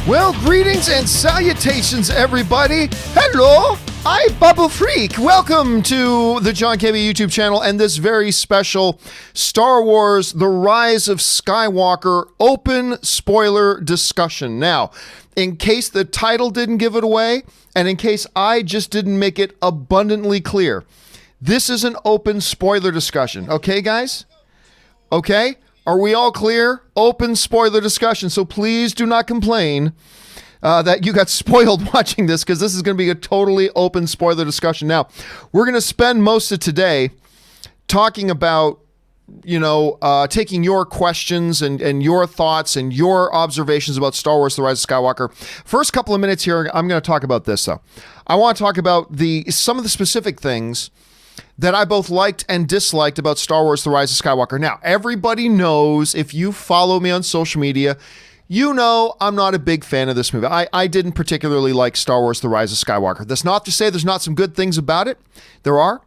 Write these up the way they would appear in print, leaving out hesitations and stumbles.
Well, greetings and salutations, everybody. Hello, I'm Bubble Freak. Welcome to the John Campea YouTube channel and this very special Star Wars The Rise of Skywalker open spoiler discussion. Now, in case the title didn't give it away, and in case I just didn't make it abundantly clear, this is an open spoiler discussion. Okay, guys? Okay? Are we all clear? Open spoiler discussion. So please do not complain that you got spoiled watching this, because this is going to be a totally open spoiler discussion. Now, we're going to spend most of today talking about, taking your questions and your thoughts and your observations about Star Wars The Rise of Skywalker. First couple of minutes here, I'm going to talk about this, though. I want to talk about some of the specific things that I both liked and disliked about Star Wars The Rise of Skywalker. Now, everybody knows, if you follow me on social media, you know I'm not a big fan of this movie. I didn't particularly like Star Wars The Rise of Skywalker. That's not to say there's not some good things about it. There are.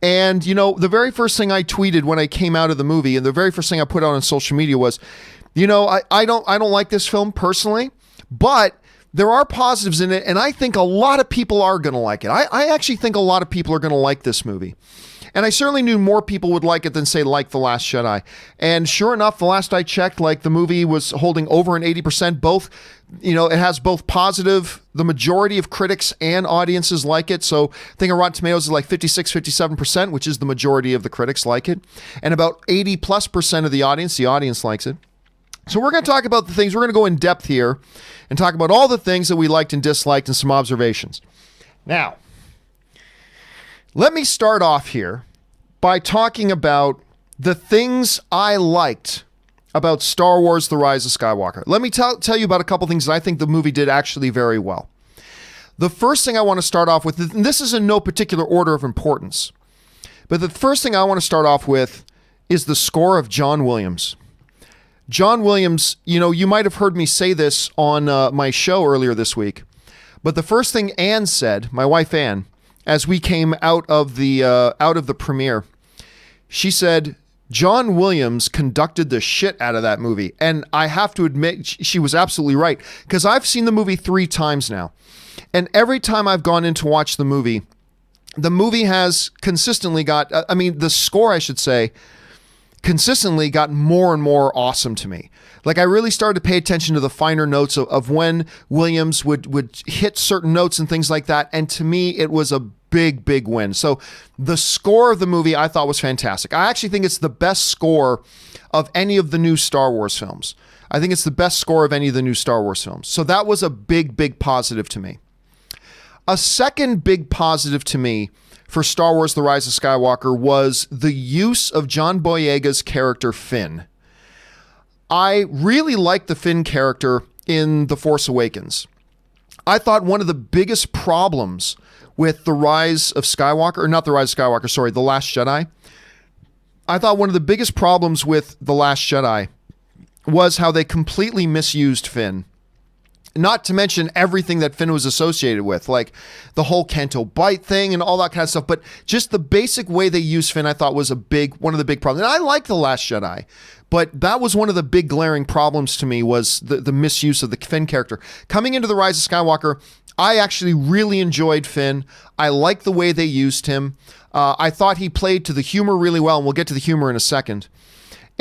And, the very first thing I tweeted when I came out of the movie, and the very first thing I put out on social media was, I don't like this film personally, but there are positives in it, and I think a lot of people are going to like it. I actually think a lot of people are going to like this movie. And I certainly knew more people would like it than, say, like The Last Jedi. And sure enough, the last I checked, the movie was holding over an 80%. Both, it has both positive, the majority of critics and audiences like it. So I think Rotten Tomatoes is 56, 57%, which is the majority of the critics like it. And about 80+% of the audience likes it. So we're going to talk about the things, we're going to go in depth here and talk about all the things that we liked and disliked and some observations. Now, let me start off here by talking about the things I liked about Star Wars The Rise of Skywalker. Let me tell you about a couple things that I think the movie did actually very well. The first thing I want to start off with, and this is in no particular order of importance, but the first thing I want to start off with is the score of John Williams. John Williams, you might have heard me say this on my show earlier this week, but the first thing Anne said, my wife Anne, as we came out of the premiere, she said, John Williams conducted the shit out of that movie. And I have to admit, she was absolutely right, because I've seen the movie 3 times now. And every time I've gone in to watch the movie has consistently got, the score, I should say, consistently got more and more awesome to me. I really started to pay attention to the finer notes of when Williams would hit certain notes and things like that. And to me, it was a big, big win. So the score of the movie I thought was fantastic. I actually think it's the best score of any of the new Star Wars films. I think it's the best score of any of the new Star Wars films. So that was a big, big positive to me. A second big positive to me for Star Wars The Rise of Skywalker was the use of John Boyega's character Finn. I really liked the Finn character in The Force Awakens. I thought one of the biggest problems with The Rise of Skywalker, or not The Rise of Skywalker, sorry, The Last Jedi. I thought one of the biggest problems with The Last Jedi was how they completely misused Finn. Not to mention everything that Finn was associated with, like the whole Canto Bight thing and all that kind of stuff. But just the basic way they used Finn, I thought was one of the big problems. And I like The Last Jedi, but that was one of the big glaring problems to me, was the misuse of the Finn character. Coming into The Rise of Skywalker, I actually really enjoyed Finn. I liked the way they used him. I thought he played to the humor really well, and we'll get to the humor in a second.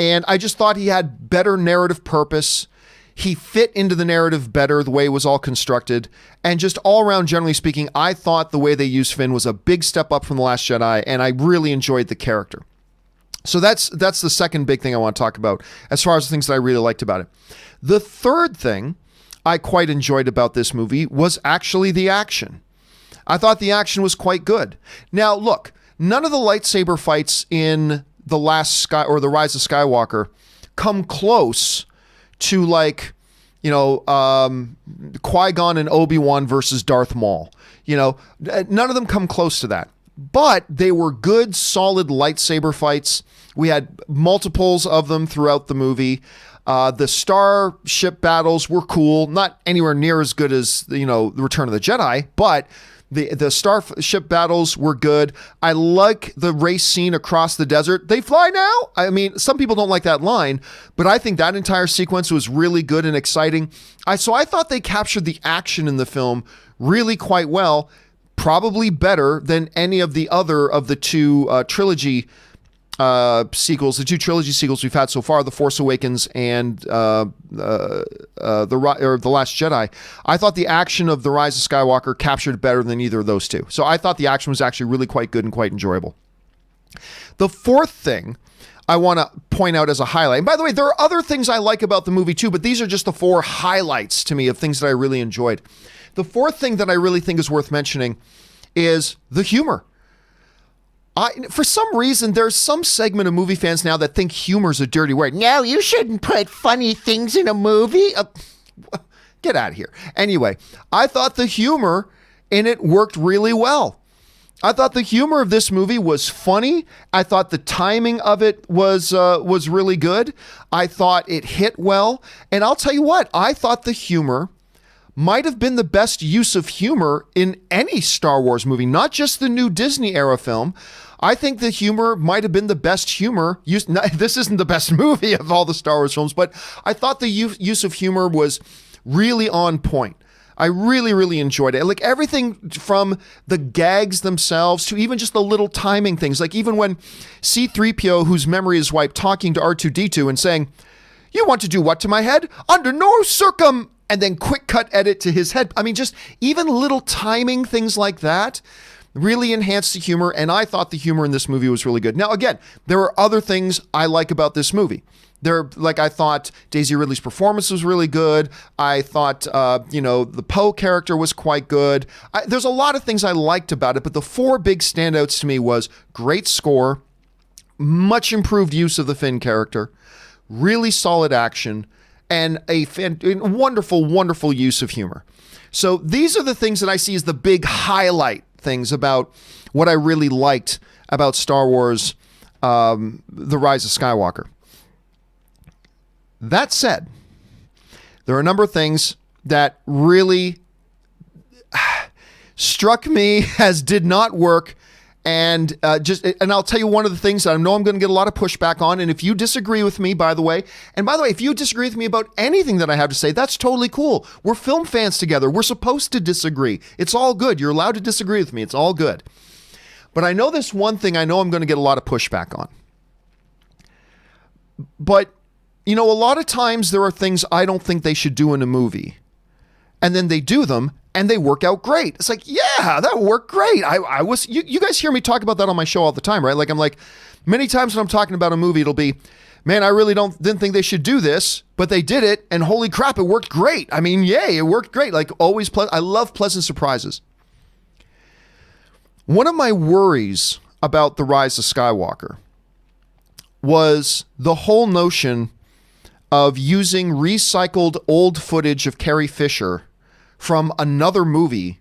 And I just thought he had better narrative purpose. He fit into the narrative better, the way it was all constructed. And just all around, generally speaking, I thought the way they used Finn was a big step up from The Last Jedi, and I really enjoyed the character. So that's the second big thing I want to talk about as far as the things that I really liked about it. The third thing I quite enjoyed about this movie was actually the action. I thought the action was quite good. Now, look, none of the lightsaber fights in The Rise of Skywalker come close to Qui-Gon and Obi-Wan versus Darth Maul. None of them come close to that. But they were good, solid lightsaber fights. We had multiples of them throughout the movie. The starship battles were cool, not anywhere near as good as, the Return of the Jedi, but the starship battles were good. I like the race scene across the desert. They fly now? I mean, some people don't like that line, but I think that entire sequence was really good and exciting. So I thought they captured the action in the film really quite well, probably better than any of the other of the two trilogy sequels, the two trilogy sequels we've had so far, The Force Awakens and The Last Jedi. I thought the action of The Rise of Skywalker captured better than either of those two. So I thought the action was actually really quite good and quite enjoyable. The fourth thing I want to point out as a highlight, and by the way, there are other things I like about the movie too, but these are just the four highlights to me of things that I really enjoyed. The fourth thing that I really think is worth mentioning is the humor. For some reason, there's some segment of movie fans now that think humor's a dirty word. No, you shouldn't put funny things in a movie. Get out of here. Anyway, I thought the humor in it worked really well. I thought the humor of this movie was funny. I thought the timing of it was really good. I thought it hit well. And I'll tell you what, I thought the humor might have been the best use of humor in any Star Wars movie, not just the new Disney era film. I think the humor might have been the best humor used. This isn't the best movie of all the Star Wars films, but I thought the use of humor was really on point. I really, really enjoyed it. Like everything from the gags themselves to even just the little timing things. Like even when C-3PO, whose memory is wiped, talking to R2-D2 and saying, "You want to do what to my head? Under no circum..." And then quick cut edit to his head. I mean, just even little timing things like that really enhanced the humor. And I thought the humor in this movie was really good. Now, again, there are other things I like about this movie. I thought Daisy Ridley's performance was really good. I thought, the Poe character was quite good. There's a lot of things I liked about it, but the four big standouts to me was great score, much improved use of the Finn character, really solid action, and a wonderful, wonderful use of humor. So these are the things that I see as the big highlight things about what I really liked about Star Wars, The Rise of Skywalker. That said, there are a number of things that really struck me as did not work. And I'll tell you one of the things that I know I'm going to get a lot of pushback on. And if you disagree with me, by the way, if you disagree with me about anything that I have to say, that's totally cool. We're film fans together. We're supposed to disagree. It's all good. You're allowed to disagree with me. It's all good. But I know this one thing I know I'm going to get a lot of pushback on. But, a lot of times there are things I don't think they should do in a movie. And then they do them. And they work out great. It's like, yeah, that worked great. You guys hear me talk about that on my show all the time, right? Like many times when I'm talking about a movie, it'll be, man, I really didn't think they should do this, but they did it, and holy crap, it worked great. I mean, yay, it worked great. Like always, I love pleasant surprises. One of my worries about The Rise of Skywalker was the whole notion of using recycled old footage of Carrie Fisher from another movie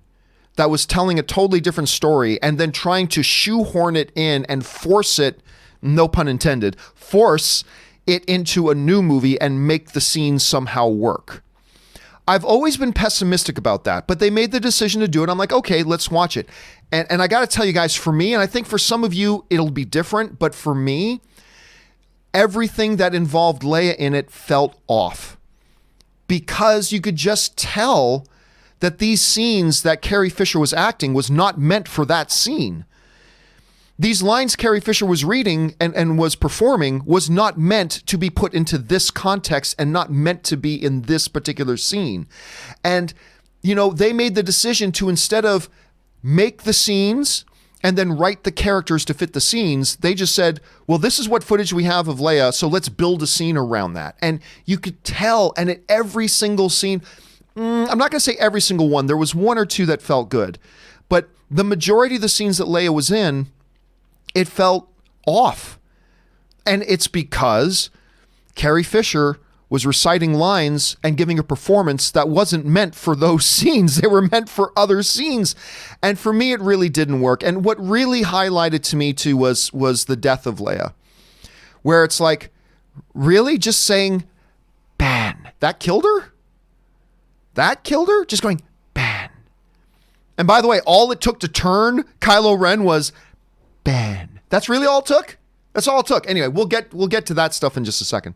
that was telling a totally different story and then trying to shoehorn it in and force it, no pun intended, force it into a new movie and make the scenes somehow work. I've always been pessimistic about that, but they made the decision to do it. I'm like, okay, let's watch it. And I got to tell you guys, for me, and I think for some of you, it'll be different, but for me, everything that involved Leia in it felt off because you could just tell that these scenes that Carrie Fisher was acting was not meant for that scene. These lines Carrie Fisher was reading and was performing was not meant to be put into this context and not meant to be in this particular scene. And, they made the decision to, instead of make the scenes and then write the characters to fit the scenes, they just said, well, this is what footage we have of Leia, so let's build a scene around that. And you could tell, and at every single scene, I'm not going to say every single one. There was one or two that felt good. But the majority of the scenes that Leia was in, it felt off. And it's because Carrie Fisher was reciting lines and giving a performance that wasn't meant for those scenes. They were meant for other scenes. And for me, it really didn't work. And what really highlighted to me, too, was the death of Leia. Where it's like, really? Just saying, That killed her? That killed her? Just going, ban. And by the way, all it took to turn Kylo Ren was ban. That's really all it took? That's all it took. Anyway, we'll get to that stuff in just a second.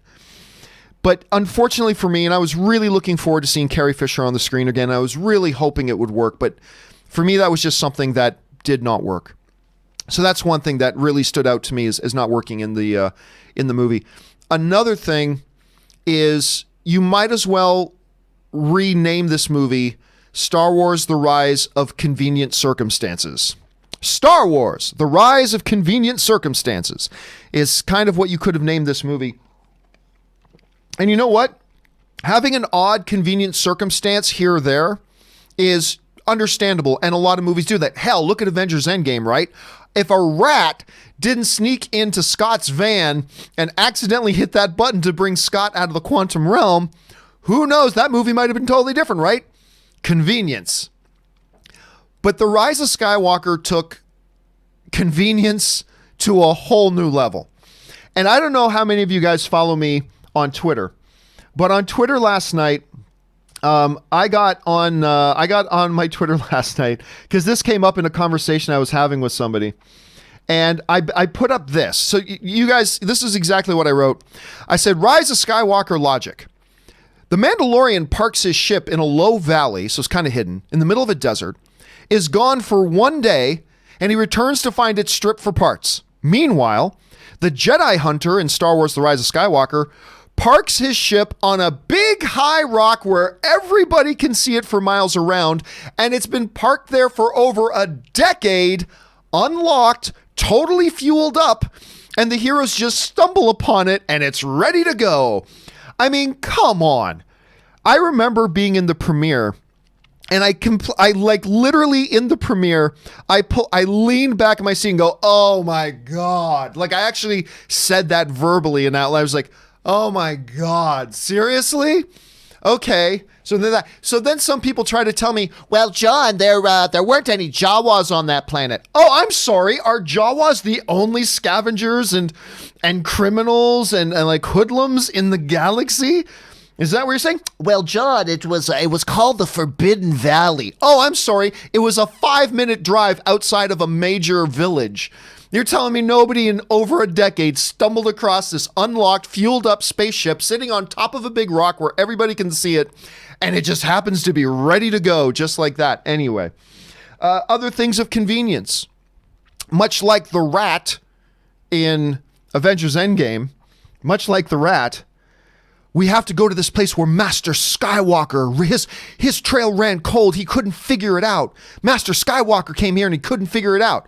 But unfortunately for me, and I was really looking forward to seeing Carrie Fisher on the screen again. I was really hoping it would work, but for me, that was just something that did not work. So that's one thing that really stood out to me as not working in the movie. Another thing is you might as well rename this movie Star Wars: The Rise of Convenient Circumstances. Star Wars: The Rise of Convenient Circumstances is kind of what you could have named this movie. And you know what? Having an odd convenient circumstance here or there is understandable, and a lot of movies do that. Hell, look at Avengers Endgame, right? If a rat didn't sneak into Scott's van and accidentally hit that button to bring Scott out of the quantum realm, who knows? That movie might have been totally different, right? Convenience. But The Rise of Skywalker took convenience to a whole new level. And I don't know how many of you guys follow me on Twitter, but on Twitter last night, I got on my Twitter last night because this came up in a conversation I was having with somebody, and I put up this. So you guys, this is exactly what I wrote. I said, Rise of Skywalker logic. The Mandalorian parks his ship in a low valley, so it's kind of hidden, in the middle of a desert, is gone for one day, and he returns to find it stripped for parts. Meanwhile, the Jedi Hunter in Star Wars: The Rise of Skywalker parks his ship on a big high rock where everybody can see it for miles around, and it's been parked there for over a decade, unlocked, totally fueled up, and the heroes just stumble upon it and it's ready to go. I mean, come on. I remember being in the premiere, and I like literally in the premiere, I leaned back in my seat and go, oh my God. Like I actually said that verbally and out loud. I was like, oh my God, seriously? Okay. So then some people try to tell me, well, John, there weren't any Jawas on that planet. Oh, I'm sorry. Are Jawas the only scavengers and criminals and like hoodlums in the galaxy? Is that what you're saying? Well, John, it was called the Forbidden Valley. Oh, I'm sorry. It was a 5-minute drive outside of a major village. You're telling me nobody in over a decade stumbled across this unlocked, fueled up spaceship sitting on top of a big rock where everybody can see it, and it just happens to be ready to go just like that. Anyway, other things of convenience. Much like the rat in Avengers Endgame, we have to go to this place where Master Skywalker, his trail ran cold. He couldn't figure it out. Master Skywalker came here and he couldn't figure it out.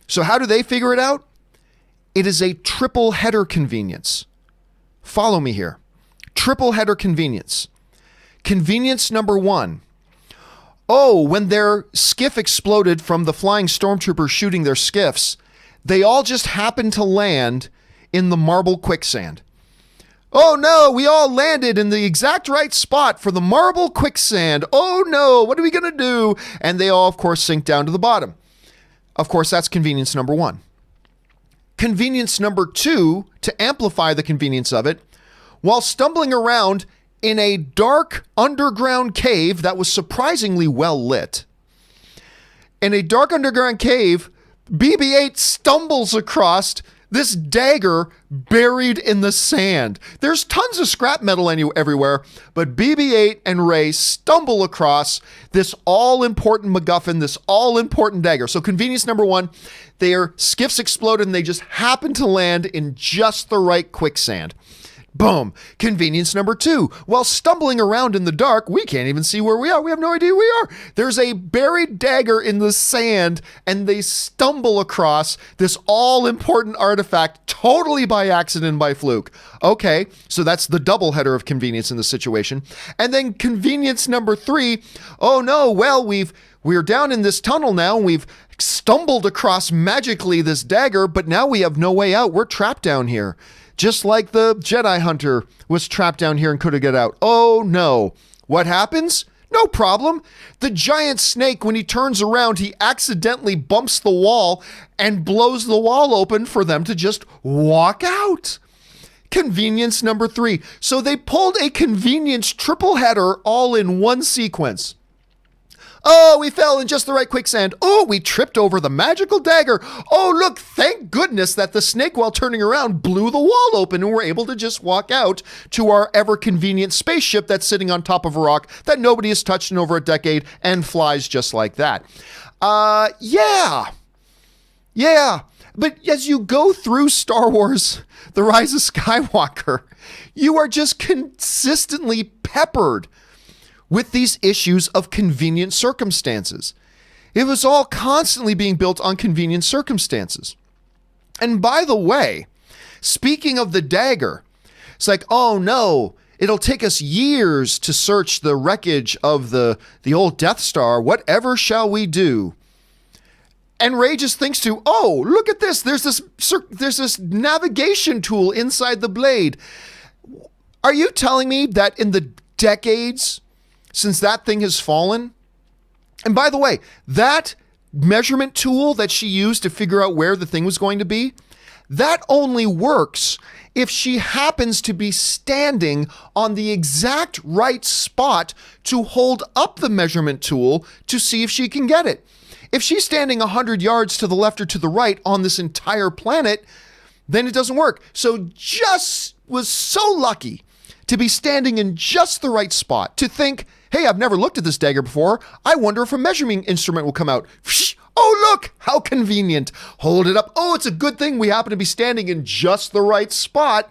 So how do they figure it out? It is a triple header convenience. Follow me here. Triple header convenience. Convenience number 1. Oh, when their skiff exploded from the flying stormtroopers shooting their skiffs, they all just happened to land in the marble quicksand. Oh no, we all landed in the exact right spot for the marble quicksand. Oh no, what are we going to do? And they all, of course, sink down to the bottom. Of course, that's convenience number 1. Convenience number 2, to amplify the convenience of it, while stumbling around in a dark underground cave that was surprisingly well lit. In a dark underground cave, BB-8 stumbles across this dagger buried in the sand. There's tons of scrap metal everywhere, but BB-8 and Rey stumble across this all-important MacGuffin, this all-important dagger. So convenience number 1, their skiffs exploded and they just happened to land in just the right quicksand. Boom. Convenience number 2. While stumbling around in the dark, we can't even see where we are. We have no idea where we are. There's a buried dagger in the sand, and they stumble across this all-important artifact totally by accident, by fluke. Okay, so that's the double header of convenience in the situation. And then convenience number 3. Oh no, well, we're down in this tunnel now, and we've stumbled across magically this dagger, but now we have no way out. We're trapped down here. Just like the Jedi Hunter was trapped down here and couldn't get out. Oh no. What happens? No problem. The giant snake, when he turns around, he accidentally bumps the wall and blows the wall open for them to just walk out. Convenience number 3. So they pulled a convenience triple header all in one sequence. Oh, we fell in just the right quicksand. Oh, we tripped over the magical dagger. Oh, look, thank goodness that the snake, while turning around, blew the wall open and we're able to just walk out to our ever-convenient spaceship that's sitting on top of a rock that nobody has touched in over a decade and flies just like that. Yeah. But as you go through Star Wars, The Rise of Skywalker, you are just consistently peppered with these issues of convenient circumstances. It was all constantly being built on convenient circumstances. And by the way, speaking of the dagger, it's like, oh no, it'll take us years to search the wreckage of the old Death Star. Whatever shall we do? And Rey just thinks to, oh, look at this. There's this navigation tool inside the blade. Are you telling me that in the decades since that thing has fallen? And by the way, that measurement tool that she used to figure out where the thing was going to be, that only works if she happens to be standing on the exact right spot to hold up the measurement tool to see if she can get it. If she's standing 100 yards to the left or to the right on this entire planet, then it doesn't work. So just was so lucky to be standing in just the right spot to think, hey, I've never looked at this dagger before. I wonder if a measuring instrument will come out. Oh, look, how convenient. Hold it up. Oh, it's a good thing we happen to be standing in just the right spot.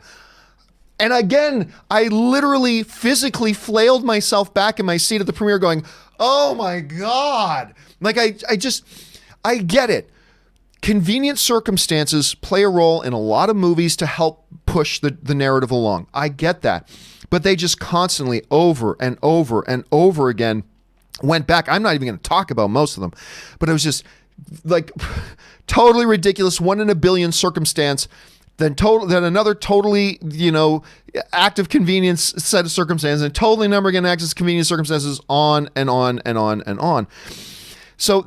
And again, I literally physically flailed myself back in my seat at the premiere going, oh my God. Like I get it. Convenient circumstances play a role in a lot of movies to help push the narrative along. I get that. But they just constantly over and over and over again went back. I'm not even going to talk about most of them, but it was just like totally ridiculous. 1 in a billion circumstance, then another totally, act of convenience set of circumstances, and totally number again acts of convenience circumstances, on and on and on and on. So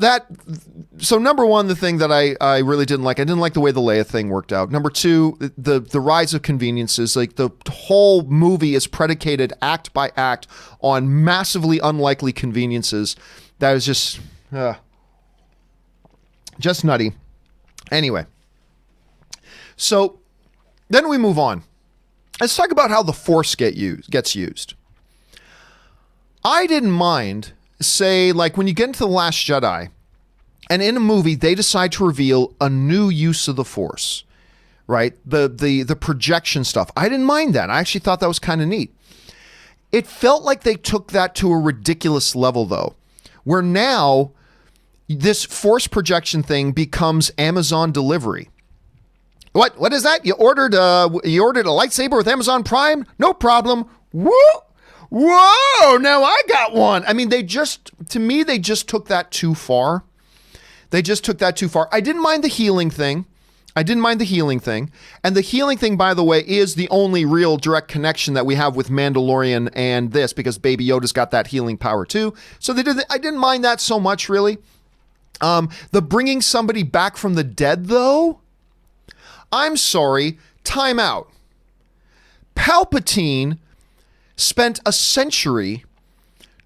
number one, the thing that I really didn't like the way the Leia thing worked out. Number two, the rise of conveniences. Like the whole movie is predicated act by act on massively unlikely conveniences. That is just nutty. Anyway, so then we move on. Let's talk about how the Force gets used. I didn't mind, say, like when you get into The Last Jedi, and in a movie they decide to reveal a new use of the Force, right? The projection stuff. I didn't mind that. I actually thought that was kind of neat. It felt like they took that to a ridiculous level, though, where now this Force projection thing becomes Amazon delivery. What is that? You ordered a lightsaber with Amazon Prime? No problem. Whoa, now I got one. I mean, they just took that too far. I didn't mind the healing thing. And the healing thing, by the way, is the only real direct connection that we have with Mandalorian and this, because Baby Yoda's got that healing power too. So I didn't mind that so much, really. The bringing somebody back from the dead, though, I'm sorry, time out. Palpatine spent a century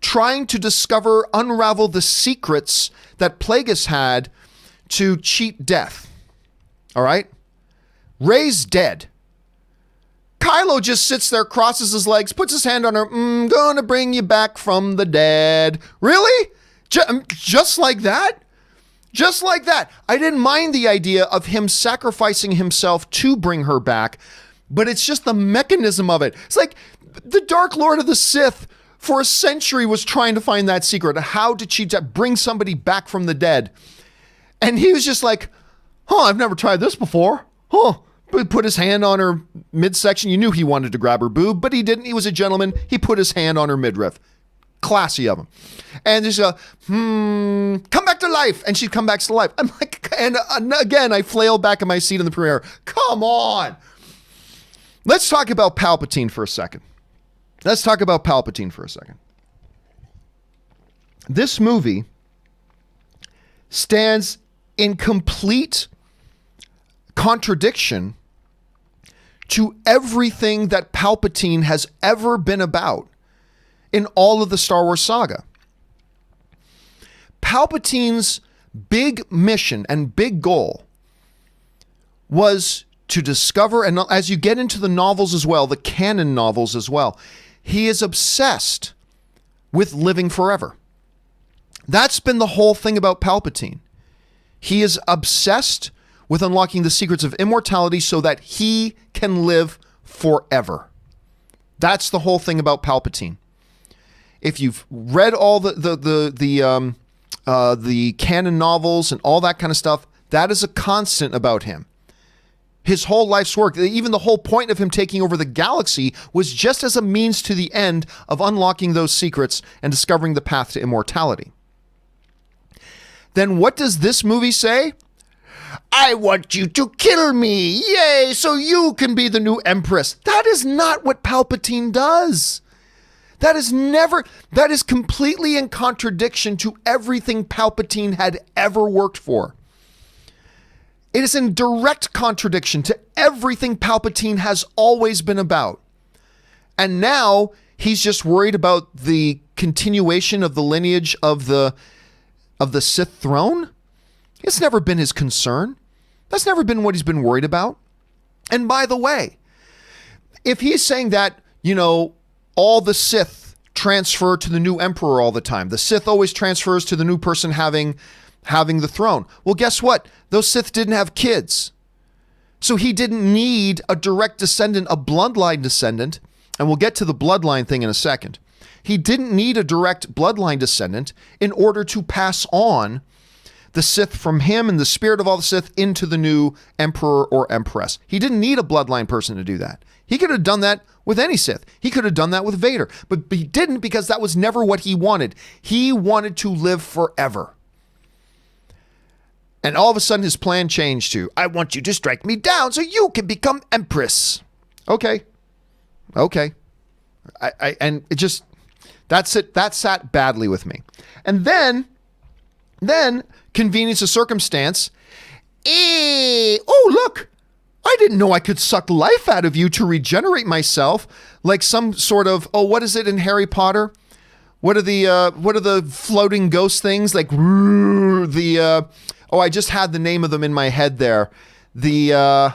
trying to unravel the secrets that Plagueis had to cheat death. All right? Rey's dead. Kylo just sits there, crosses his legs, puts his hand on her, gonna bring you back from the dead. Really? Just like that? Just like that. I didn't mind the idea of him sacrificing himself to bring her back, but it's just the mechanism of it. It's like the Dark Lord of the Sith for a century was trying to find that secret, how to cheat death, bring somebody back from the dead. And he was just like, I've never tried this before. But put his hand on her midsection. You knew he wanted to grab her boob, but he didn't. He was a gentleman. He put his hand on her midriff. Classy of him. And just come back to life. And she'd come back to life. I'm like, and again, I flailed back in my seat in the premiere. Come on. Let's talk about Palpatine for a second. This movie stands in complete contradiction to everything that Palpatine has ever been about in all of the Star Wars saga. Palpatine's big mission and big goal was to discover, and as you get into the novels as well, the canon novels as well, he is obsessed with living forever. That's been the whole thing about Palpatine. He is obsessed with unlocking the secrets of immortality so that he can live forever. That's the whole thing about Palpatine. If you've read all the canon novels and all that kind of stuff, that is a constant about him. His whole life's work, even the whole point of him taking over the galaxy, was just as a means to the end of unlocking those secrets and discovering the path to immortality. Then what does this movie say? I want you to kill me, yay, so you can be the new Empress. That is not what Palpatine does. That is completely in contradiction to everything Palpatine had ever worked for. It is in direct contradiction to everything Palpatine has always been about. And now he's just worried about the continuation of the lineage of the Sith throne. It's never been his concern. That's never been what he's been worried about. And by the way, if he's saying that, all the Sith transfer to the new emperor all the time, the Sith always transfers to the new person having the throne. Well, guess what? Those Sith didn't have kids. So he didn't need a direct descendant, a bloodline descendant, and we'll get to the bloodline thing in a second. He didn't need a direct bloodline descendant in order to pass on the Sith from him and the spirit of all the Sith into the new emperor or empress. He didn't need a bloodline person to do that. He could have done that with any Sith. He could have done that with Vader, but he didn't because that was never what he wanted. He wanted to live forever. And all of a sudden his plan changed to, I want you to strike me down so you can become Empress. Okay. And it just, that's it. That sat badly with me. And then convenience of circumstance. Oh, look, I didn't know I could suck life out of you to regenerate myself like some sort of, what is it in Harry Potter? What are the floating ghost things? Like I just had the name of them in my head there. I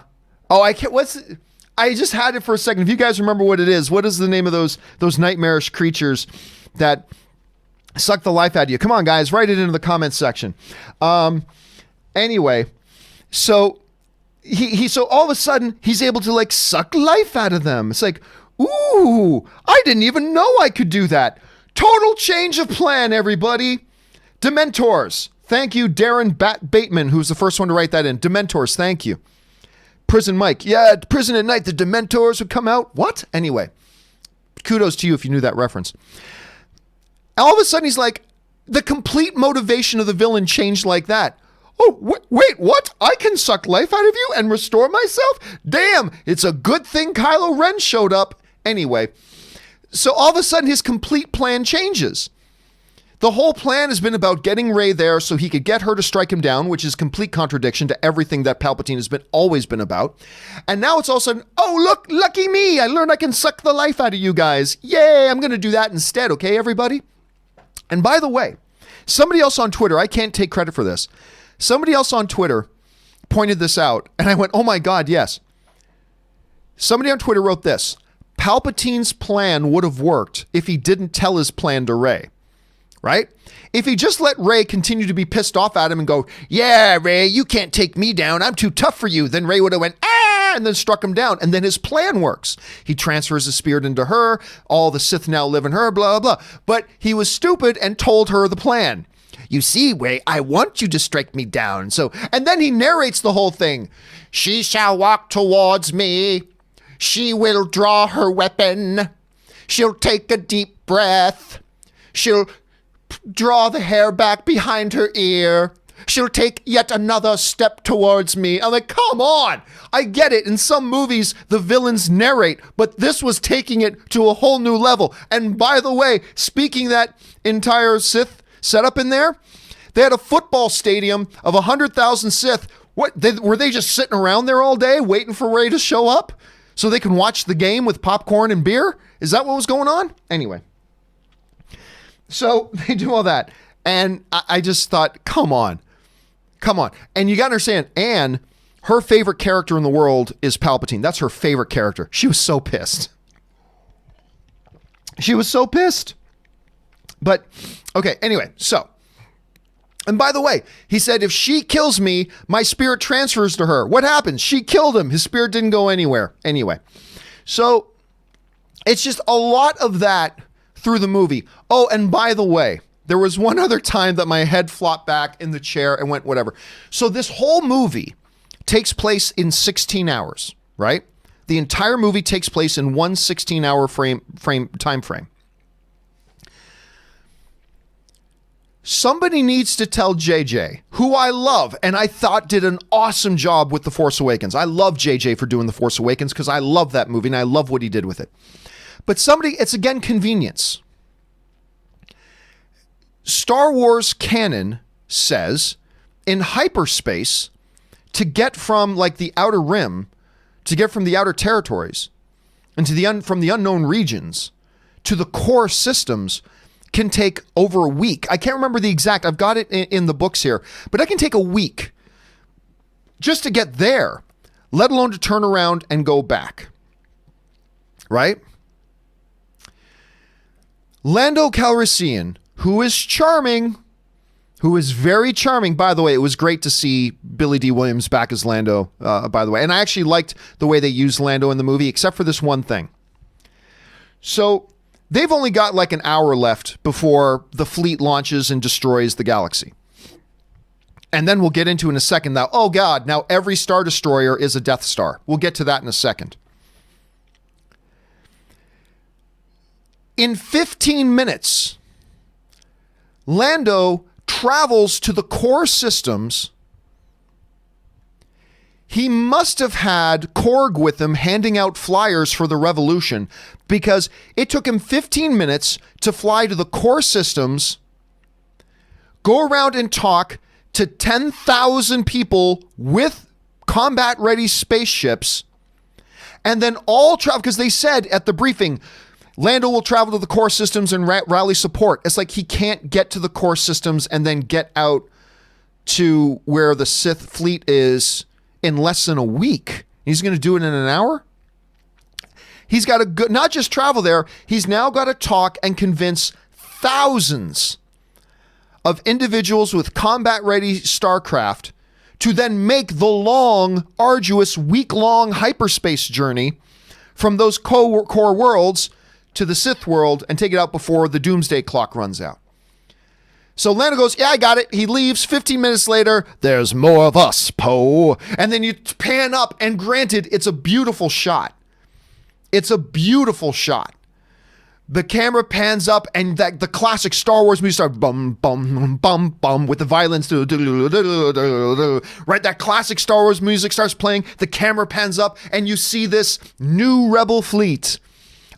just had it for a second. If you guys remember what it is, what is the name of those nightmarish creatures that suck the life out of you? Come on, guys, write it into the comments section. Anyway, so so all of a sudden he's able to like suck life out of them. It's like, ooh, I didn't even know I could do that. Total change of plan, everybody. Dementors. Thank you, Darren Bateman, who's the first one to write that in. Dementors, thank you. Prison Mike. Yeah, at prison at night, the Dementors would come out. What? Anyway, kudos to you if you knew that reference. All of a sudden, he's like, the complete motivation of the villain changed like that. Oh, wait, what? I can suck life out of you and restore myself? Damn, it's a good thing Kylo Ren showed up. Anyway, so all of a sudden, his complete plan changes. The whole plan has been about getting Rey there so he could get her to strike him down, which is complete contradiction to everything that Palpatine has always been about. And now it's all of a sudden, oh, look, lucky me. I learned I can suck the life out of you guys. Yay, I'm going to do that instead, okay, everybody? And by the way, somebody else on Twitter, I can't take credit for this. Somebody else on Twitter pointed this out, and I went, oh my God, yes. Somebody on Twitter wrote this: Palpatine's plan would have worked if he didn't tell his plan to Rey. Right? If he just let Rey continue to be pissed off at him and go, yeah, Rey, you can't take me down. I'm too tough for you. Then Rey would have went, and then struck him down. And then his plan works. He transfers his spirit into her. All the Sith now live in her, blah, blah, blah. But he was stupid and told her the plan. You see, Rey, I want you to strike me down. And then he narrates the whole thing. She shall walk towards me. She will draw her weapon. She'll take a deep breath. She'll draw the hair back behind her ear. She'll take yet another step towards me. I'm like, come on. I get it. In some movies, the villains narrate, but this was taking it to a whole new level. And by the way, speaking that entire Sith setup in there, they had a football stadium of 100,000 Sith. Were they just sitting around there all day waiting for Rey to show up? so they can watch the game with popcorn and beer? Is that what was going on? Anyway. So they do all that. And I just thought, come on. And you got to understand, Anne, her favorite character in the world is Palpatine. That's her favorite character. She was so pissed. But, okay, anyway, so. And by the way, he said, if she kills me, my spirit transfers to her. What happens? She killed him. His spirit didn't go anywhere. Anyway, so it's just a lot of that through the movie. Oh, and by the way, there was one other time that my head flopped back in the chair and went whatever. So this whole movie takes place in 16 hours, right? The entire movie takes place in one 16-hour time frame. Somebody needs to tell JJ, who I love, and I thought did an awesome job with The Force Awakens. I love JJ for doing The Force Awakens because I love that movie and I love what he did with it. But it's again convenience. Star Wars canon says in hyperspace, to get from like the outer rim, to get from the outer territories and from the unknown regions to the core systems can take over a week. I can't remember the exact, I've got it in the books here, but it can take a week just to get there, let alone to turn around and go back. Right? Lando Calrissian, who is charming, who is very charming. By the way, it was great to see Billy D. Williams back as Lando, by the way. And I actually liked the way they used Lando in the movie, except for this one thing. So they've only got like an hour left before the fleet launches and destroys the galaxy. And then we'll get into in a second now, oh God, now every Star Destroyer is a Death Star. We'll get to that in a second. In 15 minutes, Lando travels to the core systems. He must have had Korg with him handing out flyers for the revolution because it took him 15 minutes to fly to the core systems, go around and talk to 10,000 people with combat-ready spaceships, and then all travel, because they said at the briefing, Lando will travel to the core systems and rally support. It's like he can't get to the core systems and then get out to where the Sith fleet is in less than a week. He's going to do it in an hour? He's got to not just travel there, he's now got to talk and convince thousands of individuals with combat-ready starcraft to then make the long, arduous, week-long hyperspace journey from those core worlds to the Sith world and take it out before the doomsday clock runs out. So Lando goes, yeah, I got it. He leaves. 15 minutes later, there's more of us, Poe. And then you pan up, and granted, it's a beautiful shot. It's a beautiful shot. The camera pans up, and the classic Star Wars music starts bum, bum, bum, bum, with the violins. Right, that classic Star Wars music starts playing. The camera pans up, and you see this new rebel fleet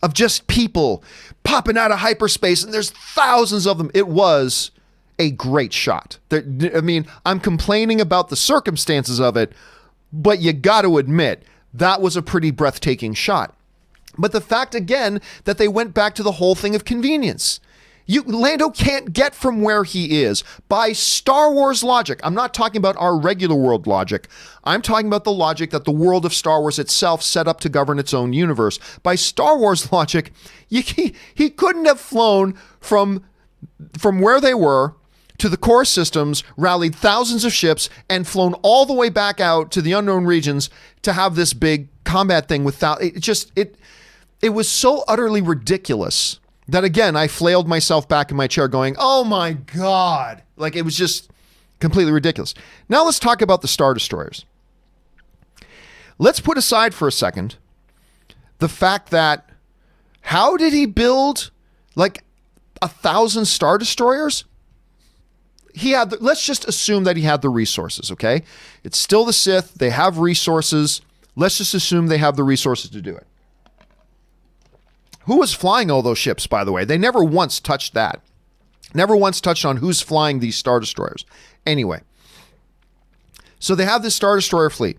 of just people popping out of hyperspace, and there's thousands of them. It was a great shot. I mean, I'm complaining about the circumstances of it, but you got to admit, that was a pretty breathtaking shot. But the fact, again, that they went back to the whole thing of convenience. Lando can't get from where he is by Star Wars logic. I'm not talking about our regular world logic. I'm talking about the logic that the world of Star Wars itself set up to govern its own universe. By Star Wars logic, he couldn't have flown from where they were to the core systems, rallied thousands of ships, and flown all the way back out to the unknown regions to have this big combat thing without it was so utterly ridiculous that, again, I flailed myself back in my chair going, oh my God. Like, it was just completely ridiculous. Now let's talk about the Star Destroyers. Let's put aside for a second the fact that how did he build like 1,000 Star Destroyers? Let's just assume that he had the resources, okay? It's still the Sith. They have resources. Let's just assume they have the resources to do it. Who was flying all those ships, by the way? They never once touched that. Never once touched on who's flying these Star Destroyers. Anyway, so they have this Star Destroyer fleet.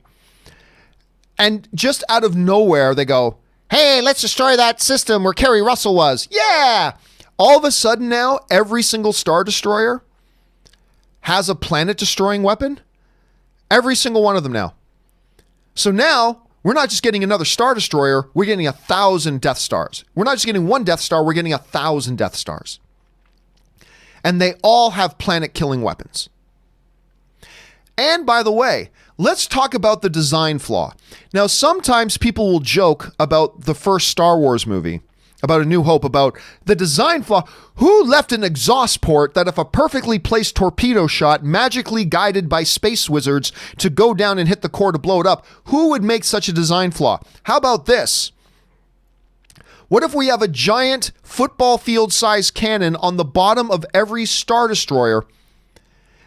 And just out of nowhere, they go, hey, let's destroy that system where Kerry Russell was. Yeah. All of a sudden now, every single Star Destroyer has a planet-destroying weapon. Every single one of them now. So now, we're not just getting another Star Destroyer, we're getting 1,000 Death Stars. We're not just getting one Death Star, we're getting 1,000 Death Stars. And they all have planet-killing weapons. And by the way, let's talk about the design flaw. Now, sometimes people will joke about the first Star Wars movie, about A New Hope, about the design flaw. Who left an exhaust port that if a perfectly placed torpedo shot magically guided by space wizards to go down and hit the core to blow it up? Who would make such a design flaw? How about this? What if we have a giant football field size cannon on the bottom of every Star Destroyer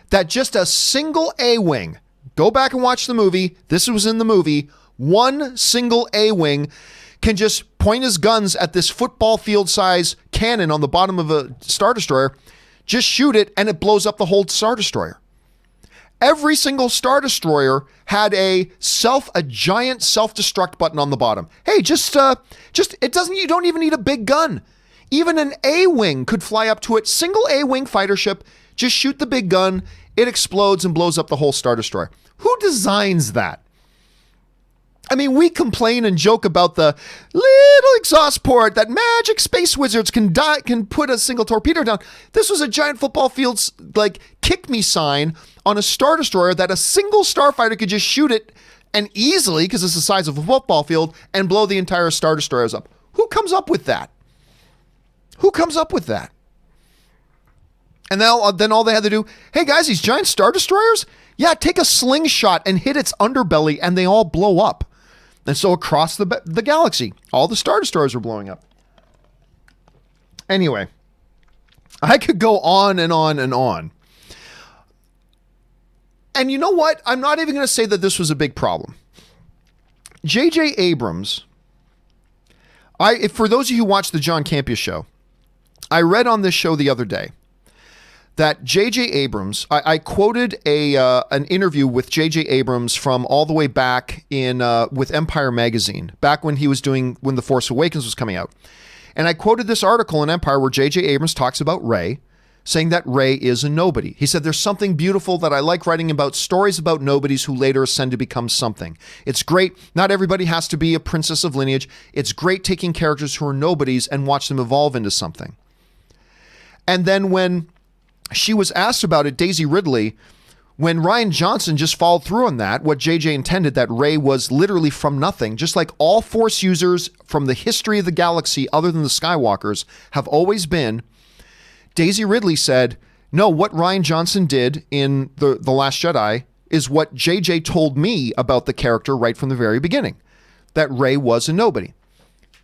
that just a single A-wing, go back and watch the movie, this was in the movie, one single A-wing can just point his guns at this football field size cannon on the bottom of a Star Destroyer, just shoot it, and it blows up the whole Star Destroyer. Every single Star Destroyer had a giant self-destruct button on the bottom. Hey, you don't even need a big gun. Even an A-wing could fly up to it. Single A-wing fighter ship, just shoot the big gun, it explodes and blows up the whole Star Destroyer. Who designs that? I mean, we complain and joke about the little exhaust port that magic space wizards can put a single torpedo down. This was a giant football field's kick me sign on a Star Destroyer that a single starfighter could just shoot it and easily, because it's the size of a football field, and blow the entire Star Destroyers up. Who comes up with that? Who comes up with that? And then all they had to do, hey guys, these giant Star Destroyers? Yeah, take a slingshot and hit its underbelly and they all blow up. And so across the galaxy, all the Star Destroyers were blowing up. Anyway, I could go on and on and on. And you know what? I'm not even going to say that this was a big problem. J.J. Abrams, for those of you who watch the John Campea Show, I read on this show the other day that J.J. Abrams, I quoted an interview with J.J. Abrams from all the way back in with Empire Magazine, back when when The Force Awakens was coming out. And I quoted this article in Empire where J.J. Abrams talks about Rey, saying that Rey is a nobody. He said, there's something beautiful that I like writing about, stories about nobodies who later ascend to become something. It's great. Not everybody has to be a princess of lineage. It's great taking characters who are nobodies and watch them evolve into something. And then when she was asked about it, Daisy Ridley, when Rian Johnson just followed through on that, what JJ intended, that Rey was literally from nothing, just like all Force users from the history of the galaxy other than the Skywalkers have always been, Daisy Ridley said, no, what Rian Johnson did in The Last Jedi is what JJ told me about the character right from the very beginning, that Rey was a nobody.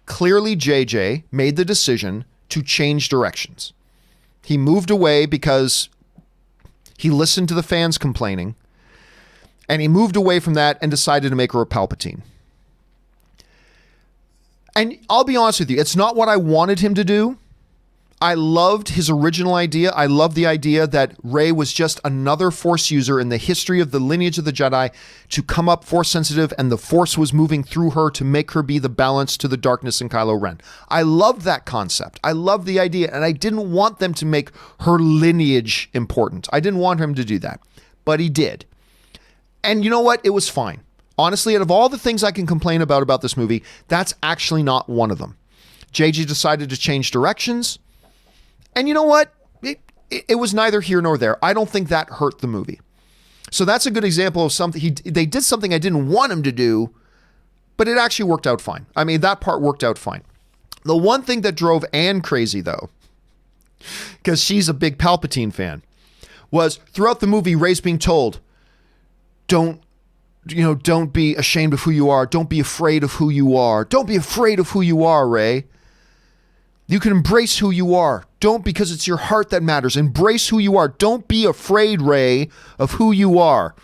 Clearly, JJ made the decision to change directions. He moved away because he listened to the fans complaining, and he moved away from that and decided to make her a Palpatine. And I'll be honest with you, it's not what I wanted him to do. I loved his original idea. I loved the idea that Rey was just another Force user in the history of the lineage of the Jedi to come up Force sensitive, and the Force was moving through her to make her be the balance to the darkness in Kylo Ren. I loved that concept. I loved the idea, and I didn't want them to make her lineage important. I didn't want him to do that, but he did. And you know what? It was fine. Honestly, out of all the things I can complain about this movie, that's actually not one of them. JJ decided to change directions. And you know what? It was neither here nor there. I don't think that hurt the movie. So that's a good example of something. They did something I didn't want him to do, but it actually worked out fine. I mean, that part worked out fine. The one thing that drove Anne crazy, though, because she's a big Palpatine fan, was throughout the movie, Rey's being told, don't be ashamed of who you are. Don't be afraid of who you are. Don't be afraid of who you are, Rey. You can embrace who you are. Don't, because it's your heart that matters. Embrace who you are. Don't be afraid, Rey, of who you are.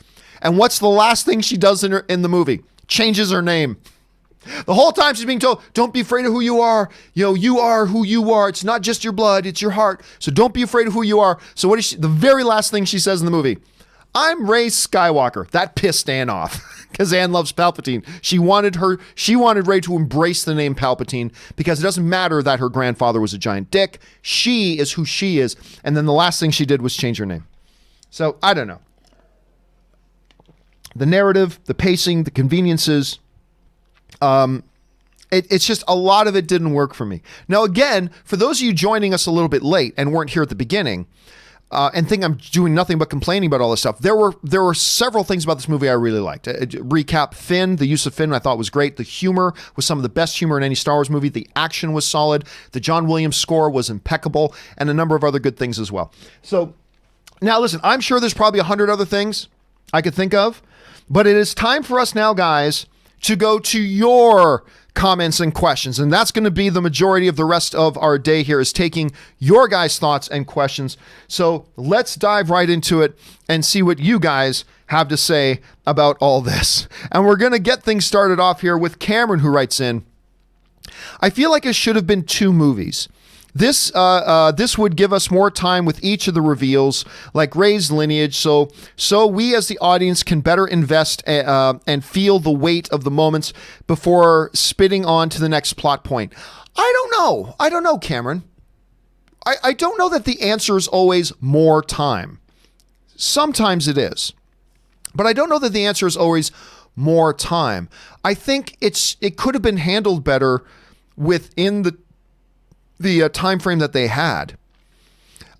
And what's the last thing she does in the movie? Changes her name. The whole time she's being told, don't be afraid of who you are. You are who you are. It's not just your blood, it's your heart. So don't be afraid of who you are. So what is the very last thing she says in the movie? I'm Rey Skywalker. That pissed Anne off. because Anne loves Palpatine. She wanted Rey to embrace the name Palpatine because it doesn't matter that her grandfather was a giant dick. She is who she is. And then the last thing she did was change her name. So I don't know. The narrative, the pacing, the conveniences, it's just a lot of it didn't work for me. Now, again, for those of you joining us a little bit late and weren't here at the beginning, and think I'm doing nothing but complaining about all this stuff, there were several things about this movie I really liked. Recap: Finn, the use of Finn I thought was great. The humor was some of the best humor in any Star Wars movie. The action was solid. The John Williams score was impeccable, and a number of other good things as well. So now listen, I'm sure there's probably 100 other things I could think of, but it is time for us now, guys, to go to your comments and questions. And that's going to be the majority of the rest of our day here, is taking your guys' thoughts and questions. So let's dive right into it and see what you guys have to say about all this. And we're going to get things started off here with Cameron, who writes in, I feel like it should have been 2 movies. This would give us more time with each of the reveals, like Rey's lineage, so we as the audience can better invest and feel the weight of the moments before spitting on to the next plot point. I don't know, Cameron. I don't know that the answer is always more time. Sometimes it is. But I don't know that the answer is always more time. I think it could have been handled better within the time frame that they had.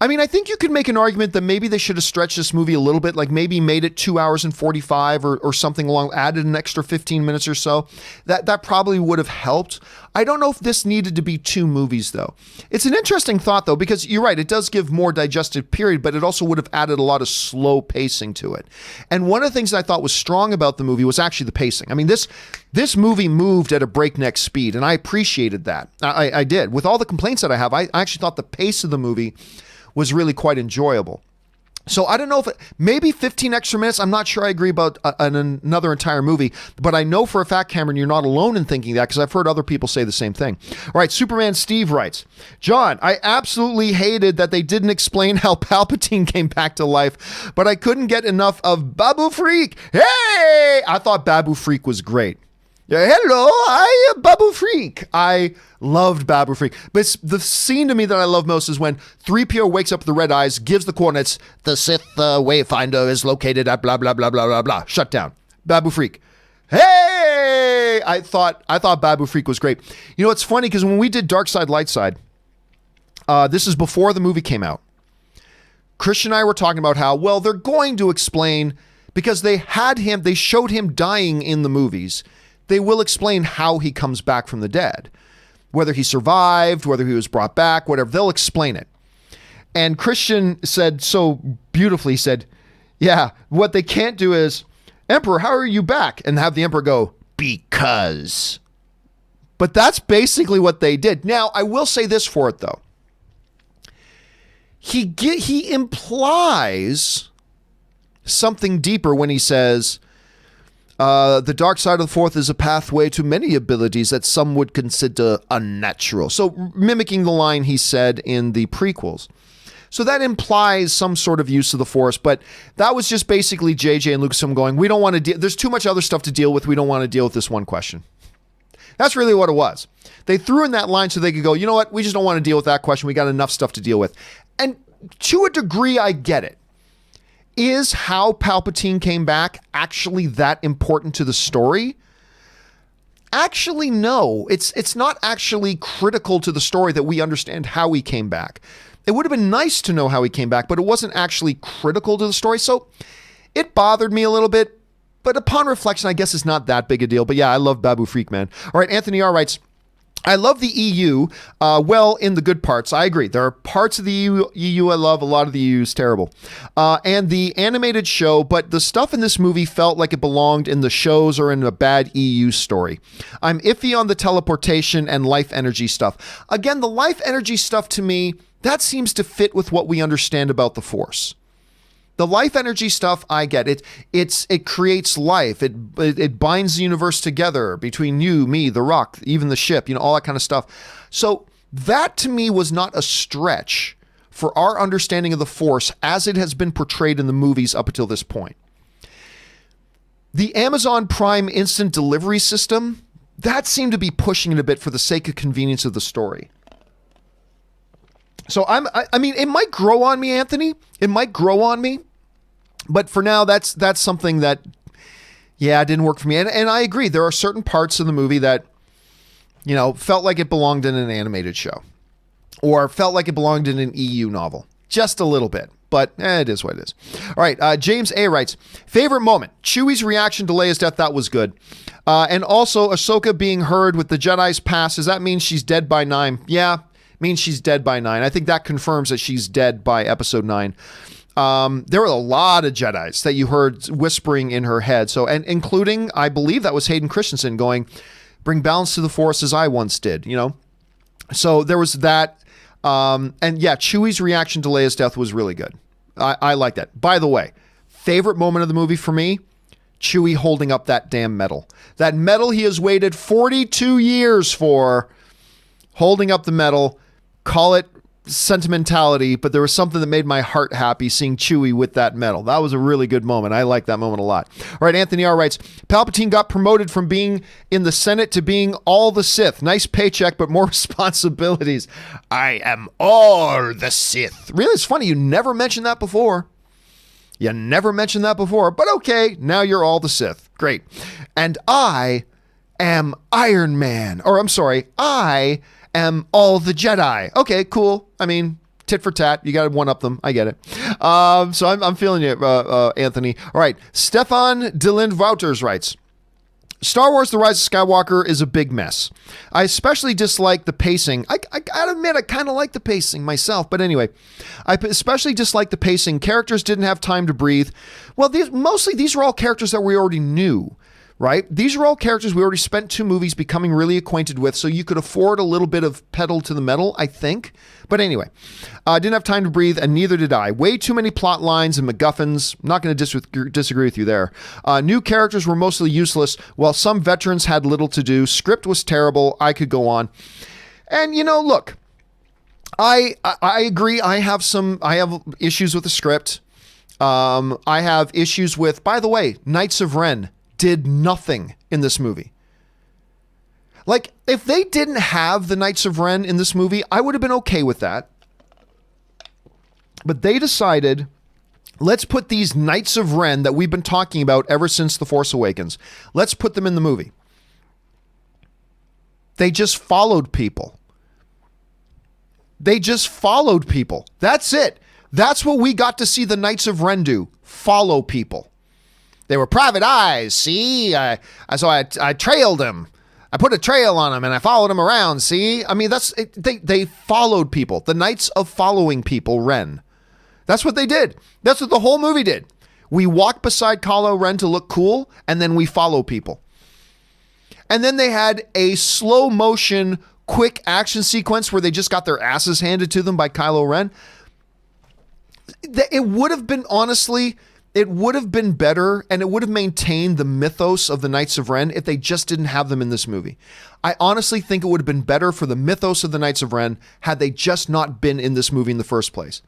I mean, I think you could make an argument that maybe they should have stretched this movie a little bit, like maybe made it 2 hours and 45 or something along, added an extra 15 minutes or so. That probably would have helped. I don't know if this needed to be 2 movies, though. It's an interesting thought, though, because you're right, it does give more digestive period, but it also would have added a lot of slow pacing to it. And one of the things that I thought was strong about the movie was actually the pacing. I mean, this movie moved at a breakneck speed, and I appreciated that. I did. With all the complaints that I have, I actually thought the pace of the movie was really quite enjoyable. So I don't know if maybe 15 extra minutes. I'm not sure I agree about another entire movie, but I know for a fact, Cameron, you're not alone in thinking that, because I've heard other people say the same thing. All right, Superman Steve writes, John, I absolutely hated that they didn't explain how Palpatine came back to life, but I couldn't get enough of Babu Freak. Hey, I thought Babu Freak was great. Yeah, hello, I am Babu Freak. I loved Babu Freak. But the scene to me that I love most is when 3PO wakes up with the red eyes, gives the coordinates, the Sith Wayfinder is located at blah, blah, blah, blah, blah, blah. Shut down. Babu Freak. Hey! I thought Babu Freak was great. You know, it's funny because when we did Dark Side, Light Side, this is before the movie came out. Christian and I were talking about how, well, they're going to explain, because they showed him dying in the movies. They will explain how he comes back from the dead. Whether he survived, whether he was brought back, whatever, they'll explain it. And Christian said so beautifully, he said, yeah, what they can't do is, Emperor, how are you back? And have the Emperor go, because. But that's basically what they did. Now, I will say this for it, though. He implies something deeper when he says, the dark side of the Force is a pathway to many abilities that some would consider unnatural. So mimicking the line he said in the prequels. So that implies some sort of use of the Force, but that was just basically JJ and Lucasfilm going, we don't want to there's too much other stuff to deal with. We don't want to deal with this one question. That's really what it was. They threw in that line so they could go, you know what? We just don't want to deal with that question. We got enough stuff to deal with. And to a degree, I get it. Is how Palpatine came back actually that important to the story? Actually, no. It's not actually critical to the story that we understand how he came back. It would have been nice to know how he came back, but it wasn't actually critical to the story. So it bothered me a little bit, but upon reflection, I guess it's not that big a deal. But yeah, I love Babu Freak, man. All right, Anthony R. writes, I love the EU, well, in the good parts. I agree. There are parts of the EU I love. A lot of the EU is terrible. And the animated show, but the stuff in this movie felt like it belonged in the shows or in a bad EU story. I'm iffy on the teleportation and life energy stuff. Again, the life energy stuff to me, that seems to fit with what we understand about the Force. The life energy stuff, I get it. It creates life. It binds the universe together between you, me, the rock, even the ship, all that kind of stuff. So that to me was not a stretch for our understanding of the Force as it has been portrayed in the movies up until this point. The Amazon Prime instant delivery system, that seemed to be pushing it a bit for the sake of convenience of the story. So I mean, it might grow on me, Anthony. It might grow on me. But for now, that's something that, yeah, it didn't work for me. And I agree. There are certain parts of the movie that, felt like it belonged in an animated show. Or felt like it belonged in an EU novel. Just a little bit. But it is what it is. All right, James A. writes, favorite moment, Chewie's reaction to Leia's death, that was good. And also, Ahsoka being heard with the Jedi's past, does that mean she's dead by 9? Yeah, means she's dead by 9. I think that confirms that she's dead by episode 9. There were a lot of Jedis that you heard whispering in her head. So, and including, I believe that was Hayden Christensen going, bring balance to the Force as I once did, So there was that. And yeah, Chewie's reaction to Leia's death was really good. I like that. By the way, favorite moment of the movie for me, Chewie holding up that damn medal. That medal he has waited 42 years for, holding up the medal. Call it sentimentality, but there was something that made my heart happy seeing Chewie with that medal. That was a really good moment. I like that moment a lot. All right, Anthony R. writes, Palpatine got promoted from being in the Senate to being all the Sith. Nice paycheck, but more responsibilities. I am all the Sith. Really, it's funny. You never mentioned that before. But okay, now you're all the Sith. Great. And I am Iron Man. Or I'm sorry, I am all the Jedi. Okay, cool. I mean, tit for tat. You got to one up them. I get it. So I'm feeling you, Anthony. All right. Stefan Dylan Wouters writes, Star Wars The Rise of Skywalker is a big mess. I especially dislike the pacing. I gotta admit, I kind of like the pacing myself. But anyway, I especially dislike the pacing. Characters didn't have time to breathe. Well, these are all characters that we already knew. Right? These are all characters we already spent 2 movies becoming really acquainted with, so you could afford a little bit of pedal to the metal, I think. But anyway, I didn't have time to breathe, and neither did I. Way too many plot lines and MacGuffins. Not going to disagree with you there. New characters were mostly useless, while some veterans had little to do. Script was terrible. I could go on. And, look, I agree. I have issues with the script. I have issues with, by the way, Knights of Ren did nothing in this movie. Like, if they didn't have the Knights of Ren in this movie, I would have been okay with that. But they decided, let's put these Knights of Ren that we've been talking about ever since The Force Awakens, let's put them in the movie. They just followed people. That's it. That's what we got to see the Knights of Ren do. Follow people. They were private eyes, see? So I trailed him. I put a trail on him and I followed him around, see? I mean, they followed people. The Knights of Following People, Ren. That's what they did. That's what the whole movie did. We walk beside Kylo Ren to look cool, and then we follow people. And then they had a slow motion, quick action sequence where they just got their asses handed to them by Kylo Ren. It would have been, honestly, it would have been better, and it would have maintained the mythos of the Knights of Ren if they just didn't have them in this movie. I honestly think it would have been better for the mythos of the Knights of Ren had they just not been in this movie in the first place.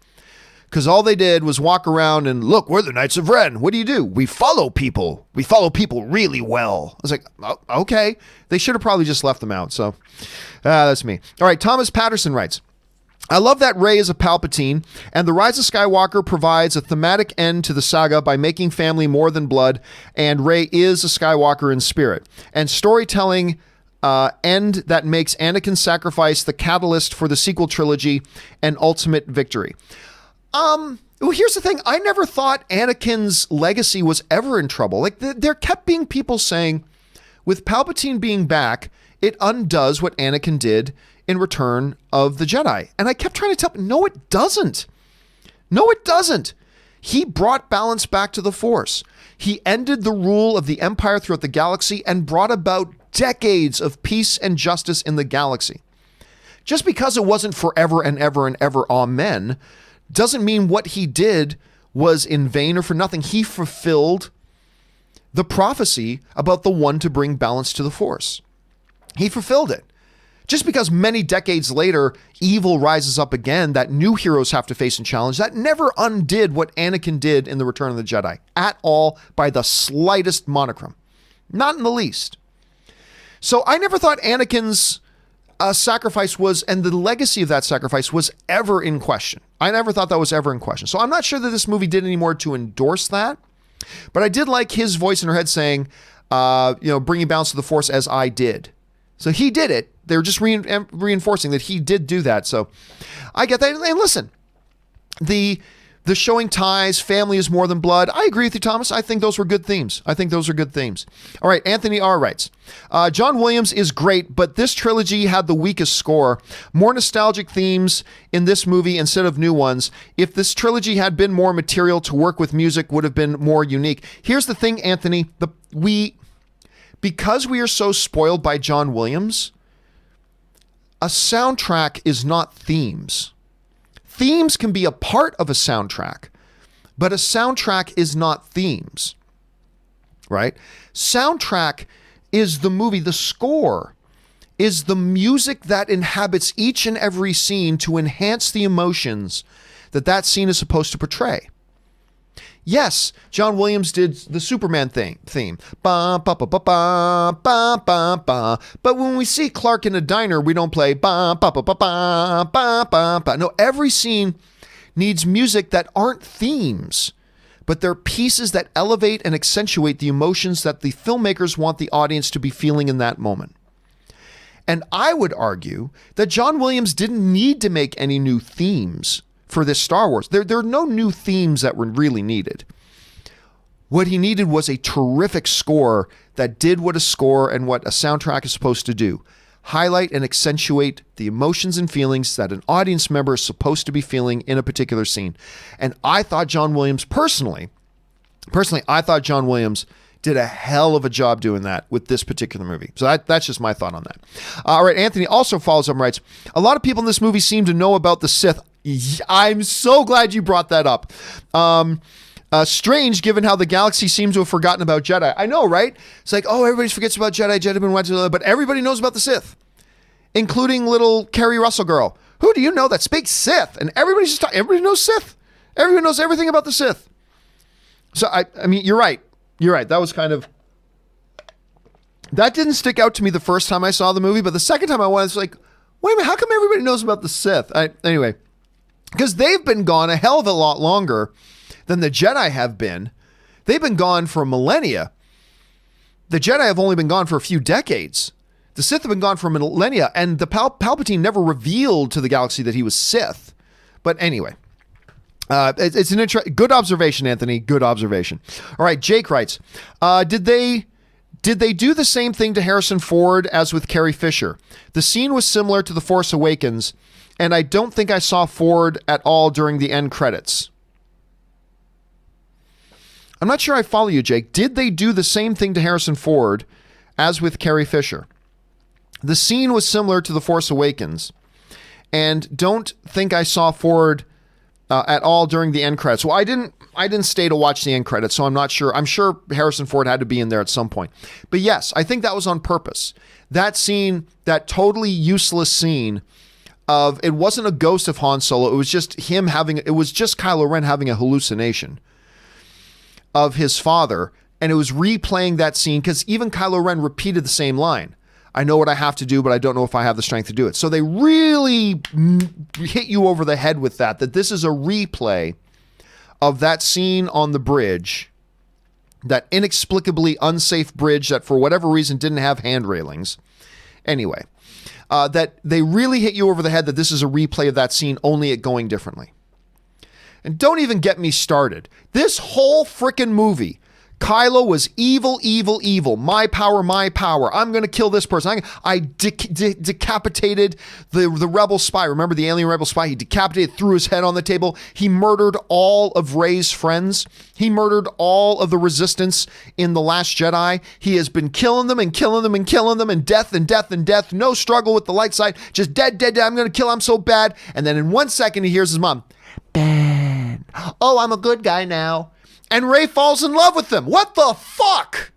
Because all they did was walk around and, look, we're the Knights of Ren. What do? We follow people. We follow people really well. I was like, oh, okay. They should have probably just left them out. So that's me. All right, Thomas Patterson writes, I love that Rey is a Palpatine, and The Rise of Skywalker provides a thematic end to the saga by making family more than blood, and Rey is a Skywalker in spirit. And storytelling end that makes Anakin's sacrifice the catalyst for the sequel trilogy and ultimate victory. Well, here's the thing. I never thought Anakin's legacy was ever in trouble. Like, there kept being people saying, with Palpatine being back, it undoes what Anakin did in Return of the Jedi. And I kept trying to tell him, no, it doesn't. No, it doesn't. He brought balance back to the Force. He ended the rule of the Empire throughout the galaxy and brought about decades of peace and justice in the galaxy. Just because it wasn't forever and ever and ever, amen, doesn't mean what he did was in vain or for nothing. He fulfilled the prophecy about the one to bring balance to the Force. He fulfilled it. Just because many decades later, evil rises up again that new heroes have to face and challenge, that never undid what Anakin did in The Return of the Jedi at all by the slightest monochrome. Not in the least. So I never thought Anakin's sacrifice was, and the legacy of that sacrifice was ever in question. I never thought that was ever in question. So I'm not sure that this movie did any more to endorse that, but I did like his voice in her head saying, bringing balance to the Force as I did. So he did it. They're just reinforcing that he did do that. So I get that. And listen, the showing ties, family is more than blood. I agree with you, Thomas. I think those were good themes. All right, Anthony R. writes, John Williams is great, but this trilogy had the weakest score. More nostalgic themes in this movie instead of new ones. If this trilogy had been more material to work with, music would have been more unique. Here's the thing, Anthony. Because we are so spoiled by John Williams, a soundtrack is not themes. Themes can be a part of a soundtrack, but a soundtrack is not themes, right? Soundtrack is the movie. The score is the music that inhabits each and every scene to enhance the emotions that scene is supposed to portray. Yes, John Williams did the Superman theme. Ba, ba, ba, ba, ba, ba, ba, ba. But when we see Clark in a diner, we don't play ba, ba, ba, ba, ba, ba, ba, ba. No, every scene needs music that aren't themes, but they're pieces that elevate and accentuate the emotions that the filmmakers want the audience to be feeling in that moment. And I would argue that John Williams didn't need to make any new themes for this Star Wars. There are no new themes that were really needed. What he needed was a terrific score that did what a score and what a soundtrack is supposed to do. Highlight and accentuate the emotions and feelings that an audience member is supposed to be feeling in a particular scene. And I thought John Williams, personally, I thought John Williams did a hell of a job doing that with this particular movie. So that's just my thought on that. All right, Anthony also follows up and writes, a lot of people in this movie seem to know about the Sith. I'm so glad you brought that up. Strange, given how the galaxy seems to have forgotten about Jedi. I know, right? It's like, oh, everybody forgets about Jedi, but everybody knows about the Sith, including little Kerry Russell girl. Who do you know that speaks Sith? And everybody's just talking. Everybody knows Sith. Everyone knows everything about the Sith. So I mean, you're right. That was kind of, that didn't stick out to me the first time I saw the movie, but the second time I was like, wait a minute, how come everybody knows about the Sith? Anyway, because they've been gone a hell of a lot longer than the Jedi have been. They've been gone for millennia. The Jedi have only been gone for a few decades. The Sith have been gone for millennia, and the Palpatine never revealed to the galaxy that he was Sith. But anyway, it's an good observation, Anthony. Good observation. All right, Jake writes, did they do the same thing to Harrison Ford as with Carrie Fisher? The scene was similar to The Force Awakens, and I don't think I saw Ford at all during the end credits. I'm not sure I follow you, Jake. Did they do the same thing to Harrison Ford as with Carrie Fisher? The scene was similar to The Force Awakens, and don't think I saw Ford at all during the end credits. Well, I didn't stay to watch the end credits, so I'm not sure. I'm sure Harrison Ford had to be in there at some point. But yes, I think that was on purpose. That scene, that totally useless scene of, it wasn't a ghost of Han Solo. It was just it was just Kylo Ren having a hallucination of his father. And it was replaying that scene because even Kylo Ren repeated the same line. I know what I have to do, but I don't know if I have the strength to do it. So they really hit you over the head with that this is a replay of that scene on the bridge, that inexplicably unsafe bridge that for whatever reason didn't have hand railings. Anyway, that they really hit you over the head that this is a replay of that scene, only it going differently. And don't even get me started. This whole frickin' movie, Kylo was evil, evil, evil. My power, my power. I'm going to kill this person. I decapitated the rebel spy. Remember the alien rebel spy? He decapitated, threw his head on the table. He murdered all of Rey's friends. He murdered all of the resistance in The Last Jedi. He has been killing them and killing them and killing them, and death and death and death. No struggle with the light side. Just dead, dead, dead. I'm going to kill. I'm so bad. And then in 1 second, he hears his mom. Ben. Oh, I'm a good guy now. And Rey falls in love with them. What the fuck?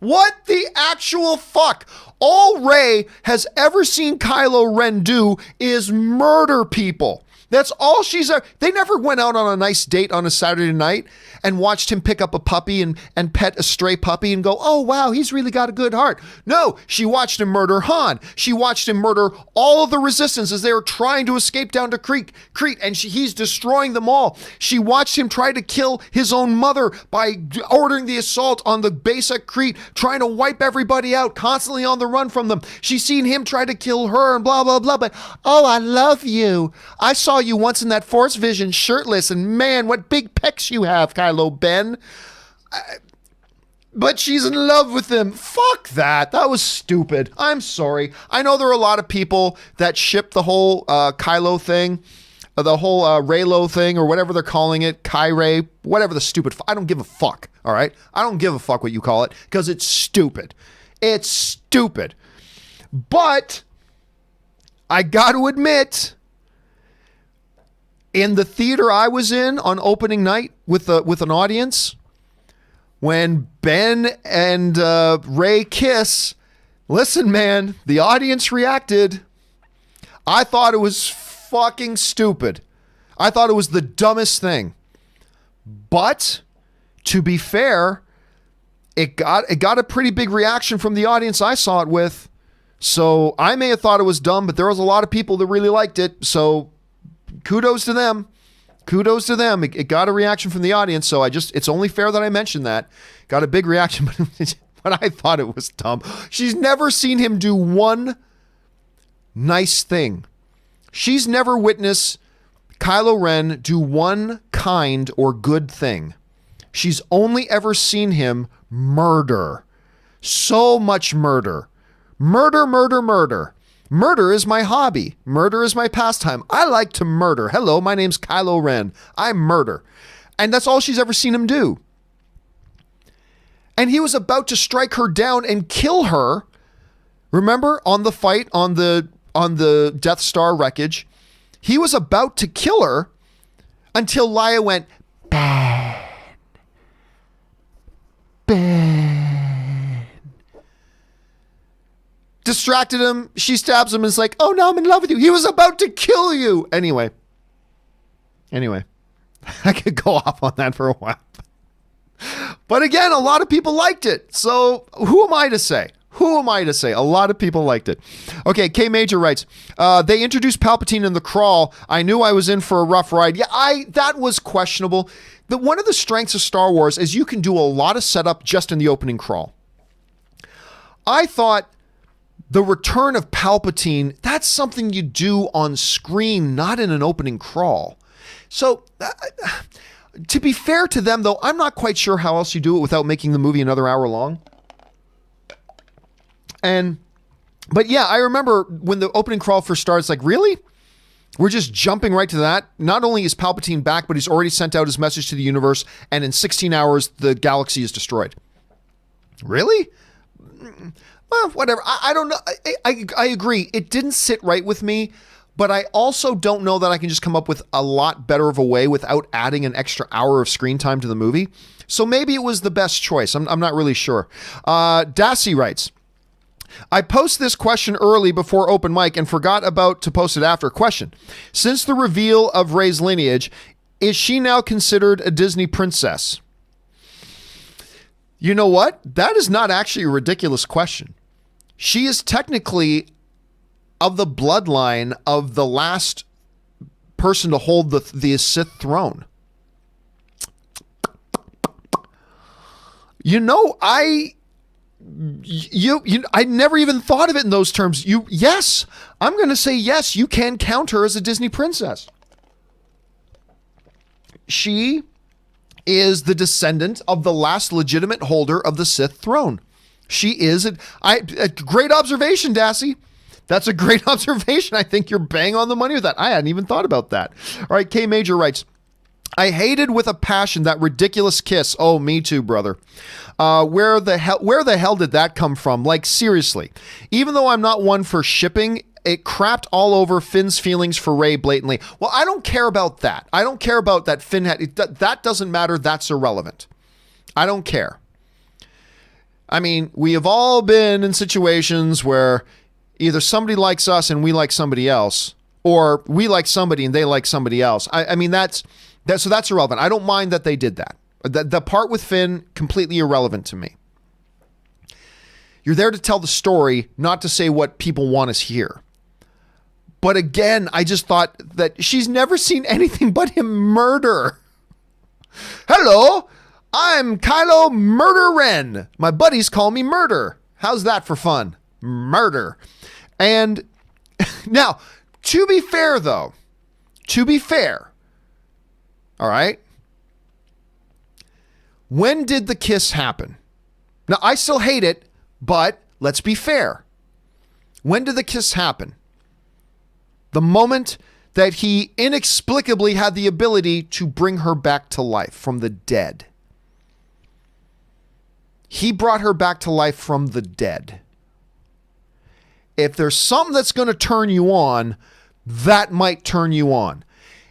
What the actual fuck? All Rey has ever seen Kylo Ren do is murder people. That's all she's ever. They never went out on a nice date on a Saturday night and watched him pick up a puppy and pet a stray puppy and go, oh, wow, he's really got a good heart. No, she watched him murder Han. She watched him murder all of the resistance as they were trying to escape down to Crete, and he's destroying them all. She watched him try to kill his own mother by ordering the assault on the base at Crete, trying to wipe everybody out, constantly on the run from them. She's seen him try to kill her and blah, blah, blah. But, oh, I love you. I saw you once in that Force vision shirtless, and man, what big pecs you have, Kylo Ben. But she's in love with him. Fuck that. That was stupid. I'm sorry. I know there are a lot of people that ship the whole Kylo thing, the whole Reylo thing, or whatever they're calling it, Kyray, whatever the stupid. I don't give a fuck. All right. I don't give a fuck what you call it because it's stupid. It's stupid. But I got to admit, in the theater I was in on opening night with an audience, when Ben and Rey kiss, listen, man, the audience reacted. I thought it was fucking stupid. I thought it was the dumbest thing. But to be fair, it got a pretty big reaction from the audience I saw it with. So I may have thought it was dumb, but there was a lot of people that really liked it. So kudos to them. Kudos to them. It got a reaction from the audience, so it's only fair that I mention that. Got a big reaction, but I thought it was dumb. She's never seen him do one nice thing. She's never witnessed Kylo Ren do one kind or good thing. She's only ever seen him murder. So much murder. Murder, murder, murder. Murder is my hobby. Murder is my pastime. I like to murder. Hello, my name's Kylo Ren. I murder. And that's all she's ever seen him do. And he was about to strike her down and kill her. Remember on the fight on the Death Star wreckage? He was about to kill her until Leia went, Ben. Distracted him. She stabs him and is like, oh, no, I'm in love with you. He was about to kill you. Anyway, I could go off on that for a while. But again, a lot of people liked it. So who am I to say? Who am I to say? A lot of people liked it. Okay, K Major writes, they introduced Palpatine in the crawl. I knew I was in for a rough ride. Yeah, that was questionable. One of the strengths of Star Wars is you can do a lot of setup just in the opening crawl. I thought the return of Palpatine, that's something you do on screen, not in an opening crawl. So, to be fair to them, though, I'm not quite sure how else you do it without making the movie another hour long. But yeah, I remember when the opening crawl first started, it's like, really? We're just jumping right to that? Not only is Palpatine back, but he's already sent out his message to the universe, and in 16 hours, the galaxy is destroyed. Really? Well, whatever. I don't know. I agree. It didn't sit right with me, but I also don't know that I can just come up with a lot better of a way without adding an extra hour of screen time to the movie. So maybe it was the best choice. I'm not really sure. Dassy writes, I post this question early before open mic and forgot to post it after. Question. Since the reveal of Rey's lineage, is she now considered a Disney princess? You know what? That is not actually a ridiculous question. She is technically of the bloodline of the last person to hold the Sith throne. You know, I never even thought of it in those terms. Yes, I'm going to say yes, you can count her as a Disney princess. She is the descendant of the last legitimate holder of the Sith throne. She is a great observation, Dassy. That's a great observation. I think you're bang on the money with that. I hadn't even thought about that. All right, K Major writes, I hated with a passion that ridiculous kiss. Oh, me too, brother. Where the hell did that come from? Like, seriously. Even though I'm not one for shipping, it crapped all over Finn's feelings for Rey blatantly. Well, I don't care about that. I don't care about that Finn had... That doesn't matter. That's irrelevant. I don't care. I mean, we have all been in situations where either somebody likes us and we like somebody else, or we like somebody and they like somebody else. I mean, that's irrelevant. I don't mind that they did that. The part with Finn, completely irrelevant to me. You're there to tell the story, not to say what people want to hear. But again, I just thought that she's never seen anything but him murder. Hello, I'm Kylo Murder Ren. My buddies call me Murder. How's that for fun? Murder. And now, to be fair though, all right, when did the kiss happen? Now, I still hate it, but let's be fair. When did the kiss happen? The moment that he inexplicably had the ability to bring her back to life from the dead. He brought her back to life from the dead. If there's something that's going to turn you on, that might turn you on.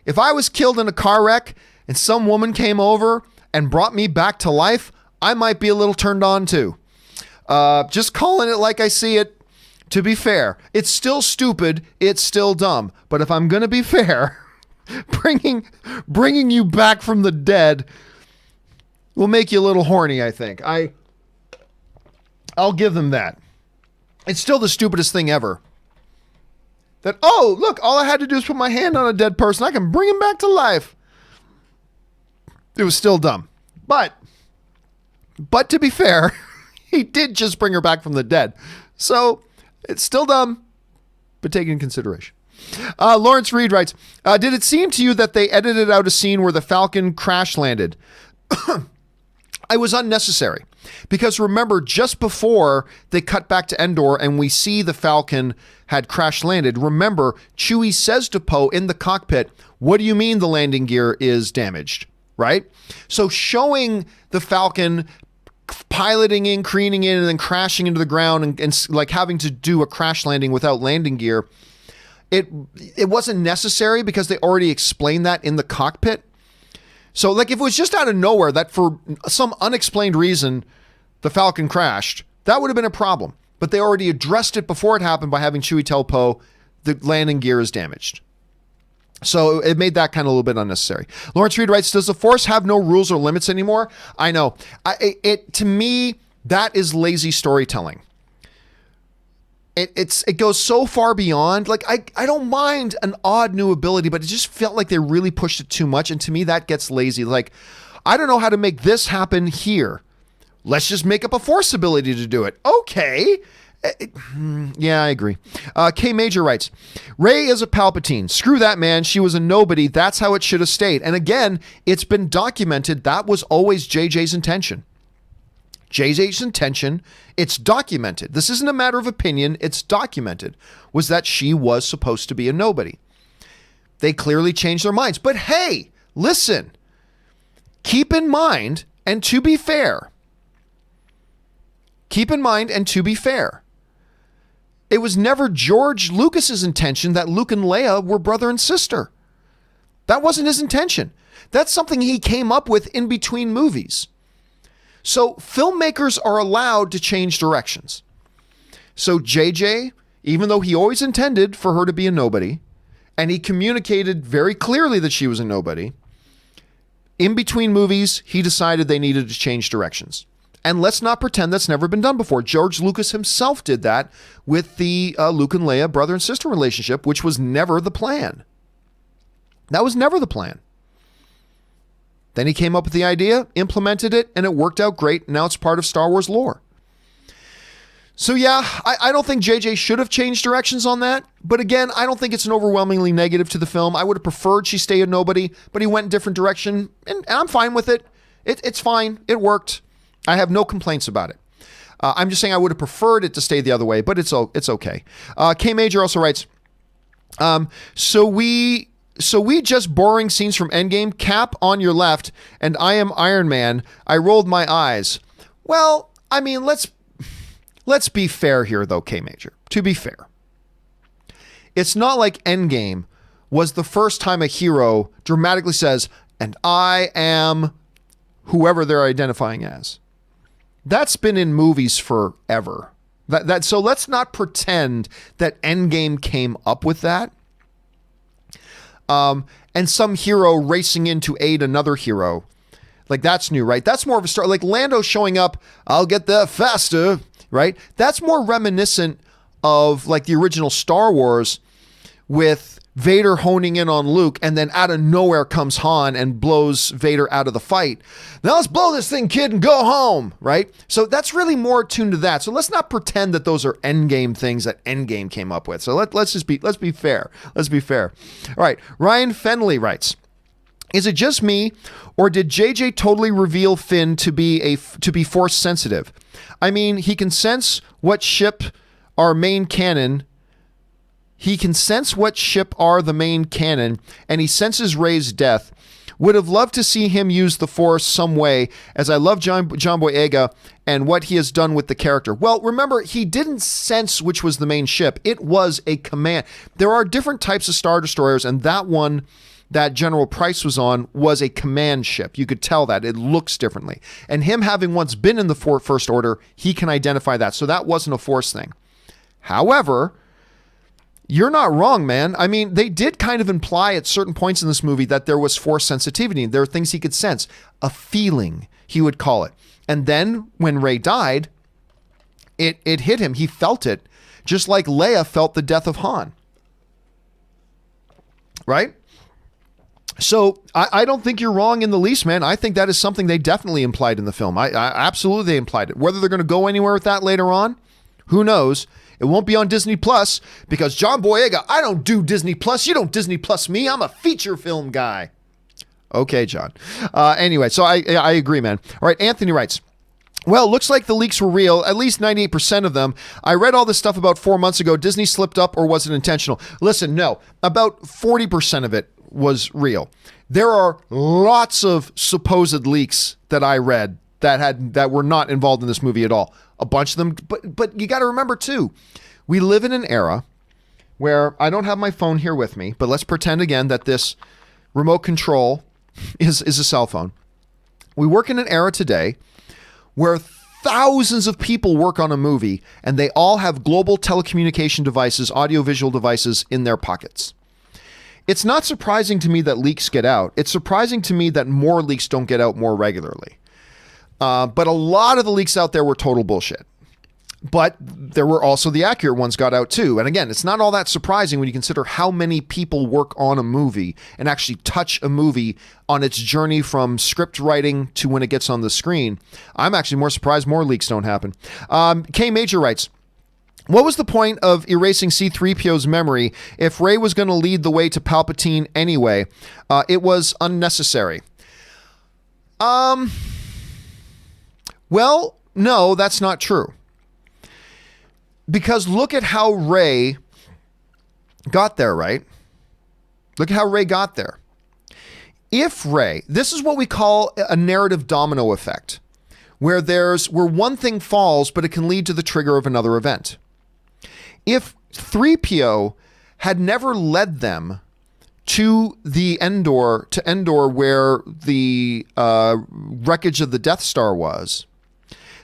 If I was killed in a car wreck and some woman came over and brought me back to life, I might be a little turned on too. Just calling it like I see it. To be fair, it's still stupid. It's still dumb. But if I'm going to be fair, bringing you back from the dead will make you a little horny, I think. I'll give them that. It's still the stupidest thing ever. That, oh, look, all I had to do is put my hand on a dead person. I can bring him back to life. It was still dumb. But to be fair, he did just bring her back from the dead. So it's still dumb, but take it in consideration. Lawrence Reed writes, did it seem to you that they edited out a scene where the Falcon crash landed? It was unnecessary. Because remember, just before they cut back to Endor and we see the Falcon had crash landed, remember, Chewie says to Poe in the cockpit, what do you mean the landing gear is damaged? Right? So showing the Falcon piloting in, careening in, and then crashing into the ground and like having to do a crash landing without landing gear, it wasn't necessary because they already explained that in the cockpit. So like if it was just out of nowhere that for some unexplained reason the Falcon crashed, that would have been a problem. But they already addressed it before it happened by having Chewie tell Poe the landing gear is damaged. So it made that kind of a little bit unnecessary. Lawrence Reed writes, does the Force have no rules or limits anymore? I know. To me, that is lazy storytelling. It goes so far beyond. Like, I don't mind an odd new ability, but it just felt like they really pushed it too much. And to me, that gets lazy. Like, I don't know how to make this happen here. Let's just make up a Force ability to do it. Okay. Yeah, I agree. K Major writes, Rey is a Palpatine. Screw that, man. She was a nobody. That's how it should have stayed. And again, it's been documented. That was always JJ's intention. JJ's intention, it's documented. This isn't a matter of opinion. It's documented, was that she was supposed to be a nobody. They clearly changed their minds. But hey, listen, keep in mind, and to be fair, it was never George Lucas's intention that Luke and Leia were brother and sister. That wasn't his intention. That's something he came up with in between movies. So filmmakers are allowed to change directions. So JJ, even though he always intended for her to be a nobody, and he communicated very clearly that she was a nobody, in between movies, he decided they needed to change directions. And let's not pretend that's never been done before. George Lucas himself did that with the Luke and Leia brother and sister relationship, which was never the plan. That was never the plan. Then he came up with the idea, implemented it, and it worked out great. Now it's part of Star Wars lore. So yeah, I don't think JJ should have changed directions on that. But again, I don't think it's an overwhelmingly negative to the film. I would have preferred she stay a nobody, but he went in a different direction, and I'm fine with it. It's fine. It worked. I have no complaints about it. I'm just saying I would have preferred it to stay the other way, but it's okay. K Major also writes, so we just boring scenes from Endgame. Cap on your left, and I am Iron Man. I rolled my eyes. Well, I mean, let's be fair here, though, K Major. To be fair, it's not like Endgame was the first time a hero dramatically says, "And I am whoever they're identifying as." That's been in movies forever. So let's not pretend that Endgame came up with that. And some hero racing in to aid another hero. Like, that's new, right? That's more of a story. Like Lando showing up, I'll get there faster, right? That's more reminiscent of like the original Star Wars with Vader honing in on Luke, and then out of nowhere comes Han and blows Vader out of the fight. Now let's blow this thing, kid, and go home, right? So that's really more tuned to that. So let's not pretend that those are Endgame things that Endgame came up with. So let's be fair. Let's be fair. All right, Ryan Fenley writes, is it just me, or did JJ totally reveal Finn to be force sensitive? I mean, he can sense what ship are main canon. He can sense what ship are the main canon, and he senses Rey's death. Would have loved to see him use the Force some way, as I love John Boyega and what he has done with the character. Well, remember, he didn't sense which was the main ship. It was a command. There are different types of Star Destroyers, and that one that General Price was on was a command ship. You could tell that. It looks differently. And him having once been in the First Order, he can identify that. So that wasn't a Force thing. However, you're not wrong, man. I mean, they did kind of imply at certain points in this movie that there was Force sensitivity. There are things he could sense. A feeling, he would call it. And then when Rey died, it hit him. He felt it, just like Leia felt the death of Han. Right? So I don't think you're wrong in the least, man. I think that is something they definitely implied in the film. I absolutely they implied it. Whether they're going to go anywhere with that later on, who knows? It won't be on Disney Plus because John Boyega, I don't do Disney Plus. You don't Disney Plus me. I'm a feature film guy. Okay, John. Anyway, so I agree, man. All right, Anthony writes, well, looks like the leaks were real, at least 98% of them. I read all this stuff about 4 months ago. Disney slipped up, or was it intentional? Listen, no. About 40% of it was real. There are lots of supposed leaks that I read that were not involved in this movie at all. A bunch of them, but you got to remember too, we live in an era where I don't have my phone here with me, but let's pretend again that this remote control is a cell phone. We work in an era today where thousands of people work on a movie and they all have global telecommunication devices, audiovisual devices in their pockets. It's not surprising to me that leaks get out. It's surprising to me that more leaks don't get out more regularly. But a lot of the leaks out there were total bullshit. But there were also the accurate ones got out too. And again, it's not all that surprising when you consider how many people work on a movie and actually touch a movie on its journey from script writing to when it gets on the screen. I'm actually more surprised more leaks don't happen. K Major writes, what was the point of erasing C-3PO's memory if Rey was going to lead the way to Palpatine anyway? It was unnecessary. Well, no, that's not true. Because look at how Rey got there, right? Look at how Rey got there. If Rey, this is what we call a narrative domino effect, where one thing falls, but it can lead to the trigger of another event. If 3PO had never led them to Endor where the wreckage of the Death Star was,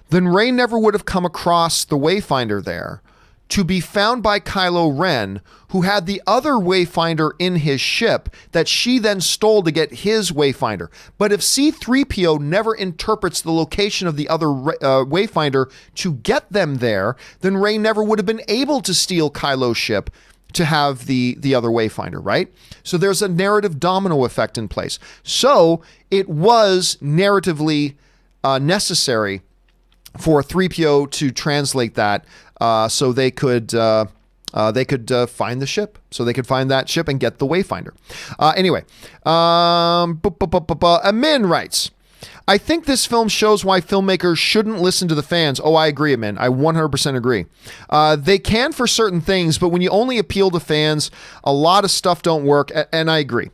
then Rey never would have come across the Wayfinder there to be found by Kylo Ren, who had the other Wayfinder in his ship that she then stole to get his Wayfinder. But if C-3PO never interprets the location of the other Wayfinder to get them there, then Rey never would have been able to steal Kylo's ship to have the other Wayfinder, right? So there's a narrative domino effect in place. So it was narratively necessary for 3PO to translate that so they could find the ship. So they could find that ship and get the Wayfinder. Anyway, Amin writes, I think this film shows why filmmakers shouldn't listen to the fans. Oh, I agree, Amin. I 100% agree. They can for certain things, but when you only appeal to fans, a lot of stuff don't work, and I agree.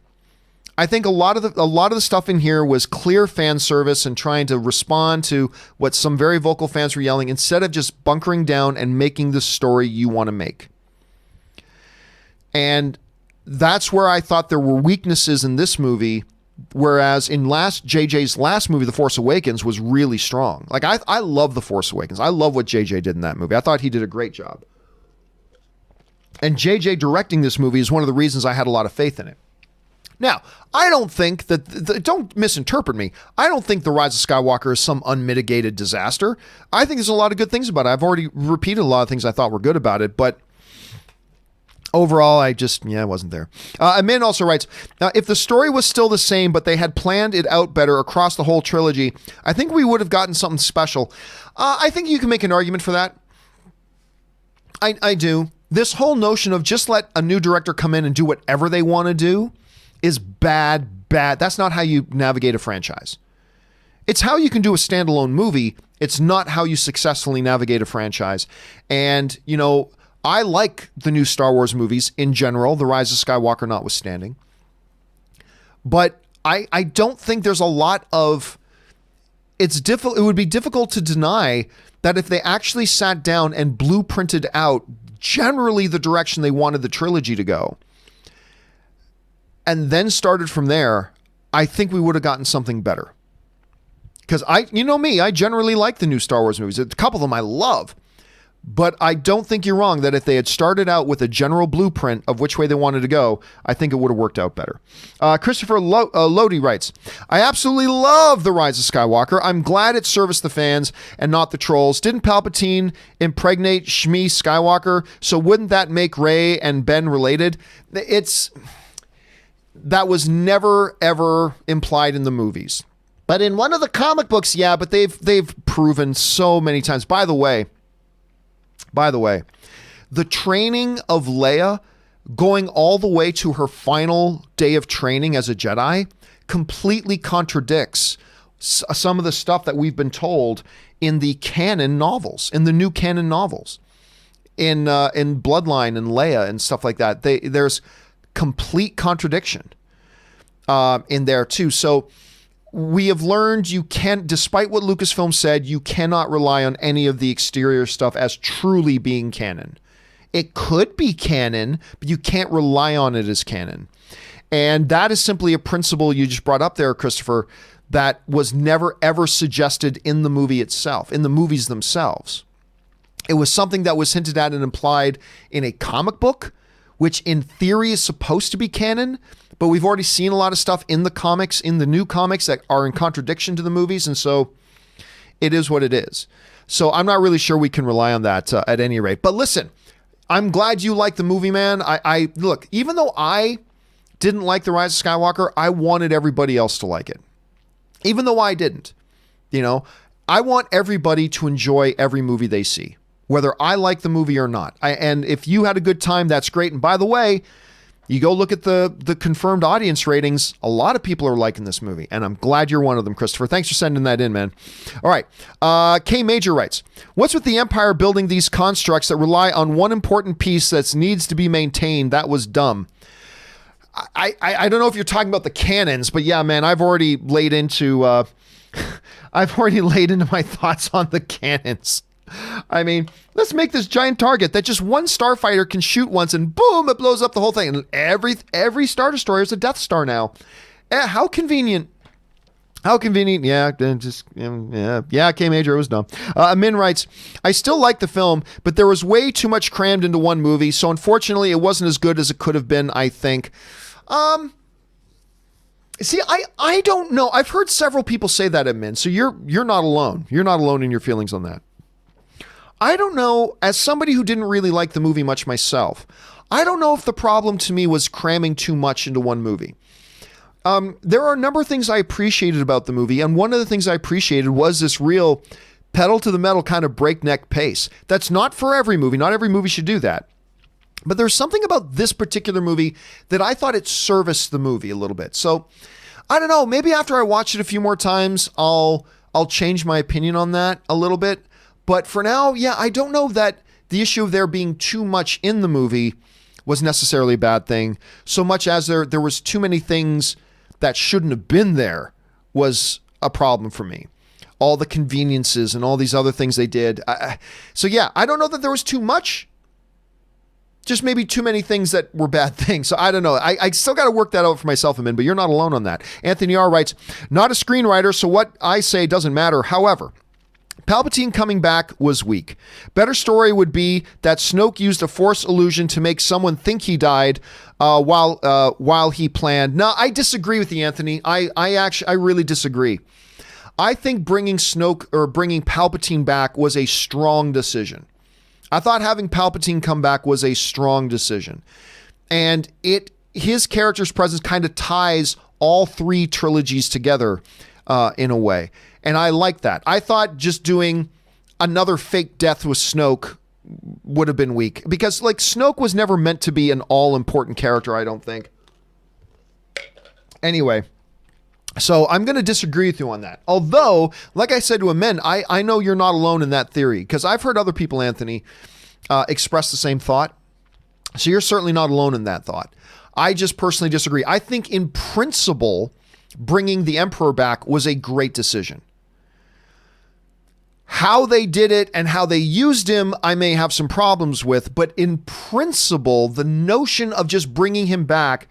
I think a lot of the stuff in here was clear fan service and trying to respond to what some very vocal fans were yelling instead of just bunkering down and making the story you want to make. And that's where I thought there were weaknesses in this movie Whereas in JJ's last movie, The Force Awakens, was really strong. Like, I love The Force Awakens. I love what JJ did in that movie. I thought he did a great job. And JJ directing this movie is one of the reasons I had a lot of faith in it. Now, I don't think that, don't misinterpret me, I don't think The Rise of Skywalker is some unmitigated disaster. I think there's a lot of good things about it. I've already repeated a lot of things I thought were good about it, but overall, I wasn't there. Amin also writes, if the story was still the same, but they had planned it out better across the whole trilogy, I think we would have gotten something special. I think you can make an argument for that. I do. This whole notion of just let a new director come in and do whatever they want to do is bad. That's not how you navigate a franchise. It's how you can do a standalone movie. It's not how you successfully navigate a franchise. And, I like the new Star Wars movies in general, The Rise of Skywalker notwithstanding. But I don't think there's a lot of... It would be difficult to deny that if they actually sat down and blueprinted out generally the direction they wanted the trilogy to go, and then started from there, I think we would have gotten something better. Because I generally like the new Star Wars movies. A couple of them I love. But I don't think you're wrong that if they had started out with a general blueprint of which way they wanted to go, I think it would have worked out better. Christopher Lodi writes, I absolutely love The Rise of Skywalker. I'm glad it serviced the fans and not the trolls. Didn't Palpatine impregnate Shmi Skywalker? So wouldn't that make Rey and Ben related? That was never, ever implied in the movies. But in one of the comic books, yeah, but they've proven so many times. By the way, the training of Leia going all the way to her final day of training as a Jedi completely contradicts some of the stuff that we've been told in the canon novels, in the new canon novels, in Bloodline and Leia and stuff like that. There's complete contradiction in there too. So we have learned despite what Lucasfilm said, you cannot rely on any of the exterior stuff as truly being canon. It could be canon, but you can't rely on it as canon. And that is simply a principle you just brought up there, Christopher, that was never ever suggested in the movie itself, in the movies themselves. It was something that was hinted at and implied in a comic book, which in theory is supposed to be canon, but we've already seen a lot of stuff in the comics, in the new comics, that are in contradiction to the movies, and so it is what it is. So I'm not really sure we can rely on that at any rate. But listen, I'm glad you like the movie, man. I look, even though I didn't like The Rise of Skywalker, I wanted everybody else to like it. Even though I didn't. I want everybody to enjoy every movie they see, whether I like the movie or not. And if you had a good time, that's great. And by the way, you go look at the confirmed audience ratings. A lot of people are liking this movie, and I'm glad you're one of them, Christopher. Thanks for sending that in, man. All right. K Major writes, what's with the Empire building these constructs that rely on one important piece that needs to be maintained? That was dumb. I don't know if you're talking about the cannons, but yeah, man, I've already laid into my thoughts on the cannons. I mean, let's make this giant target that just one starfighter can shoot once and boom, it blows up the whole thing. And every Star Destroyer is a Death Star now. How convenient. How convenient. Yeah, K Major, it was dumb. Min writes, I still like the film, but there was way too much crammed into one movie. So unfortunately, it wasn't as good as it could have been, I think. See, I don't know. I've heard several people say that, Min. So you're not alone. You're not alone in your feelings on that. I don't know, as somebody who didn't really like the movie much myself, I don't know if the problem to me was cramming too much into one movie. There are a number of things I appreciated about the movie, and one of the things I appreciated was this real pedal to the metal kind of breakneck pace. That's not for every movie. Not every movie should do that. But there's something about this particular movie that I thought it serviced the movie a little bit. So, I don't know, maybe after I watch it a few more times, I'll change my opinion on that a little bit. But for now, yeah, I don't know that the issue of there being too much in the movie was necessarily a bad thing, so much as there was too many things that shouldn't have been there was a problem for me. All the conveniences and all these other things they did. So yeah, I don't know that there was too much just maybe too many things that were bad things. So I don't know. I still got to work that out for myself, Amin, but you're not alone on that. Anthony R. writes, not a screenwriter, so what I say doesn't matter. However, Palpatine coming back was weak. Better story would be that Snoke used a Force illusion to make someone think he died while he planned. No, I disagree with you, Anthony. I really disagree. I think bringing Palpatine back was a strong decision. I thought having Palpatine come back was a strong decision. And his character's presence kind of ties all three trilogies together in a way. And I like that. I thought just doing another fake death with Snoke would have been weak. Because like Snoke was never meant to be an all-important character, I don't think. Anyway. So I'm going to disagree with you on that. Although, like I said to Amin, I know you're not alone in that theory because I've heard other people, Anthony, express the same thought. So you're certainly not alone in that thought. I just personally disagree. I think in principle, bringing the Emperor back was a great decision. How they did it and how they used him, I may have some problems with, but in principle, the notion of just bringing him back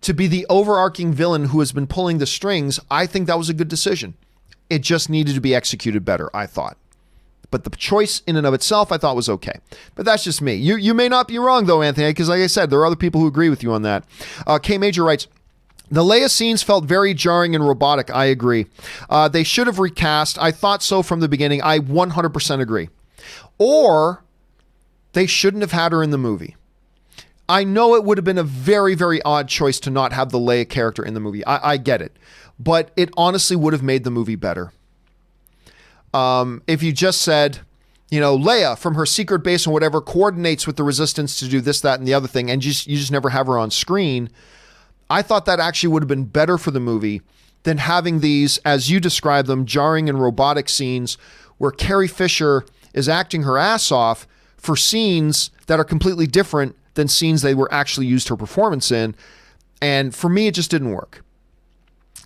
to be the overarching villain who has been pulling the strings, I think that was a good decision. It just needed to be executed better, I thought. But the choice in and of itself, I thought was okay. But that's just me. You may not be wrong, though, Anthony, because like I said, there are other people who agree with you on that. K. Major writes, the Leia scenes felt very jarring and robotic. I agree. They should have recast. I thought so from the beginning. I 100% agree. Or they shouldn't have had her in the movie. I know it would have been a very, very odd choice to not have the Leia character in the movie. I get it. But it honestly would have made the movie better. If you just said, Leia from her secret base or whatever coordinates with the Resistance to do this, that, and the other thing, and you just never have her on screen, I thought that actually would have been better for the movie than having these, as you describe them, jarring and robotic scenes where Carrie Fisher is acting her ass off for scenes that are completely different than scenes they were actually used her performance in. And for me, it just didn't work.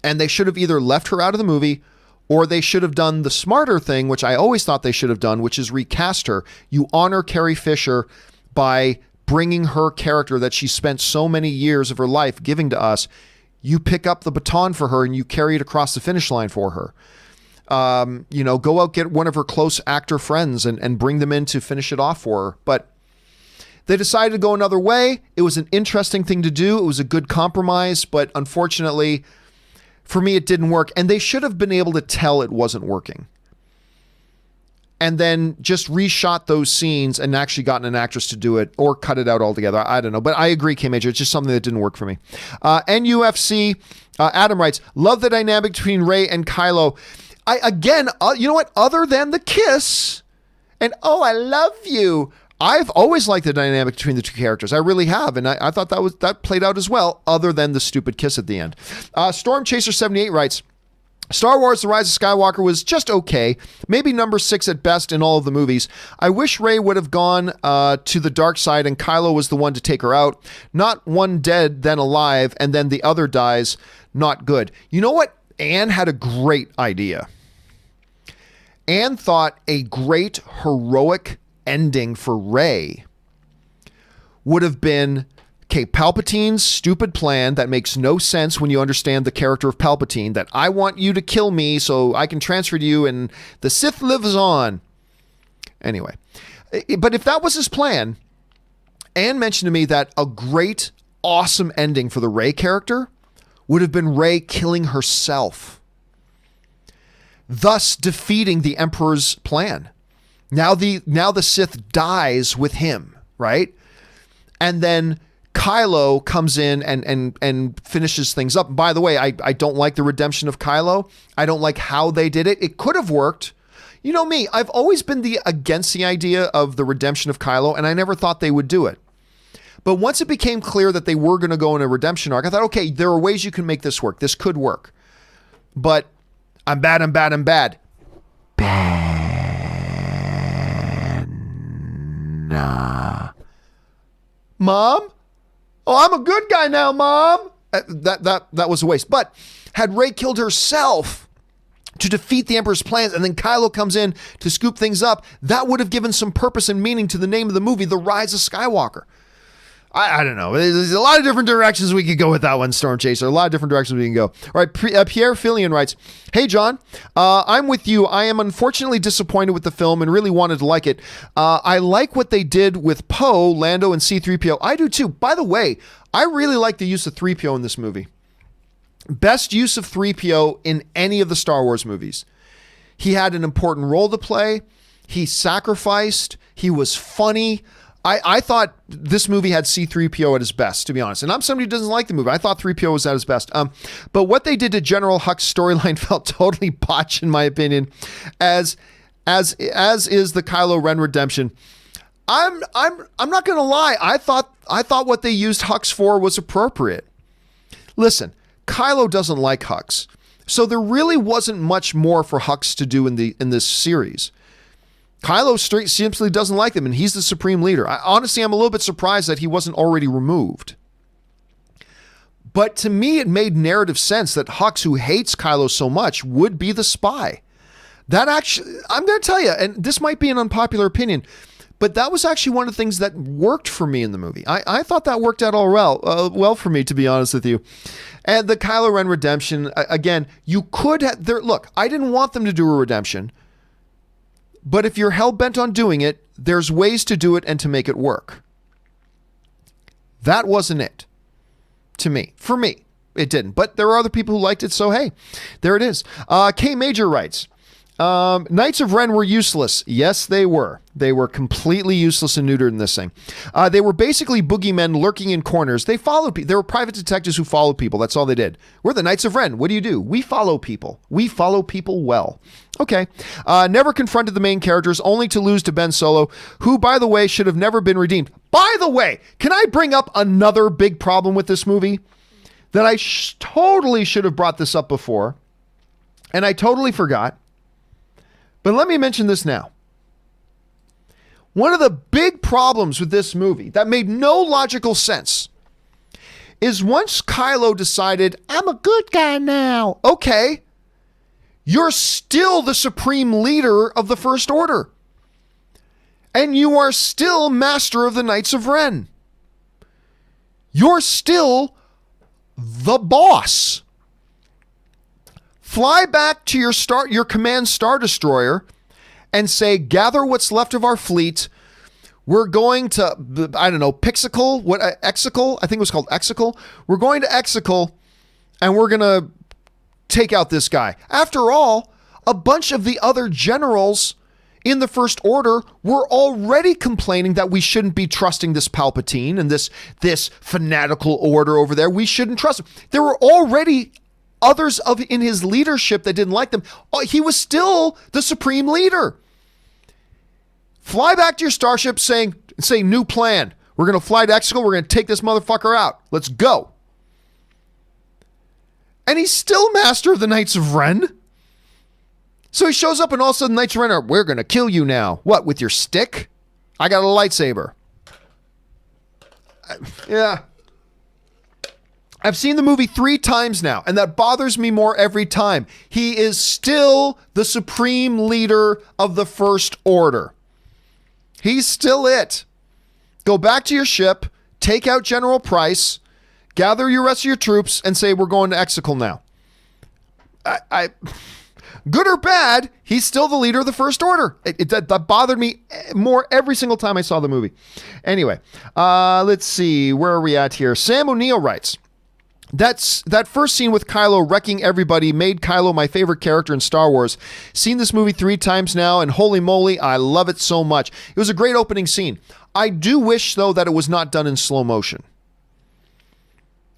And they should have either left her out of the movie or they should have done the smarter thing, which I always thought they should have done, which is recast her. You honor Carrie Fisher by bringing her character that she spent so many years of her life giving to us. You pick up the baton for her and you carry it across the finish line for her. Go out, get one of her close actor friends and bring them in to finish it off for her. But they decided to go another way. It was an interesting thing to do. It was a good compromise, but unfortunately, for me, it didn't work. And they should have been able to tell it wasn't working. And then just reshot those scenes and actually gotten an actress to do it or cut it out altogether. I don't know. But I agree, K. Major. It's just something that didn't work for me. NUFC, Adam writes, love the dynamic between Rey and Kylo. You know what? Other than the kiss and, oh, I love you. I've always liked the dynamic between the two characters. I really have. And I thought that played out as well, other than the stupid kiss at the end. Storm Chaser 78 writes, Star Wars The Rise of Skywalker was just okay, maybe number 6 at best in all of the movies. I wish Rey would have gone to the dark side and Kylo was the one to take her out. Not one dead, then alive, and then the other dies. Not good. You know what? Anne had a great idea. Anne thought a great heroic ending for Rey would have been, okay, Palpatine's stupid plan that makes no sense when you understand the character of Palpatine, that I want you to kill me so I can transfer to you and the Sith lives on. Anyway, but if that was his plan, Anne mentioned to me that a great, awesome ending for the Rey character would have been Rey killing herself, thus defeating the Emperor's plan. Now the Sith dies with him, right? And then Kylo comes in and finishes things up. By the way, I don't like the redemption of Kylo. I don't like how they did it. It could have worked. You know me, I've always been against the idea of the redemption of Kylo, and I never thought they would do it. But once it became clear that they were going to go in a redemption arc, I thought, okay, there are ways you can make this work. This could work. But I'm bad. Nah. Mom? Oh, I'm a good guy now, Mom. That was a waste. But had Rey killed herself to defeat the Emperor's plans and then Kylo comes in to scoop things up, that would have given some purpose and meaning to the name of the movie, The Rise of Skywalker. I don't know. There's a lot of different directions we could go with that one, Storm Chaser. A lot of different directions we can go. All right, Pierre Fillion writes, "Hey, John, I'm with you. I am unfortunately disappointed with the film and really wanted to like it. I like what they did with Poe, Lando, and C-3PO. I do too. By the way, I really like the use of 3PO in this movie. Best use of 3PO in any of the Star Wars movies. He had an important role to play. He sacrificed. He was funny. I thought this movie had C-3PO at his best, to be honest. And I'm somebody who doesn't like the movie. I thought 3PO was at his best. But what they did to General Huck's storyline felt totally botched, in my opinion, as is the Kylo Ren Redemption. I'm not gonna lie. I thought what they used Hux for was appropriate. Listen, Kylo doesn't like Hux, so there really wasn't much more for Hux to do in this series. Kylo simply doesn't like them, and he's the supreme leader. Honestly, I'm a little bit surprised that he wasn't already removed. But to me, it made narrative sense that Hux, who hates Kylo so much, would be the spy. That actually, I'm going to tell you, and this might be an unpopular opinion, but that was actually one of the things that worked for me in the movie. I thought that worked out all well for me, to be honest with you. And the Kylo Ren redemption, again, you could have, look, I didn't want them to do a redemption, but if you're hell-bent on doing it, there's ways to do it and to make it work. That wasn't it. To me. For me, it didn't. But there are other people who liked it, so hey, there it is. K Major writes, Knights of Ren were useless. Yes, they were. They were completely useless and neutered in this thing. They were basically boogeymen lurking in corners. They followed people. They were private detectives who followed people. That's all they did. We're the Knights of Ren. What do? We follow people. We follow people well. Okay. Never confronted the main characters, only to lose to Ben Solo, who, by the way, should have never been redeemed. By the way, can I bring up another big problem with this movie? That I totally should have brought this up before, and I totally forgot. But let me mention this now. One of the big problems with this movie that made no logical sense is once Kylo decided, I'm a good guy now. Okay. You're still the supreme leader of the First Order. And you are still master of the Knights of Ren. You're still the boss. Fly back to your command Star Destroyer and say, gather what's left of our fleet. We're going to, I don't know, Exegol? I think it was called Exegol. We're going to Exegol and we're going to take out this guy. After all, a bunch of the other generals in the First Order were already complaining that we shouldn't be trusting this Palpatine and this fanatical order over there. We shouldn't trust him. There were already others in his leadership that didn't like them. He was still the supreme leader. Fly back to your starship say new plan. We're going to fly to Exegol. We're going to take this motherfucker out. Let's go. And he's still master of the Knights of Ren. So he shows up and all of a sudden Knights of Ren are, we're going to kill you now. What, with your stick? I got a lightsaber. Yeah. I've seen the movie 3 times now, and that bothers me more every time. He is still the supreme leader of the First Order. He's still it. Go back to your ship, take out General Price, gather your rest of your troops, and say, we're going to Exegol now. Good or bad, he's still the leader of the First Order. That bothered me more every single time I saw the movie. Anyway, let's see. Where are we at here? Sam O'Neill writes, that first scene with Kylo wrecking everybody made Kylo my favorite character in Star Wars. Seen this movie 3 times now, and holy moly, I love it so much. It was a great opening scene. I do wish, though, that it was not done in slow motion.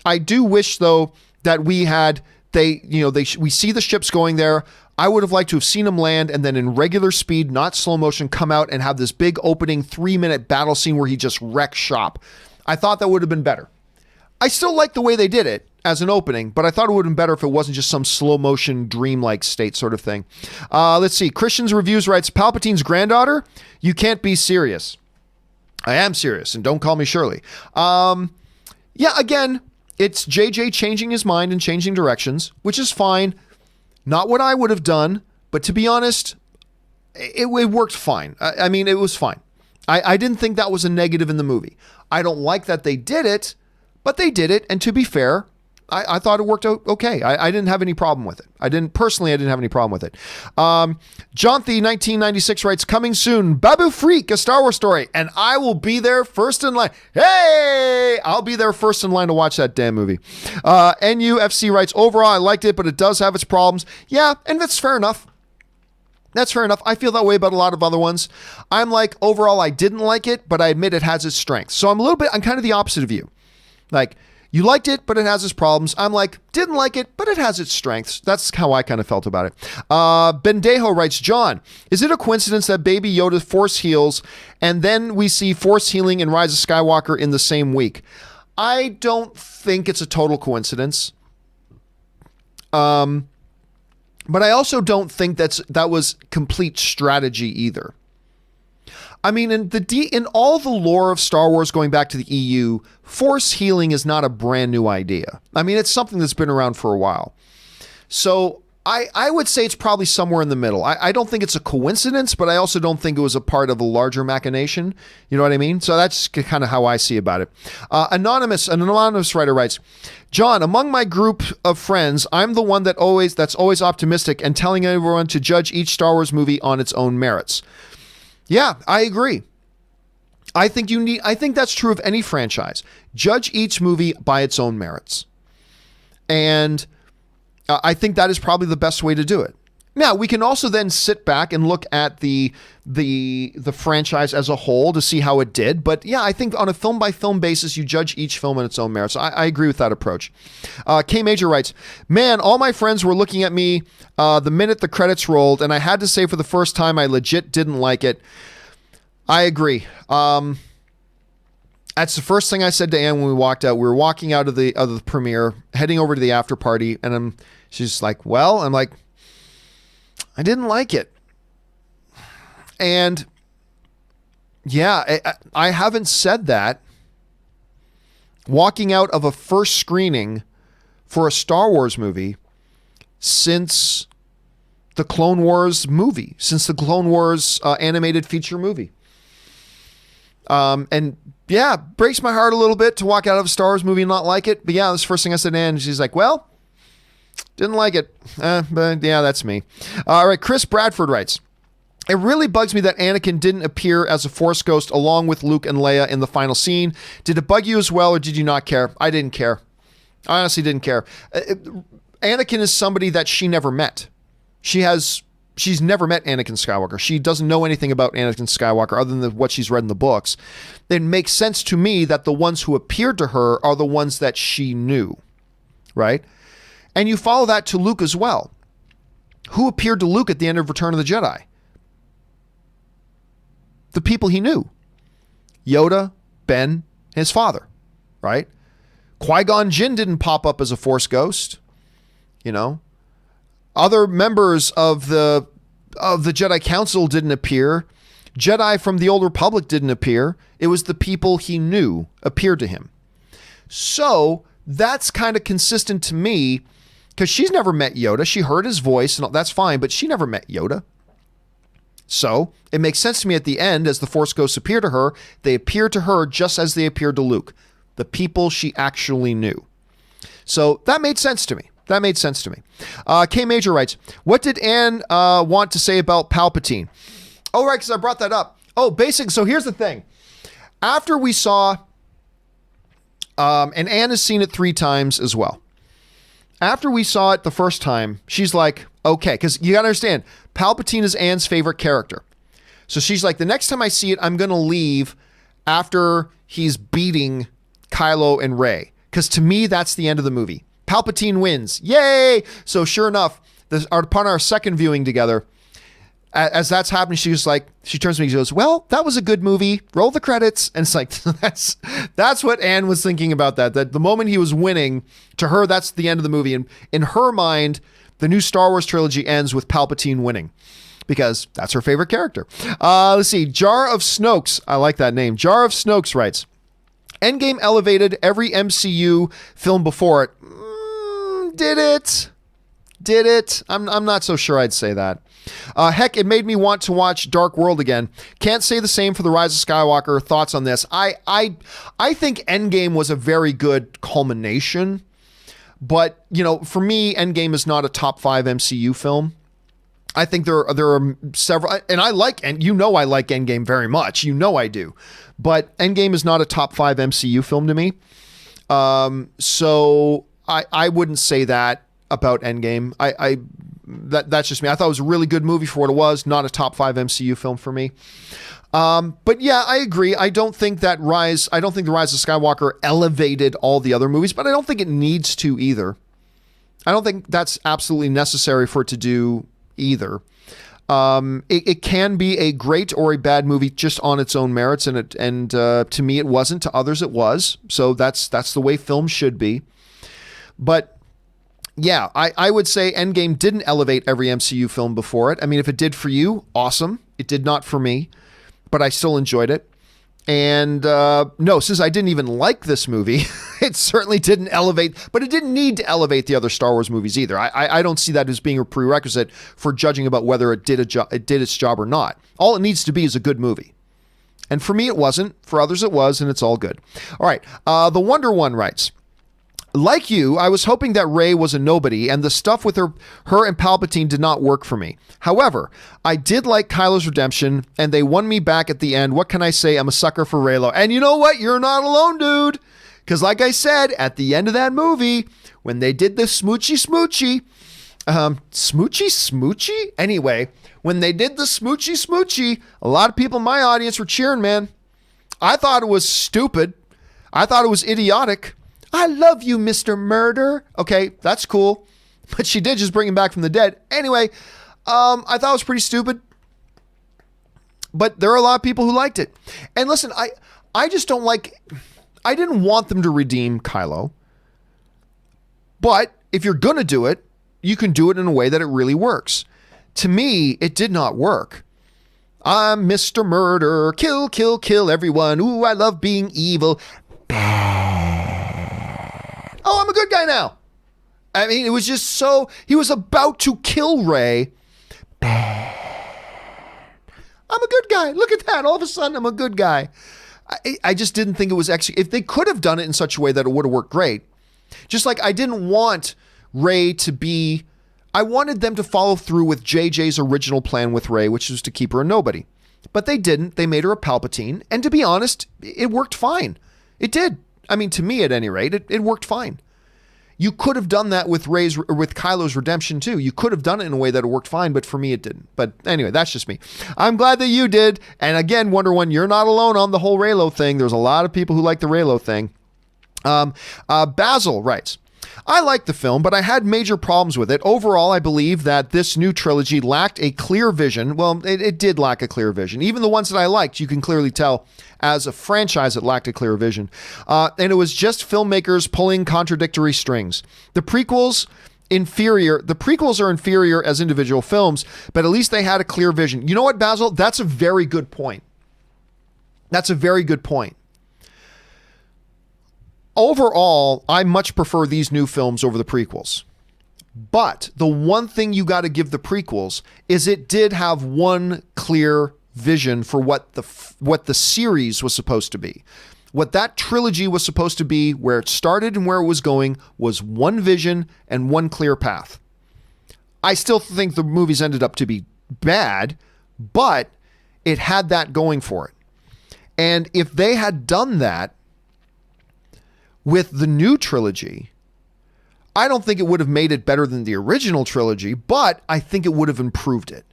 I do wish, though, that we see the ships going there. I would have liked to have seen them land and then in regular speed, not slow motion, come out and have this big opening 3-minute battle scene where he just wrecks shop. I thought that would have been better. I still like the way they did it as an opening, but I thought it would have been better if it wasn't just some slow motion dreamlike state sort of thing. Let's see. Christian's Reviews writes, Palpatine's granddaughter? You can't be serious. I am serious, and don't call me Shirley. Yeah, again, it's JJ changing his mind and changing directions, which is fine. Not what I would have done, but to be honest, it worked fine. I mean, it was fine. I didn't think that was a negative in the movie. I don't like that they did it, but they did it. And to be fair, I thought it worked out okay. I didn't have any problem with it. I didn't have any problem with it. John The 1996 writes, coming soon, Babu Freak, a Star Wars story. And I will be there first in line. Hey, I'll be there first in line to watch that damn movie. NUFC writes, overall, I liked it, but it does have its problems. Yeah, and that's fair enough. That's fair enough. I feel that way about a lot of other ones. I'm like, overall, I didn't like it, but I admit it has its strengths. So I'm kind of the opposite of you. Like, you liked it, but it has its problems. I'm like, didn't like it, but it has its strengths. That's how I kind of felt about it. Bendejo writes, John, is it a coincidence that Baby Yoda force heals and then we see force healing in Rise of Skywalker in the same week? I don't think it's a total coincidence. But I also don't think that was complete strategy either. I mean, in all the lore of Star Wars going back to the EU, force healing is not a brand new idea. I mean, it's something that's been around for a while. So I would say it's probably somewhere in the middle. I don't think it's a coincidence, but I also don't think it was a part of a larger machination. You know what I mean? So that's kind of how I see about it. An anonymous writer writes, John, among my group of friends, I'm the one that's always optimistic and telling everyone to judge each Star Wars movie on its own merits. Yeah, I agree. I think that's true of any franchise. Judge each movie by its own merits. And I think that is probably the best way to do it. Now, we can also then sit back and look at the franchise as a whole to see how it did. But yeah, I think on a film by film basis, you judge each film on its own merits. I agree with that approach. K Major writes, man, all my friends were looking at me the minute the credits rolled, and I had to say for the first time, I legit didn't like it. I agree. That's the first thing I said to Anne when we walked out. We were walking out of the premiere, heading over to the after party, and she's like, well, I'm like, I didn't like it. And yeah, I haven't said that walking out of a first screening for a Star Wars movie since the Clone Wars movie, since the Clone Wars animated feature movie. And yeah, breaks my heart a little bit to walk out of a Star Wars movie and not like it. But yeah, that's the first thing I said to Anne. She's like, well, didn't like it. But yeah, that's me. All right, Chris Bradford writes, it really bugs me that Anakin didn't appear as a Force ghost along with Luke and Leia in the final scene. Did it bug you as well, or did you not care? I didn't care. I honestly didn't care. Anakin is somebody that she never met. She's never met Anakin Skywalker. She doesn't know anything about Anakin Skywalker other than what she's read in the books. It makes sense to me that the ones who appeared to her are the ones that she knew, right? And you follow that to Luke as well. Who appeared to Luke at the end of Return of the Jedi? The people he knew. Yoda, Ben, his father, right? Qui-Gon Jinn didn't pop up as a Force ghost, you know? Other members of the Jedi Council didn't appear. Jedi from the Old Republic didn't appear. It was the people he knew appeared to him. So that's kind of consistent to me because she's never met Yoda. She heard his voice and that's fine, but she never met Yoda. So it makes sense to me at the end as the Force ghosts appear to her, they appear to her just as they appeared to Luke, the people she actually knew. So that made sense to me. K Major writes, what did Anne want to say about Palpatine? Oh, right, because I brought that up. Oh, so here's the thing. After we saw, and Anne has seen it 3 times as well. After we saw it the first time, she's like, okay, because you got to understand, Palpatine is Anne's favorite character. So she's like, the next time I see it, I'm going to leave after he's beating Kylo and Rey. Because to me, that's the end of the movie. Palpatine wins. Yay! So sure enough, upon our second viewing together, as that's happening, she turns to me and goes, well, that was a good movie. Roll the credits. And it's like, that's what Anne was thinking about that the moment he was winning, to her, that's the end of the movie. And in her mind, the new Star Wars trilogy ends with Palpatine winning because that's her favorite character. Let's see. Jar of Snokes. I like that name. Jar of Snokes writes, Endgame elevated every MCU film before it. Did it? I'm not so sure I'd say that. Heck, it made me want to watch Dark World again. Can't say the same for The Rise of Skywalker. Thoughts on this? I think Endgame was a very good culmination, but for me, Endgame is not a top 5 MCU film. I think there are several, and I like Endgame very much. I do, but Endgame is not a top 5 MCU film to me. So I wouldn't say that about Endgame. That's just me. I thought it was a really good movie for what it was. Not a top 5 MCU film for me. But yeah, I agree. I don't think The Rise of Skywalker elevated all the other movies, but I don't think it needs to either. I don't think that's absolutely necessary for it to do either. It can be a great or a bad movie just on its own merits, and to me it wasn't. To others it was. So that's the way film should be. But yeah, I would say Endgame didn't elevate every MCU film before it. I mean, if it did for you, awesome. It did not for me, but I still enjoyed it. And no, since I didn't even like this movie, it certainly didn't elevate, but it didn't need to elevate the other Star Wars movies either. I don't see that as being a prerequisite for judging about whether it did its job or not. All it needs to be is a good movie. And for me, it wasn't. For others, it was, and it's all good. All right. The Wonder One writes, like you, I was hoping that Rey was a nobody, and the stuff with her and Palpatine did not work for me. However, I did like Kylo's redemption, and they won me back at the end. What can I say? I'm a sucker for Reylo. And you know what? You're not alone, dude. Because like I said, at the end of that movie, when they did the smoochy, anyway, when they did the smoochy, a lot of people in my audience were cheering, man. I thought it was stupid. I thought it was idiotic. I love you, Mr. Murder. Okay, that's cool. But she did just bring him back from the dead. Anyway, I thought it was pretty stupid. But there are a lot of people who liked it. And listen, I just don't like... I didn't want them to redeem Kylo. But if you're going to do it, you can do it in a way that it really works. To me, it did not work. I'm Mr. Murder. Kill, kill, kill everyone. Ooh, I love being evil. Oh, I'm a good guy now. I mean, it was just so... He was about to kill Rey. Bad. I'm a good guy. Look at that. All of a sudden, I'm a good guy. I just didn't think it was actually... If they could have done it in such a way that it would have worked great. Just like I didn't want Rey to be... I wanted them to follow through with JJ's original plan with Rey, which was to keep her a nobody. But they didn't. They made her a Palpatine. And to be honest, it worked fine. It did. I mean, to me, at any rate, it worked fine. You could have done that with Kylo's redemption too. You could have done it in a way that it worked fine, but for me, it didn't. But anyway, that's just me. I'm glad that you did. And again, Wonder One, you're not alone on the whole Reylo thing. There's a lot of people who like the Reylo thing. Basil writes, I liked the film, but I had major problems with it. Overall, I believe that this new trilogy lacked a clear vision. Well, it did lack a clear vision. Even the ones that I liked, you can clearly tell as a franchise, it lacked a clear vision. And it was just filmmakers pulling contradictory strings. The prequels are inferior as individual films, but at least they had a clear vision. You know what, Basil? That's a very good point. Overall, I much prefer these new films over the prequels. But the one thing you got to give the prequels is it did have one clear vision for what the series was supposed to be. What that trilogy was supposed to be, where it started and where it was going, was one vision and one clear path. I still think the movies ended up to be bad, but it had that going for it. And if they had done that with the new trilogy, I don't think it would have made it better than the original trilogy, but I think it would have improved it.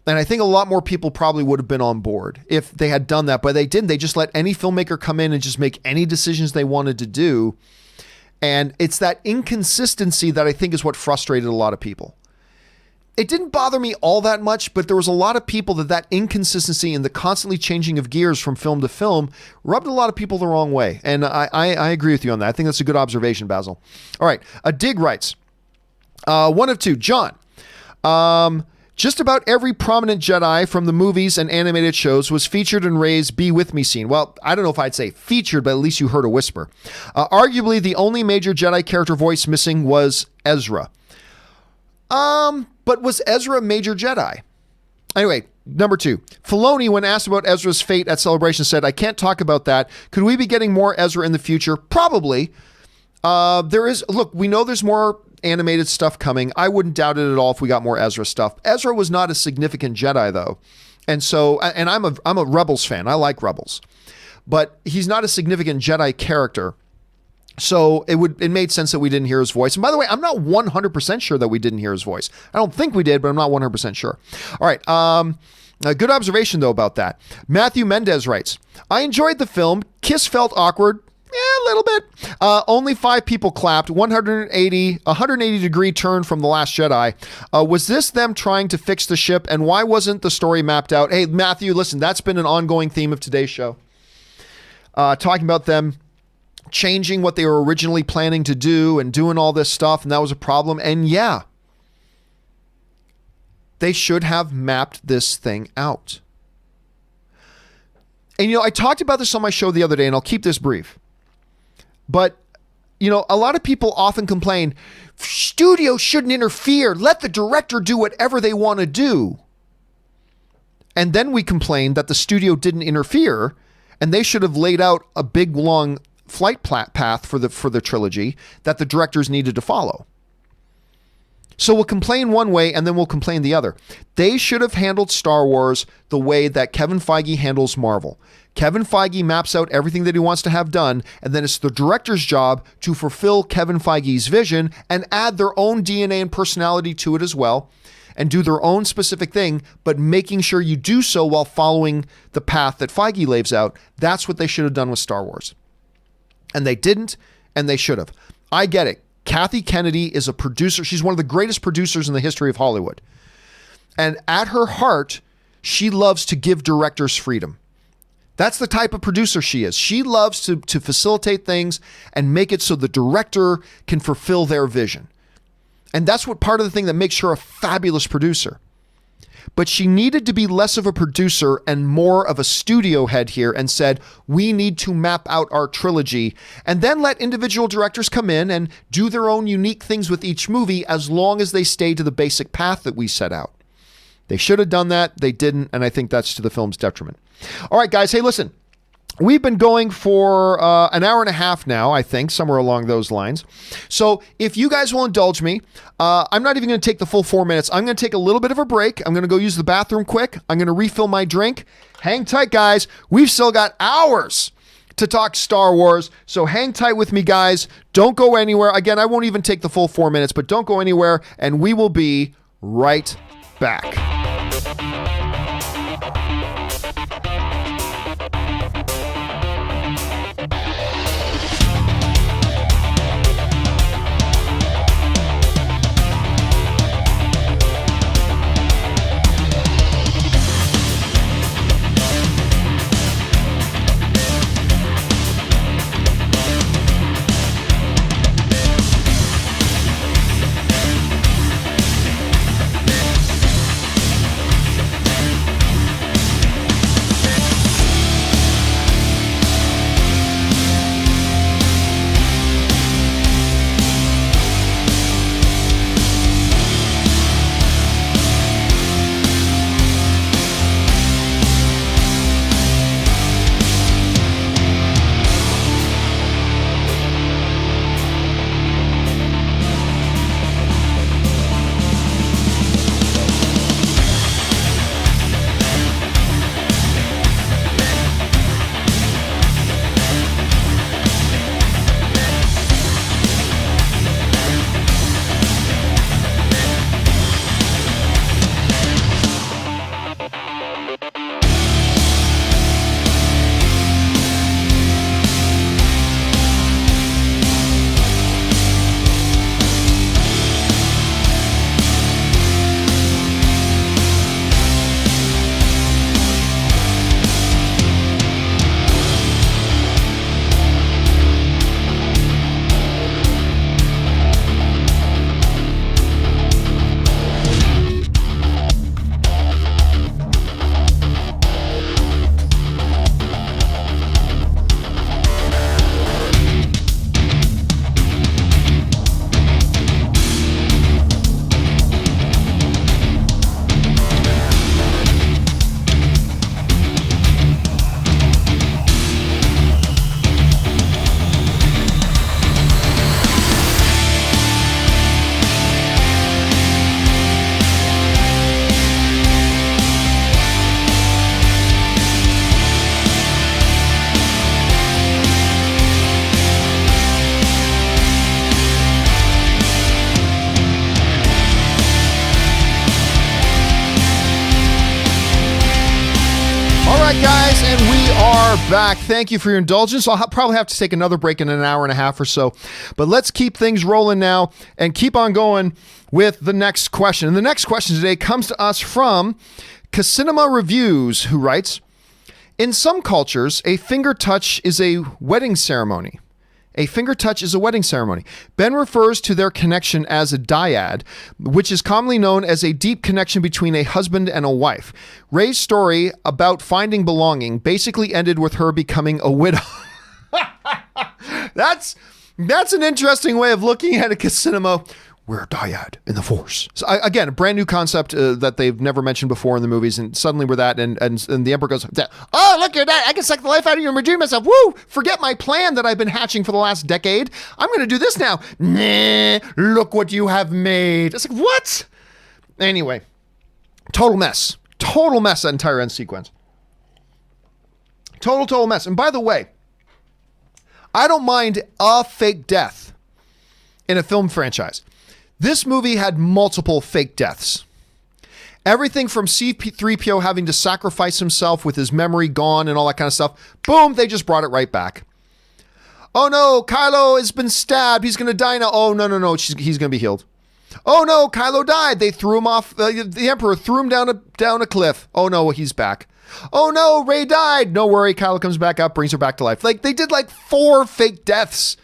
And I think a lot more people probably would have been on board if they had done that, but they didn't. They just let any filmmaker come in and just make any decisions they wanted to do. And it's that inconsistency that I think is what frustrated a lot of people. It didn't bother me all that much, but there was a lot of people that inconsistency and the constantly changing of gears from film to film rubbed a lot of people the wrong way. And I agree with you on that. I think that's a good observation, Basil. All right. Dig writes, one of two, John. Just about every prominent Jedi from the movies and animated shows was featured in Rey's Be With Me scene. Well, I don't know if I'd say featured, but at least you heard a whisper. Arguably, the only major Jedi character voice missing was Ezra. But was Ezra a major Jedi? Anyway, number 2. Filoni, when asked about Ezra's fate at Celebration, said, I can't talk about that. Could we be getting more Ezra in the future? Probably. Look, we know there's more animated stuff coming. I wouldn't doubt it at all if we got more Ezra stuff. Ezra was not a significant Jedi, though. And so, and I'm a Rebels fan. I like Rebels. But he's not a significant Jedi character. So it made sense that we didn't hear his voice. And by the way, I'm not 100% sure that we didn't hear his voice. I don't think we did, but I'm not 100% sure. All right. A good observation, though, about that. Matthew Mendez writes, I enjoyed the film. Kiss felt awkward. A little bit. Only 5 people clapped. 180 degree turn from The Last Jedi. Was this them trying to fix the ship? And why wasn't the story mapped out? Hey, Matthew, listen, that's been an ongoing theme of today's show. Talking about them changing what they were originally planning to do and doing all this stuff, and that was a problem. And yeah, they should have mapped this thing out. And, I talked about this on my show the other day, and I'll keep this brief. But, a lot of people often complain, studios shouldn't interfere. Let the director do whatever they want to do. And then we complain that the studio didn't interfere, and they should have laid out a big, long flight path for the trilogy that the directors needed to follow. So we'll complain one way and then we'll complain the other. They should have handled Star Wars the way that Kevin Feige handles Marvel. Kevin Feige maps out everything that he wants to have done, and then it's the director's job to fulfill Kevin Feige's vision and add their own DNA and personality to it as well, and do their own specific thing, but making sure you do so while following the path that Feige lays out. That's what they should have done with Star Wars. And they didn't, and they should have. I get it. Kathy Kennedy is a producer. She's one of the greatest producers in the history of Hollywood. And at her heart, she loves to give directors freedom. That's the type of producer she is. She loves to facilitate things and make it so the director can fulfill their vision. And that's what part of the thing that makes her a fabulous producer. But she needed to be less of a producer and more of a studio head here and said, we need to map out our trilogy and then let individual directors come in and do their own unique things with each movie as long as they stay to the basic path that we set out. They should have done that. They didn't. And I think that's to the film's detriment. All right, guys. Hey, listen. We've been going for an hour and a half now, I think, somewhere along those lines. So if you guys will indulge me, I'm not even going to take the full 4 minutes. I'm going to take a little bit of a break. I'm going to go use the bathroom quick. I'm going to refill my drink. Hang tight, guys. We've still got hours to talk Star Wars. So hang tight with me, guys. Don't go anywhere. Again, I won't even take the full 4 minutes, but don't go anywhere. And we will be right back. right, guys, and we are back. Thank you for your indulgence. I'll probably have to take another break in an hour and a half or so, but let's keep things rolling now and keep on going with the next question. And the next question today comes to us from Casinema Reviews, who writes, in some cultures, a finger touch is a wedding ceremony. A finger touch is a wedding ceremony. Ben refers to their connection as a dyad, which is commonly known as a deep connection between a husband and a wife. Rey's story about finding belonging basically ended with her becoming a widow. That's an interesting way of looking at a Casinema. We're a dyad in the Force. So, again, a brand new concept that they've never mentioned before in the movies, and suddenly we're that, and the Emperor goes, oh, look, you're that. I can suck the life out of you and redeem myself. Woo! Forget my plan that I've been hatching for the last decade. I'm going to do this now. Nah, look what you have made. It's like, what? Anyway, total mess. Total mess, that entire end sequence. Total mess. And by the way, I don't mind a fake death in a film franchise. This movie had multiple fake deaths. Everything from C-3PO having to sacrifice himself with his memory gone and all that kind of stuff. Boom, they just brought it right back. Oh no, Kylo has been stabbed. He's going to die now. Oh, no. He's going to be healed. Oh no, Kylo died. They threw him off. The Emperor threw him down a cliff. Oh no, he's back. Oh no, Rey died. No worry, Kylo comes back up, brings her back to life. Like, they did like 4 fake deaths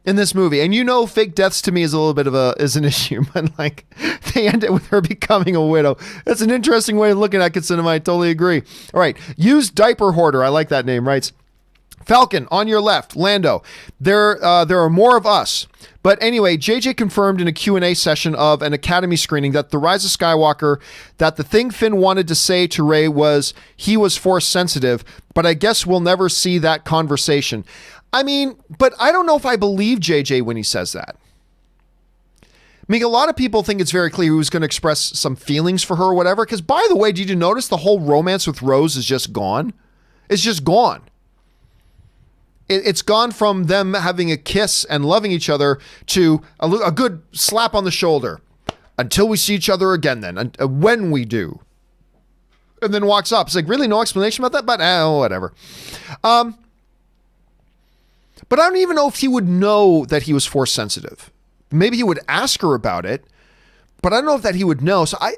in this movie. And fake deaths to me is a little bit of an issue, but like, they end it with her becoming a widow. That's an interesting way of looking at Casinema. I totally agree. All right. Use Diaper Hoarder. I like that name, right? Falcon, on your left, Lando. There are more of us. But anyway, JJ confirmed in a Q&A session of an Academy screening that the Rise of Skywalker, that the thing Finn wanted to say to Rey was he was Force sensitive, but I guess we'll never see that conversation. I mean, but I don't know if I believe JJ when he says that. I mean, a lot of people think it's very clear he was going to express some feelings for her or whatever. Because, by the way, did you notice the whole romance with Rose is just gone? It's just gone. It's gone from them having a kiss and loving each other to a good slap on the shoulder. Until we see each other again then. When we do. And then walks up. It's like, really? No explanation about that? But, whatever. But I don't even know if he would know that he was Force sensitive. Maybe he would ask her about it, but I don't know if that he would know. So I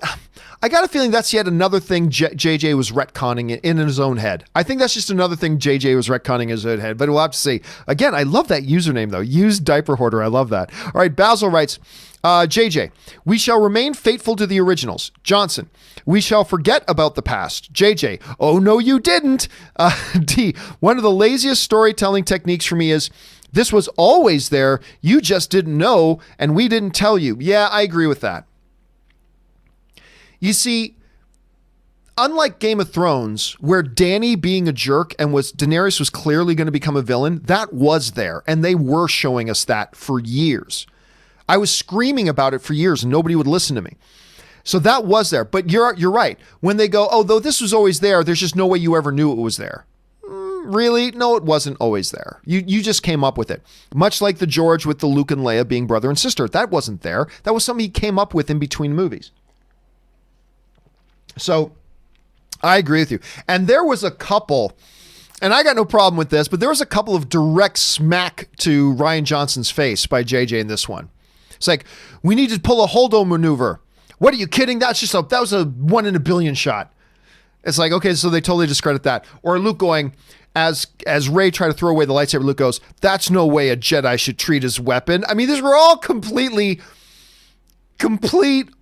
got a feeling that's yet another thing JJ was retconning in his own head. I think that's just another thing JJ was retconning in his own head, but we'll have to see. Again, I love that username though. Use Diaper Hoarder. I love that. All right, Basil writes, JJ, we shall remain faithful to the originals. Johnson, we shall forget about the past. JJ, oh no you didn't. D, one of the laziest storytelling techniques for me is, this was always there, you just didn't know, and we didn't tell you. Yeah, I agree with that. You see, unlike Game of Thrones, where Dany being a jerk and Daenerys was clearly going to become a villain, that was there, and they were showing us that for years. I was screaming about it for years and nobody would listen to me. So that was there. But you're right. When they go, oh, though this was always there, there's just no way you ever knew it was there. Really? No, it wasn't always there. You just came up with it. Much like the George with the Luke and Leia being brother and sister. That wasn't there. That was something he came up with in between movies. So I agree with you. And there was a couple, and I got no problem with this, but there was a couple of direct smack to Rian Johnson's face by JJ in this one. It's like, we need to pull a Holdo maneuver. What, are you kidding? That was a 1 in a billion shot. It's like, okay, so they totally discredit that. Or Luke going, as Rey tried to throw away the lightsaber, Luke goes, that's no way a Jedi should treat his weapon. I mean, these were all complete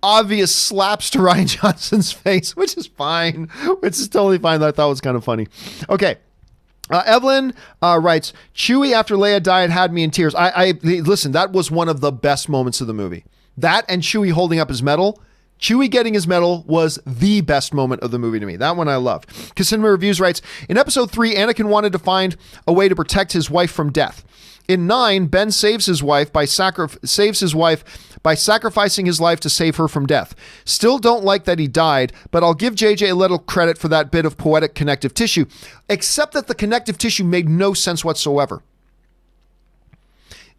obvious slaps to Rian Johnson's face, which is fine. Which is totally fine. I thought was kind of funny. Okay. Evelyn writes, Chewie after Leia died had me in tears. Listen, that was one of the best moments of the movie. That and Chewie holding up his medal. Chewie getting his medal was the best moment of the movie to me. That one I loved. Casinema Reviews writes, in episode 3, Anakin wanted to find a way to protect his wife from death. In 9, Ben saves his wife by sacrificing his life to save her from death. Still don't like that he died, but I'll give JJ a little credit for that bit of poetic connective tissue, except that the connective tissue made no sense whatsoever.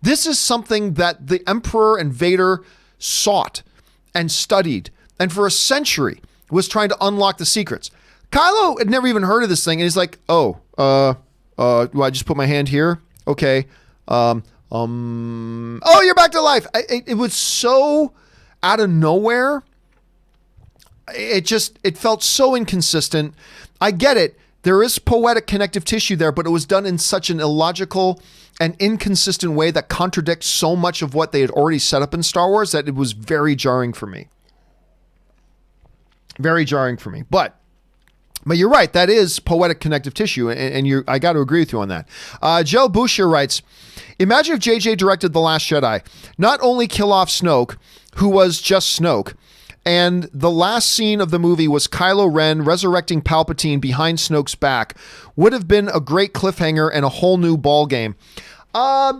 This is something that the Emperor and Vader sought and studied, and for a century was trying to unlock the secrets. Kylo had never even heard of this thing, and he's like, do I just put my hand here? Okay. Oh, you're back to life. It was so out of nowhere. It felt so inconsistent. I get it. There is poetic connective tissue there, but it was done in such an illogical and inconsistent way that contradicts so much of what they had already set up in Star Wars that it was very jarring for me. Very jarring for me. But you're right. That is poetic connective tissue, and I got to agree with you on that. Joe Boucher writes, imagine if JJ directed The Last Jedi. Not only kill off Snoke, who was just Snoke, and the last scene of the movie was Kylo Ren resurrecting Palpatine behind Snoke's back, would have been a great cliffhanger and a whole new ball game.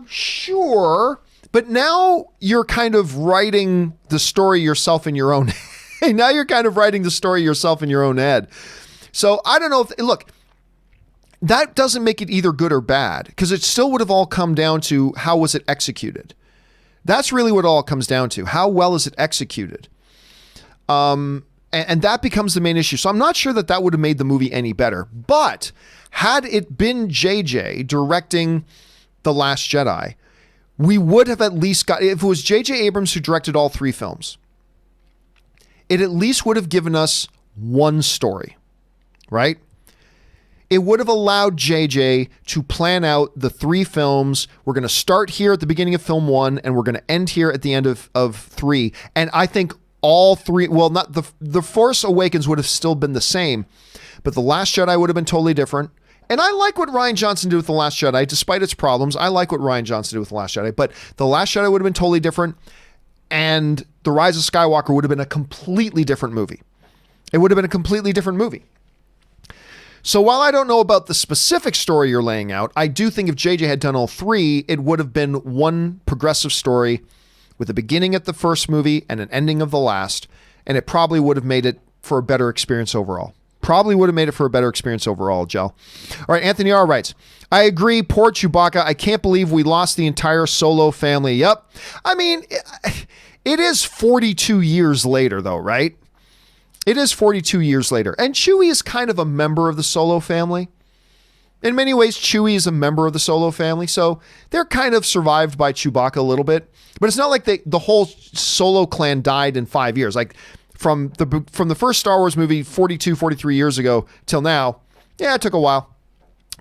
Sure, but now you're kind of writing the story yourself in your own. Now you're kind of writing the story yourself in your own head. So I don't know if, look, that doesn't make it either good or bad, because it still would have all come down to how was it executed. That's really what it all comes down to. How well is it executed? And that becomes the main issue. So I'm not sure that would have made the movie any better. But had it been JJ directing The Last Jedi, we would have at least got, if it was JJ Abrams who directed all three films, it at least would have given us one story, right? It would have allowed JJ to plan out the three films. We're going to start here at the beginning of film 1, and we're going to end here at the end of 3. And I think all three, well, not the Force Awakens would have still been the same, but The Last Jedi would have been totally different. And I like what Rian Johnson did with The Last Jedi, despite its problems. I like what Rian Johnson did with The Last Jedi, but The Last Jedi would have been totally different, and The Rise of Skywalker would have been a completely different movie. It would have been a completely different movie. So while I don't know about the specific story you're laying out, I do think if JJ had done all three, it would have been one progressive story with a beginning at the first movie and an ending of the last, and it probably would have made it for a better experience overall. Probably would have made it for a better experience overall, Joe. All right, Anthony R. writes, I agree, poor Chewbacca. I can't believe we lost the entire Solo family. Yep. I mean, it is 42 years later, though, right? It is 42 years later. And Chewie is kind of a member of the Solo family. In many ways, Chewie is a member of the Solo family, so they're kind of survived by Chewbacca a little bit. But it's not like the whole Solo clan died in 5 years. Like from the first Star Wars movie 42, 43 years ago till now, yeah, it took a while.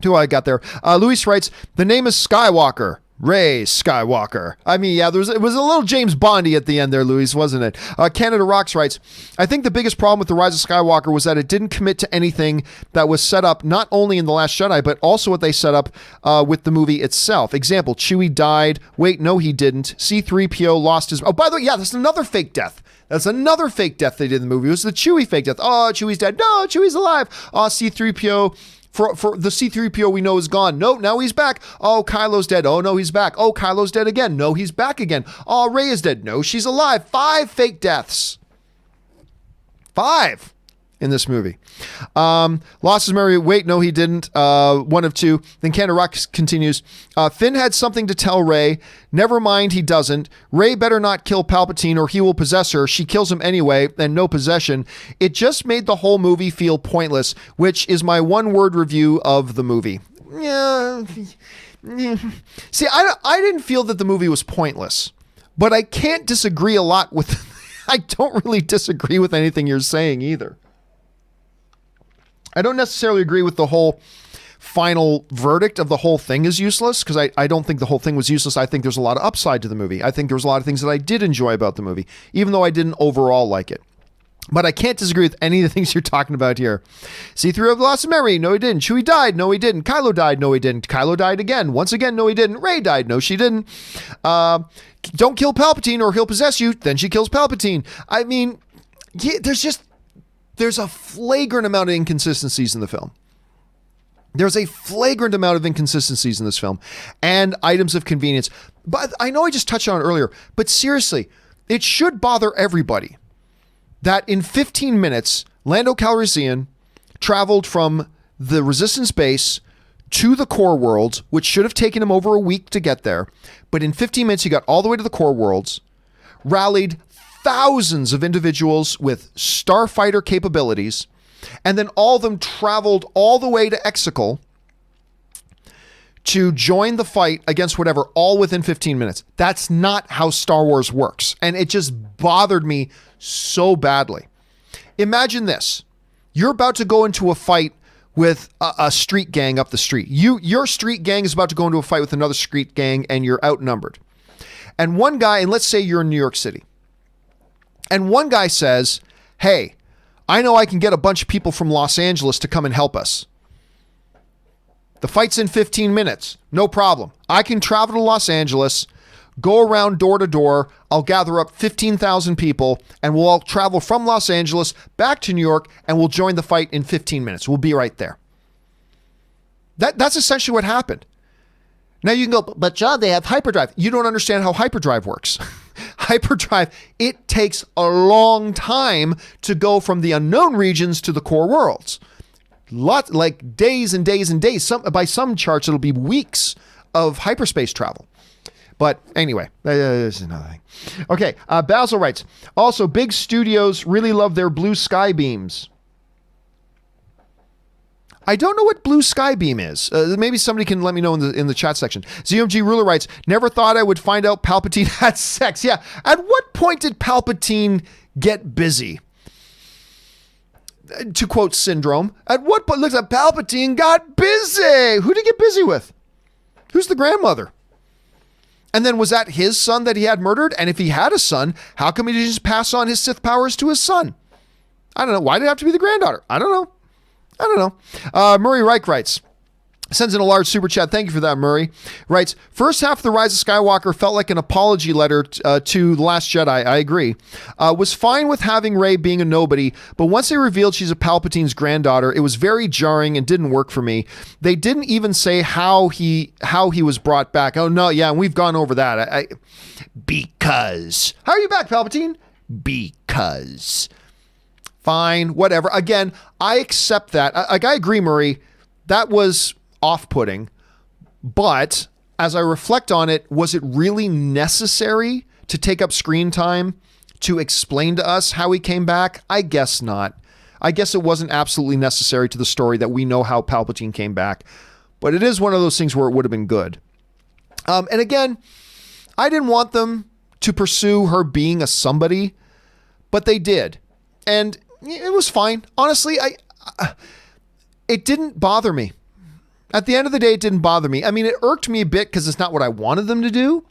Till I got there. Luis writes, the name is Skywalker. Ray Skywalker. I mean, yeah, it was a little James Bondy at the end there, Luis, wasn't it? Canada Rocks writes, I think the biggest problem with The Rise of Skywalker was that it didn't commit to anything that was set up not only in The Last Jedi, but also what they set up with the movie itself. Example, Chewie died. Wait, no, he didn't. C-3PO lost his... Oh, by the way, yeah, that's another fake death. That's another fake death they did in the movie. It was the Chewie fake death. Oh, Chewie's dead. No, Chewie's alive. Oh, C-3PO... For the C-3PO we know is gone. No, now he's back. Oh, Kylo's dead. Oh, no, he's back. Oh, Kylo's dead again. No, he's back again. Oh, Rey is dead. No, she's alive. 5 fake deaths. 5 in this movie. Lost his memory. Wait, no, he didn't. 1 of 2. Then Canada Rock continues. Finn had something to tell Rey. Never mind, he doesn't. Rey better not kill Palpatine or he will possess her. She kills him anyway, and no possession. It just made the whole movie feel pointless, which is my one-word review of the movie. Yeah. See, I didn't feel that the movie was pointless, but I can't disagree a lot with... I don't really disagree with anything you're saying either. I don't necessarily agree with the whole final verdict of the whole thing is useless, because I don't think the whole thing was useless. I think there's a lot of upside to the movie. I think there's a lot of things that I did enjoy about the movie, even though I didn't overall like it. But I can't disagree with any of the things you're talking about here. C-3PO lost his memory. No, he didn't. Chewie died. No, he didn't. Kylo died. No, he didn't. Kylo died again. Once again, no, he didn't. Rey died. No, she didn't. Don't kill Palpatine or he'll possess you. Then she kills Palpatine. I mean, yeah, there's a flagrant amount of inconsistencies in the film. There's a flagrant amount of inconsistencies in this film and items of convenience. But I know I just touched on it earlier, but seriously, it should bother everybody that in 15 minutes, Lando Calrissian traveled from the Resistance base to the core worlds, which should have taken him over a week to get there. But in 15 minutes, he got all the way to the core worlds, rallied thousands of individuals with starfighter capabilities, and then all of them traveled all the way to Exegol to join the fight against whatever, all within 15 minutes. That's not how Star Wars works. And it just bothered me so badly. Imagine this. You're about to go into a fight with a street gang up the street. Your street gang is about to go into a fight with another street gang, and you're outnumbered. And one guy, and let's say you're in New York City, and one guy says, hey, I know I can get a bunch of people from Los Angeles to come and help us. The fight's in 15 minutes. No problem. I can travel to Los Angeles, go around door to door. I'll gather up 15,000 people, and we'll all travel from Los Angeles back to New York, and we'll join the fight in 15 minutes. We'll be right there. That's essentially what happened. Now you can go, but John, they have hyperdrive. You don't understand how hyperdrive works. Hyperdrive, it takes a long time to go from the unknown regions to the core worlds. Like days and days and days. By some charts, it'll be weeks of hyperspace travel. But anyway, this is another thing. Okay, Basil writes, also, big studios really love their blue sky beams. I don't know what blue sky beam is. Maybe somebody can let me know in the chat section. ZMG Ruler writes, never thought I would find out Palpatine had sex. Yeah, at what point did Palpatine get busy? To quote Syndrome, at what point, looks like Palpatine got busy. Who did he get busy with? Who's the grandmother? And then was that his son that he had murdered? And if he had a son, how come he didn't just pass on his Sith powers to his son? I don't know. Why did it have to be the granddaughter? I don't know. Murray Reich writes, sends in a large super chat. Thank you for that, Murray. Writes, first half of The Rise of Skywalker felt like an apology letter to The Last Jedi. I agree. Was fine with having Rey being a nobody, but once they revealed she's a Palpatine's granddaughter, it was very jarring and didn't work for me. They didn't even say how he was brought back. Oh, no, yeah, and we've gone over that. Because. How are you back, Palpatine? Because. Fine, whatever. Again, I accept that. I agree, Murray. That was off-putting, but as I reflect on it, was it really necessary to take up screen time to explain to us how he came back? I guess not. I guess it wasn't absolutely necessary to the story that we know how Palpatine came back, but it is one of those things where it would have been good. And again, I didn't want them to pursue her being a somebody, but they did. And it was fine. Honestly, it didn't bother me. At the end of the day, it didn't bother me. I mean, it irked me a bit because it's not what I wanted them to do.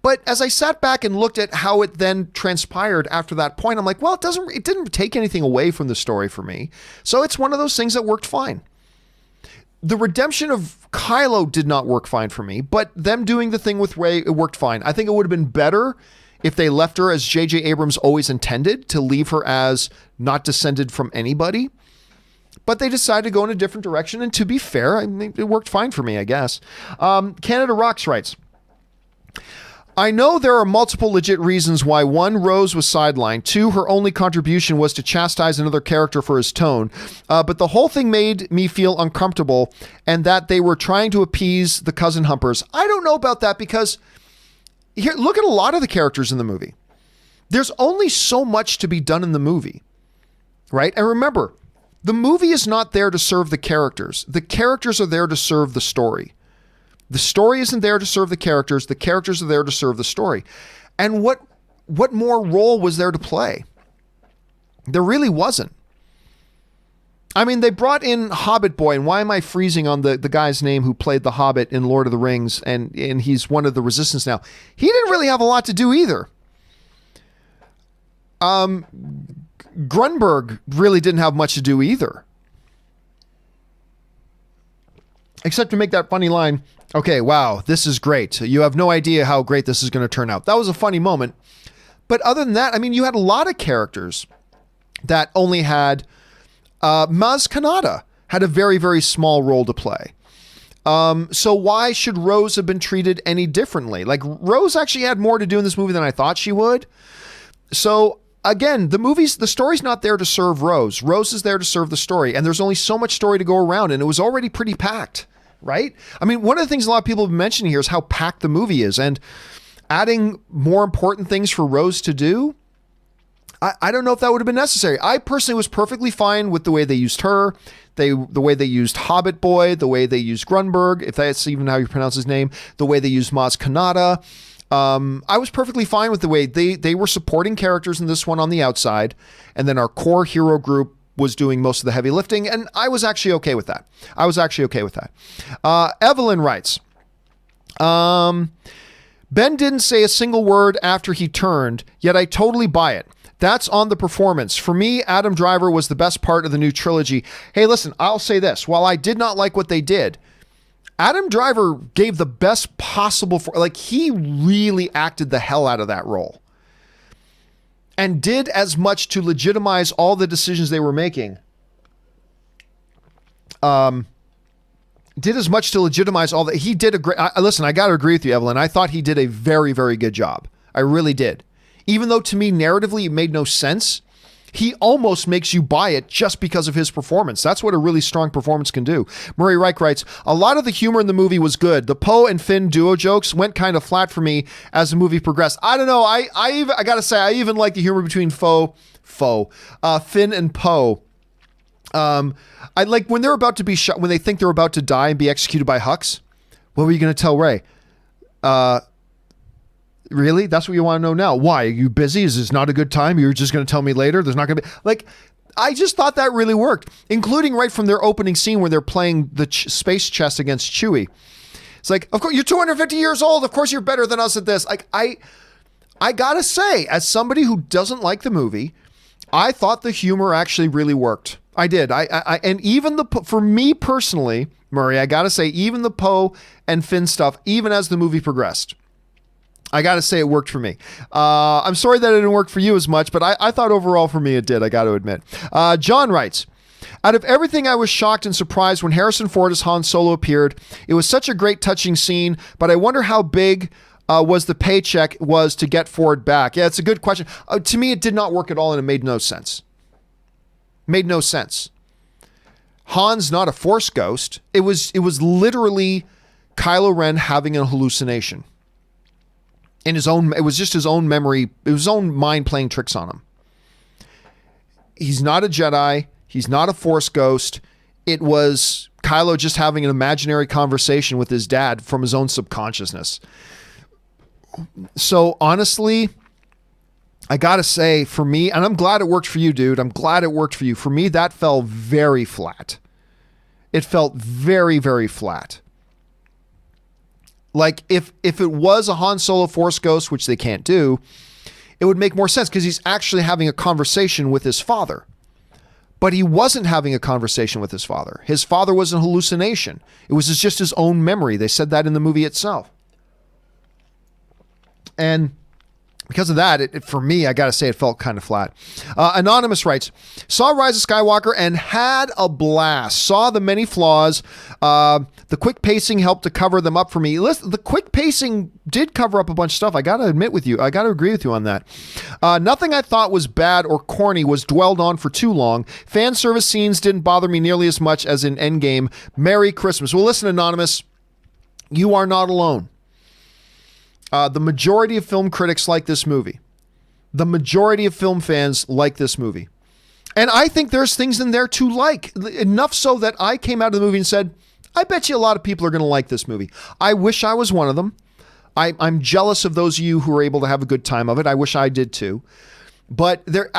But as I sat back and looked at how it then transpired after that point, I'm like, well, it didn't take anything away from the story for me. So it's one of those things that worked fine. The redemption of Kylo did not work fine for me, but them doing the thing with Rey, it worked fine. I think it would have been better if they left her as J.J. Abrams always intended, to leave her as not descended from anybody. But they decided to go in a different direction. And to be fair, I mean, it worked fine for me, I guess. Canada Rocks writes, I know there are multiple legit reasons why. 1, Rose was sidelined. 2, her only contribution was to chastise another character for his tone. But the whole thing made me feel uncomfortable, and that they were trying to appease the cousin humpers. I don't know about that, because here, look at a lot of the characters in the movie. There's only so much to be done in the movie, right? And remember, the movie is not there to serve the characters. The characters are there to serve the story. The story isn't there to serve the characters. The characters are there to serve the story. And what more role was there to play? There really wasn't. I mean, they brought in Hobbit Boy, and why am I freezing on the guy's name who played the Hobbit in Lord of the Rings, and he's one of the Resistance now. He didn't really have a lot to do either. Grunberg really didn't have much to do either. Except to make that funny line, okay, wow, this is great. You have no idea how great this is going to turn out. That was a funny moment. But other than that, I mean, you had a lot of characters that only had... Maz Kanata had a very, very small role to play. So why should Rose have been treated any differently? Like, Rose actually had more to do in this movie than I thought she would. So... Again, the story's not there to serve Rose. Rose is there to serve the story, and there's only so much story to go around, and it was already pretty packed, right? I mean, one of the things a lot of people have been mentioning here is how packed the movie is, and adding more important things for Rose to do, I don't know if that would have been necessary. I personally was perfectly fine with the way they used her, the way they used Hobbit Boy, the way they used Grunberg, if that's even how you pronounce his name, the way they used Maz Kanata. I was perfectly fine with the way they were supporting characters in this one on the outside, and then our core hero group was doing most of the heavy lifting, and I was actually okay with that. Evelyn writes, Ben didn't say a single word after he turned, yet I totally buy it. That's on the performance. For me, Adam Driver was the best part of the new trilogy. Hey, listen, I'll say this. While I did not like what they did, Adam Driver gave the best possible he really acted the hell out of that role and did as much to legitimize all the decisions they were making. Did as much to legitimize all that. He did a great, listen, I got to agree with you, Evelyn. I thought he did a very, very good job. I really did. Even though to me, narratively, it made no sense, he almost makes you buy it just because of his performance. That's what a really strong performance can do. Murray Reich writes, a lot of the humor in the movie was good. The Poe and Finn duo jokes went kind of flat for me as the movie progressed. I don't know. I gotta say, I even like the humor between Finn and Poe. I like when they're about to be shot, when they think they're about to die and be executed by Hux. What were you going to tell Rey? Really? That's what you want to know now? Why? Are you busy? Is this not a good time? You're just going to tell me later? There's not going to be... I just thought that really worked, including right from their opening scene where they're playing the space chess against Chewie. It's like, of course, you're 250 years old. Of course, you're better than us at this. I got to say, as somebody who doesn't like the movie, I thought the humor actually really worked. I did. And even for me personally, Murray, I got to say, even the Poe and Finn stuff, even as the movie progressed, I got to say it worked for me. I'm sorry that it didn't work for you as much, but I thought overall for me it did, I got to admit. John writes, out of everything, I was shocked and surprised when Harrison Ford as Han Solo appeared. It was such a great touching scene, but I wonder how big was the paycheck was to get Ford back. Yeah, it's a good question. To me, it did not work at all and it made no sense. Made no sense. Han's not a Force ghost. It was literally Kylo Ren having a hallucination. In his own, it was just his own memory, it was his own mind playing tricks on him. He's not a Jedi. He's not a Force ghost. It was Kylo just having an imaginary conversation with his dad from his own subconsciousness. So honestly, I gotta say, for me, and I'm glad it worked for you, dude. I'm glad it worked for you. For me, that fell very flat. It felt very, very flat. Like if it was a Han Solo Force ghost, which they can't do, it would make more sense because he's actually having a conversation with his father. But he wasn't having a conversation with his father. His father was a hallucination. It was just his own memory. They said that in the movie itself. And because of that, for me, I got to say it felt kind of flat. Anonymous writes, saw Rise of Skywalker and had a blast. Saw the many flaws. The quick pacing helped to cover them up for me. Listen, the quick pacing did cover up a bunch of stuff. I got to admit with you. I got to agree with you on that. Nothing I thought was bad or corny was dwelled on for too long. Fan service scenes didn't bother me nearly as much as in Endgame. Merry Christmas. Well, listen, Anonymous, you are not alone. The majority of film critics like this movie. The majority of film fans like this movie. And I think there's things in there to like. Enough so that I came out of the movie and said, I bet you a lot of people are going to like this movie. I wish I was one of them. I'm jealous of those of you who are able to have a good time of it. I wish I did too. But there's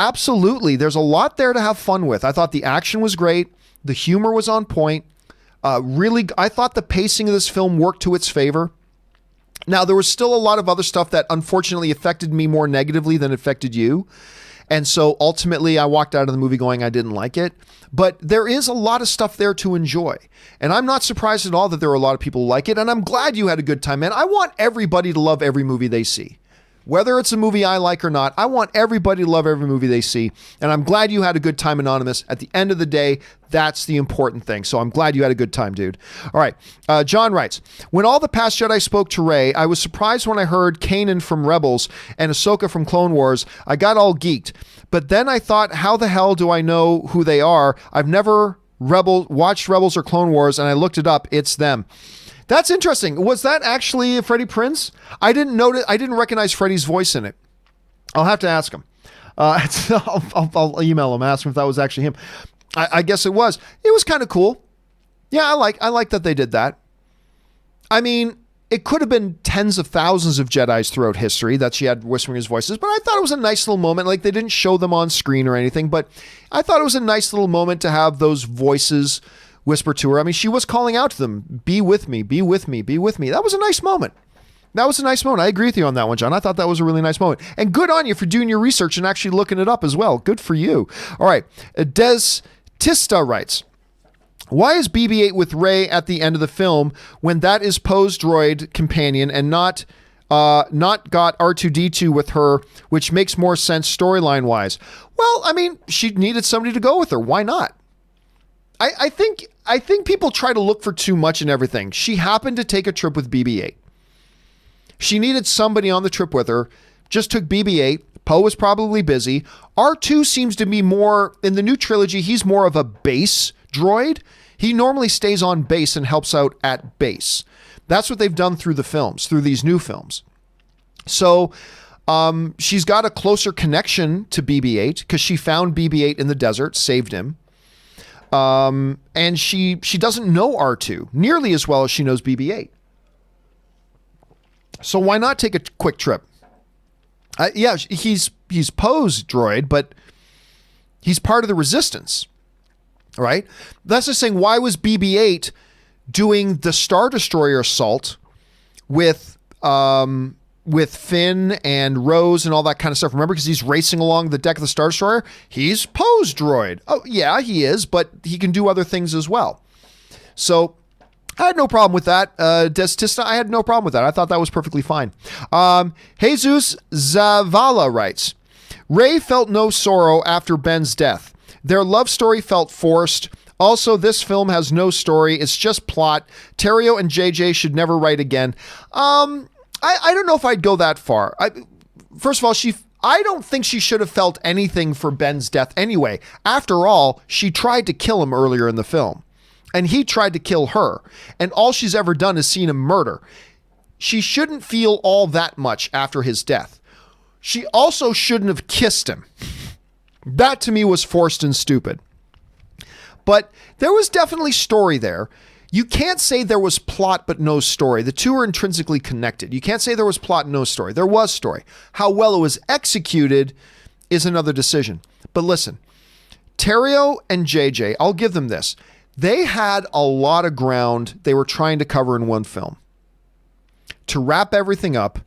a lot there to have fun with. I thought the action was great. The humor was on point. I thought the pacing of this film worked to its favor. Now, there was still a lot of other stuff that unfortunately affected me more negatively than affected you. And so ultimately, I walked out of the movie going, I didn't like it. But there is a lot of stuff there to enjoy. And I'm not surprised at all that there are a lot of people who like it. And I'm glad you had a good time, man. I want everybody to love every movie they see. Whether it's a movie I like or not, I want everybody to love every movie they see. And I'm glad you had a good time, Anonymous. At the end of the day, that's the important thing. So I'm glad you had a good time, dude. All right. John writes, when all the past Jedi spoke to Rey, I was surprised when I heard Kanan from Rebels and Ahsoka from Clone Wars. I got all geeked. But then I thought, how the hell do I know who they are? I've never watched Rebels or Clone Wars, and I looked it up. It's them. That's interesting. Was that actually Freddie Prinze? I didn't recognize Freddie's voice in it. I'll have to ask him. I'll email him, ask him if that was actually him. I guess it was. It was kind of cool. Yeah, I like that they did that. I mean, it could have been tens of thousands of Jedis throughout history that she had whispering his voices, but I thought it was a nice little moment. Like, they didn't show them on screen or anything, but I thought it was a nice little moment to have those voices whisper to her. I mean, she was calling out to them, be with me, be with me, be with me. That was a nice moment. That was a nice moment. I agree with you on that one, John. I thought that was a really nice moment. And good on you for doing your research and actually looking it up as well. Good for you. All right. Des Tista writes, why is BB-8 with Rey at the end of the film when that is Poe's droid companion and not got R2-D2 with her, which makes more sense storyline wise? Well, I mean, she needed somebody to go with her. Why not? I think people try to look for too much in everything. She happened to take a trip with BB-8. She needed somebody on the trip with her. Just took BB-8. Poe was probably busy. R2 seems to be more, in the new trilogy, he's more of a base droid. He normally stays on base and helps out at base. That's what they've done through the films, through these new films. So she's got a closer connection to BB-8 because she found BB-8 in the desert, saved him. And she doesn't know R2 nearly as well as she knows BB-8. So why not take a quick trip? Yeah, he's Poe's droid, but he's part of the Resistance. Right? That's just saying, why was BB-8 doing the Star Destroyer assault with Finn and Rose and all that kind of stuff? Remember, because he's racing along the deck of the Star Destroyer? He's Poe's droid. Oh, yeah, he is, but he can do other things as well. So I had no problem with that. Destista, I had no problem with that. I thought that was perfectly fine. Jesus Zavala writes, Rey felt no sorrow after Ben's death. Their love story felt forced. Also, this film has no story. It's just plot. Terrio and JJ should never write again. I don't know if I'd go that far. First of all, I don't think she should have felt anything for Ben's death anyway. After all, she tried to kill him earlier in the film. And he tried to kill her. And all she's ever done is seen him murder. She shouldn't feel all that much after his death. She also shouldn't have kissed him. That to me was forced and stupid. But there was definitely story there. You can't say there was plot but no story. The two are intrinsically connected. You can't say there was plot and no story. There was story. How well it was executed is another decision. But listen, Terrio and JJ, I'll give them this. They had a lot of ground they were trying to cover in one film. To wrap everything up,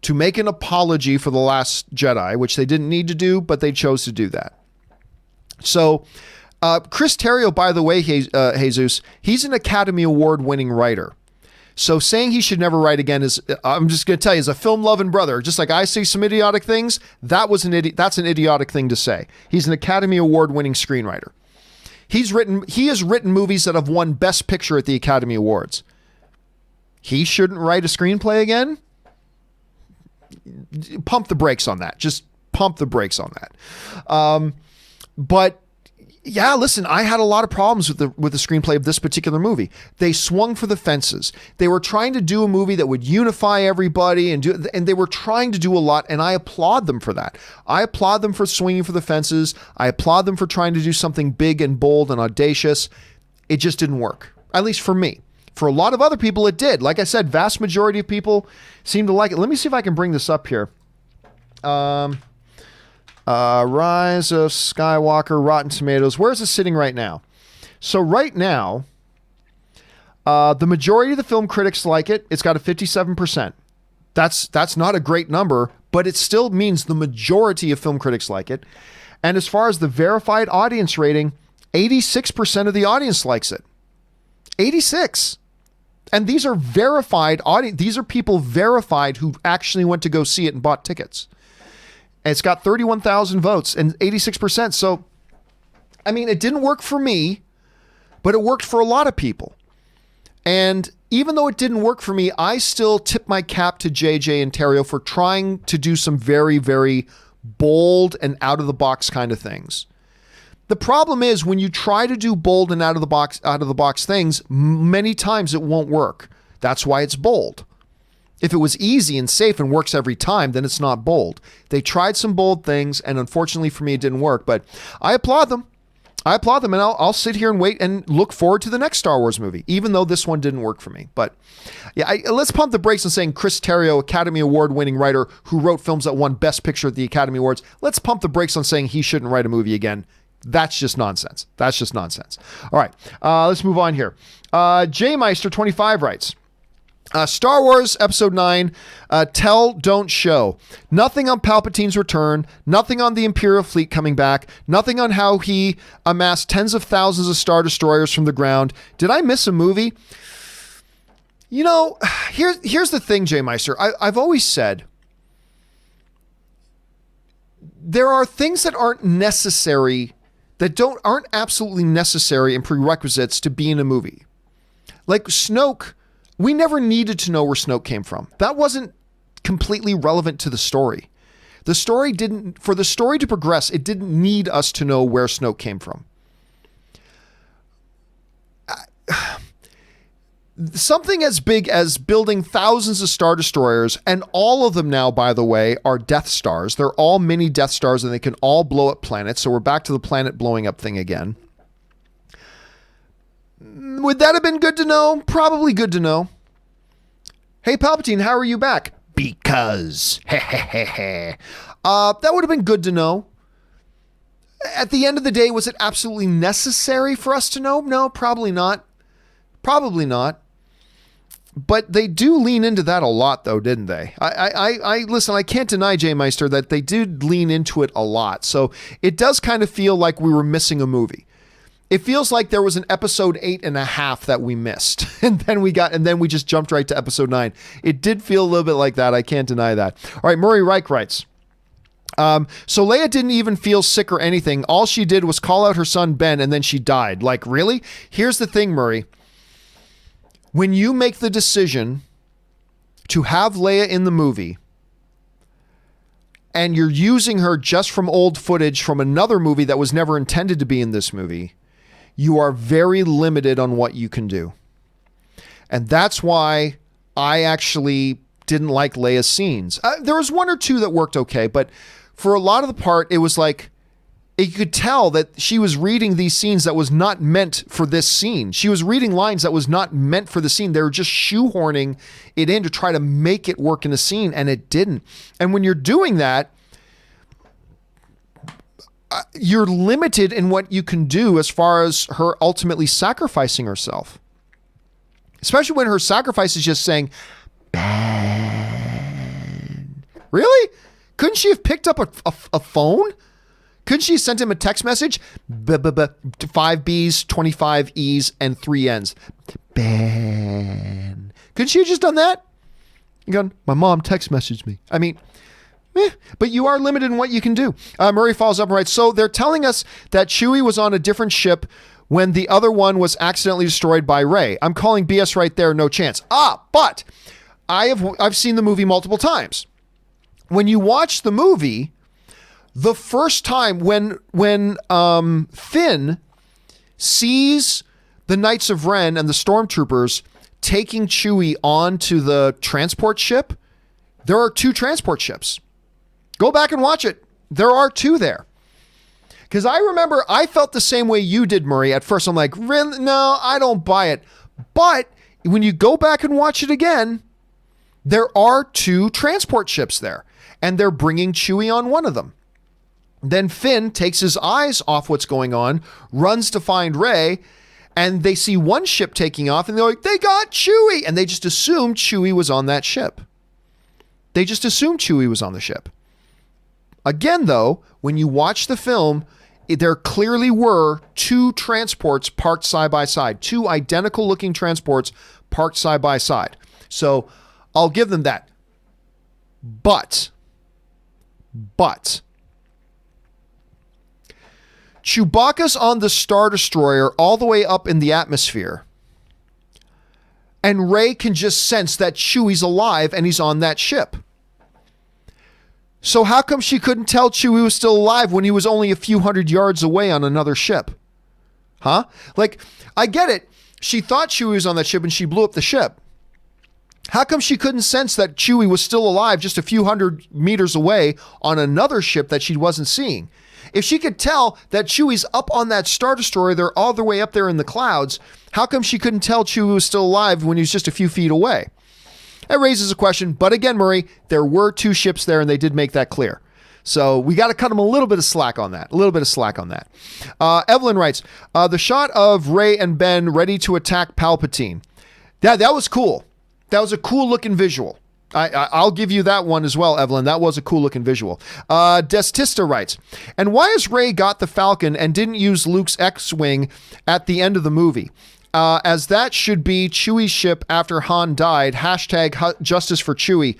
to make an apology for The Last Jedi, which they didn't need to do, but they chose to do that. So, Chris Terrio, by the way, Jesus, he's an Academy Award winning writer. So saying he should never write again is, I'm just going to tell you, as a film loving brother, just like I say some idiotic things, that's an idiotic thing to say. He's an Academy Award winning screenwriter. He has written movies that have won Best Picture at the Academy Awards. He shouldn't write a screenplay again? Pump the brakes on that. Just pump the brakes on that. But yeah, listen, I had a lot of problems with the screenplay of this particular movie. They swung for the fences. They were trying to do a movie that would unify everybody and they were trying to do a lot, and I applaud them for that. I applaud them for swinging for the fences. I applaud them for trying to do something big and bold and audacious. It just didn't work, at least for me. For a lot of other people, it did. Like I said, vast majority of people seem to like it. Let me see if I can bring this up here. Rise of Skywalker, Rotten Tomatoes. Where's it sitting right now? So right now, the majority of the film critics like it. It's got a 57%. That's not a great number, but it still means the majority of film critics like it. And as far as the verified audience rating, 86% of the audience likes it. 86. And these are verified audience. These are people verified who actually went to go see it and bought tickets. And it's got 31,000 votes and 86%. So, I mean, it didn't work for me, but it worked for a lot of people. And even though it didn't work for me, I still tip my cap to JJ and Terrio for trying to do some very, very bold and out of the box kind of things. The problem is when you try to do bold and out of the box things, many times it won't work. That's why it's bold. If it was easy and safe and works every time, then it's not bold. They tried some bold things, and unfortunately for me, it didn't work. But I applaud them. And I'll sit here and wait and look forward to the next Star Wars movie, even though this one didn't work for me. But yeah, let's pump the brakes on saying Chris Terrio, Academy Award-winning writer who wrote films that won Best Picture at the Academy Awards. Let's pump the brakes on saying he shouldn't write a movie again. That's just nonsense. All right, let's move on here. J Meister 25 writes, Star Wars Episode 9, Tell, Don't Show. Nothing on Palpatine's return, nothing on the Imperial fleet coming back, nothing on how he amassed tens of thousands of Star Destroyers from the ground. Did I miss a movie? You know, here's the thing, J Meister. I've always said, there are things that aren't necessary, aren't absolutely necessary and prerequisites to be in a movie. Like Snoke, we never needed to know where Snoke came from. That wasn't completely relevant to the story. For the story to progress, it didn't need us to know where Snoke came from. Something as big as building thousands of Star Destroyers, and all of them now, by the way, are Death Stars. They're all mini Death Stars, and they can all blow up planets. So we're back to the planet blowing up thing again. Would that have been good to know? Probably good to know. Hey, Palpatine, how are you back? Because. That would have been good to know. At the end of the day, was it absolutely necessary for us to know? No, probably not. But they do lean into that a lot, though, didn't they? Listen, I can't deny, J Meister, that they did lean into it a lot. So it does kind of feel like we were missing a movie. It feels like there was an episode 8.5 that we missed, and then we just jumped right to episode 9. It did feel a little bit like that. I can't deny that. All right, Murray Reich writes, so Leia didn't even feel sick or anything. All she did was call out her son Ben, and then she died. Like, really? Here's the thing, Murray. When you make the decision to have Leia in the movie, and you're using her just from old footage from another movie that was never intended to be in this movie, you are very limited on what you can do. And that's why I actually didn't like Leia's scenes. There was one or two that worked okay, but for a lot of the part, it was like, you could tell that she was reading these scenes that was not meant for this scene. She was reading lines that was not meant for the scene. They were just shoehorning it in to try to make it work in a scene, and it didn't. And when you're doing that, you're limited in what you can do as far as her ultimately sacrificing herself. Especially when her sacrifice is just saying, Ben. Really? Couldn't she have picked up a phone? Couldn't she have sent him a text message? 5 B's, 25 E's, and 3 N's. Ben. Couldn't she have just done that? You gone, my mom text messaged me. I mean, but you are limited in what you can do. Murray follows up and writes, so they're telling us that Chewie was on a different ship when the other one was accidentally destroyed by Rey. I'm calling BS right there, no chance. But I've seen the movie multiple times. When you watch the movie, the first time when Finn sees the Knights of Ren and the Stormtroopers taking Chewie onto the transport ship, there are 2 transport ships. Go back and watch it. There are 2 there. Because I remember I felt the same way you did, Murray. At first, I'm like, really? No, I don't buy it. But when you go back and watch it again, there are 2 transport ships there. And they're bringing Chewie on one of them. Then Finn takes his eyes off what's going on, runs to find Rey, and they see one ship taking off, and they're like, they got Chewie! And they just assumed Chewie was on that ship. They just assumed Chewie was on the ship. Again, though, when you watch the film, there clearly were 2 transports parked side by side, 2 identical looking transports parked side by side. So I'll give them that. But Chewbacca's on the Star Destroyer all the way up in the atmosphere, and Rey can just sense that Chewie's alive and he's on that ship. So how come she couldn't tell Chewie was still alive when he was only a few hundred yards away on another ship? Huh? Like, I get it. She thought Chewie was on that ship and she blew up the ship. How come she couldn't sense that Chewie was still alive just a few hundred meters away on another ship that she wasn't seeing? If she could tell that Chewie's up on that Star Destroyer, they're all the way up there in the clouds, how come she couldn't tell Chewie was still alive when he was just a few feet away? That raises a question, but again, Murray, there were 2 ships there and they did make that clear. So we got to cut them a little bit of slack on that. Evelyn writes, the shot of Rey and Ben ready to attack Palpatine. That was cool. That was a cool looking visual. I'll give you that one as well, Evelyn. That was a cool looking visual. Destista writes, and why has Rey got the Falcon and didn't use Luke's X-Wing at the end of the movie? As that should be Chewie's ship after Han died. # justice for Chewie.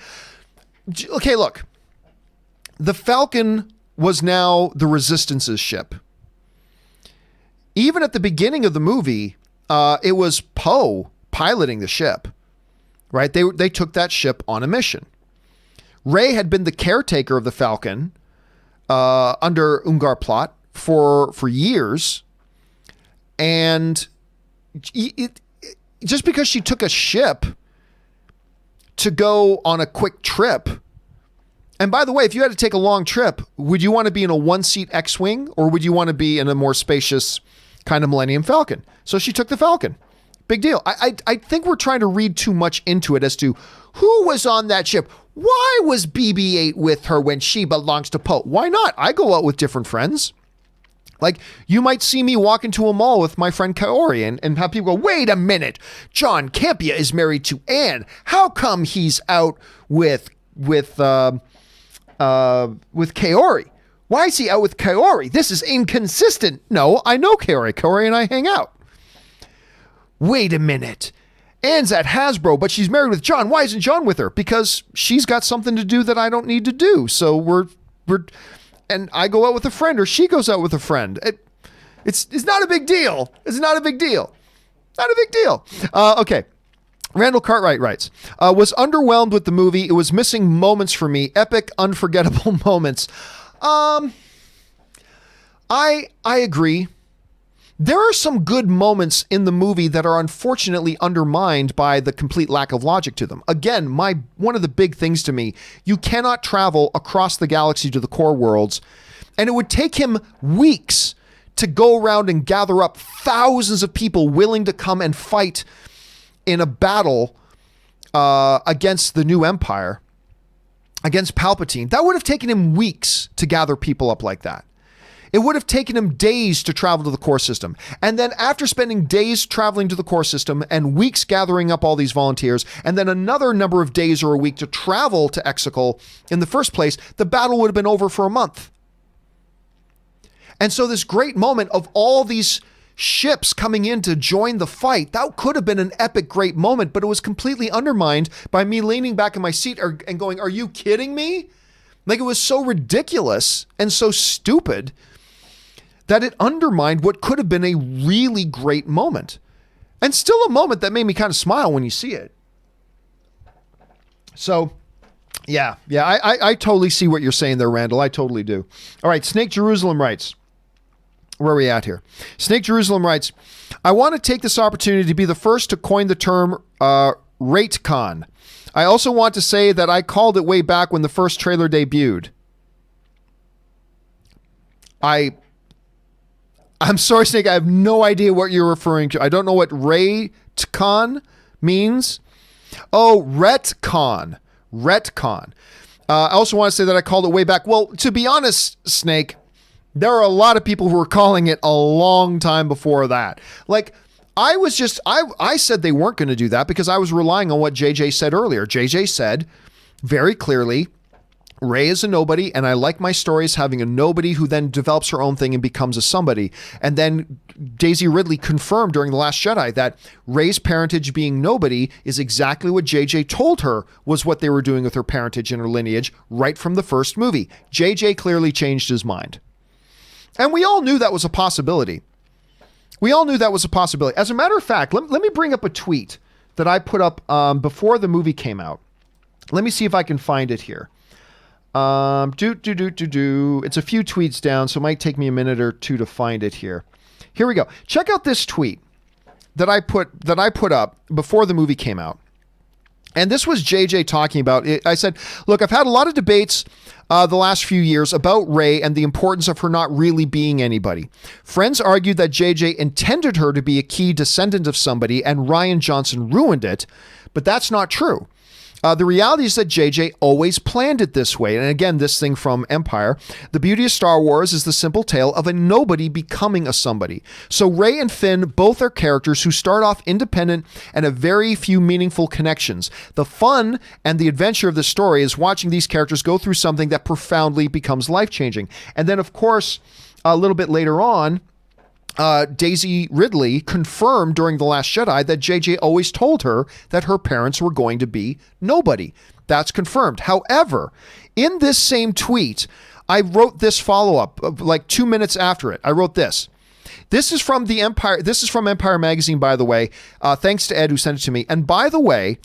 Okay, look. The Falcon was now the Resistance's ship. Even at the beginning of the movie, it was Poe piloting the ship. Right? They took that ship on a mission. Rey had been the caretaker of the Falcon under Ungar Plot for years. And just because she took a ship to go on a quick trip. And by the way, if you had to take a long trip, would you want to be in a 1-seat X-Wing or would you want to be in a more spacious kind of Millennium Falcon? So she took the Falcon. Big deal. I think we're trying to read too much into it as to who was on that ship. Why was BB-8 with her when she belongs to Poe? Why not? I go out with different friends. Like, you might see me walk into a mall with my friend Kaori and have people go, wait a minute, John Campea is married to Anne. How come he's out with Kaori? Why is he out with Kaori? This is inconsistent. No, I know Kaori. Kaori and I hang out. Wait a minute. Anne's at Hasbro, but she's married with John. Why isn't John with her? Because she's got something to do that I don't need to do. So we're and I go out with a friend or she goes out with a friend. It's not a big deal. It's not a big deal. Not a big deal. Okay. Randall Cartwright writes, was underwhelmed with the movie. It was missing moments for me. Epic, unforgettable moments. I agree. There are some good moments in the movie that are unfortunately undermined by the complete lack of logic to them. Again, one of the big things to me, you cannot travel across the galaxy to the core worlds, and it would take him weeks to go around and gather up thousands of people willing to come and fight in a battle against the new Empire, against Palpatine. That would have taken him weeks to gather people up like that. It would have taken him days to travel to the core system. And then after spending days traveling to the core system and weeks gathering up all these volunteers, and then another number of days or a week to travel to Exegol in the first place, the battle would have been over for a month. And so this great moment of all these ships coming in to join the fight, that could have been an epic, great moment, but it was completely undermined by me leaning back in my seat and going, are you kidding me? Like, it was so ridiculous and so stupid that it undermined what could have been a really great moment. And still a moment that made me kind of smile when you see it. So, yeah, I totally see what you're saying there, Randall. I totally do. All right, Snake Jerusalem writes, where are we at here? Snake Jerusalem writes, I want to take this opportunity to be the first to coin the term RateCon. I also want to say that I called it way back when the first trailer debuted. I'm sorry, Snake. I have no idea what you're referring to. I don't know what RateCon means. Oh, retcon. Retcon. I also want to say that I called it way back. Well, to be honest, Snake, there are a lot of people who were calling it a long time before that. Like, I said they weren't going to do that because I was relying on what JJ said earlier. JJ said very clearly, Rey is a nobody, and I like my stories having a nobody who then develops her own thing and becomes a somebody. And then Daisy Ridley confirmed during The Last Jedi that Rey's parentage being nobody is exactly what JJ told her was what they were doing with her parentage and her lineage right from the first movie. JJ clearly changed his mind. And we all knew that was a possibility. We all knew that was a possibility. As a matter of fact, let me bring up a tweet that I put up before the movie came out. Let me see if I can find it here. It's a few tweets down, so it might take me a minute or two to find it here. Here we go. Check out this tweet that I put up before the movie came out. And this was JJ talking about it. I said, look, I've had a lot of debates the last few years about Rey and the importance of her not really being anybody. Friends argued that JJ intended her to be a key descendant of somebody and Rian Johnson ruined it, but that's not true. The reality is that JJ always planned it this way. And again, this thing from Empire, the beauty of Star Wars is the simple tale of a nobody becoming a somebody. So Rey and Finn both are characters who start off independent and have very few meaningful connections. The fun and the adventure of the story is watching these characters go through something that profoundly becomes life-changing. And then, of course, a little bit later on, Daisy Ridley confirmed during The Last Jedi that JJ always told her that her parents were going to be nobody. That's confirmed. However, in this same tweet, I wrote this follow-up like 2 minutes after it. I wrote this. This is from the Empire. This is from Empire Magazine, by the way. Thanks to Ed who sent it to me. And by the way,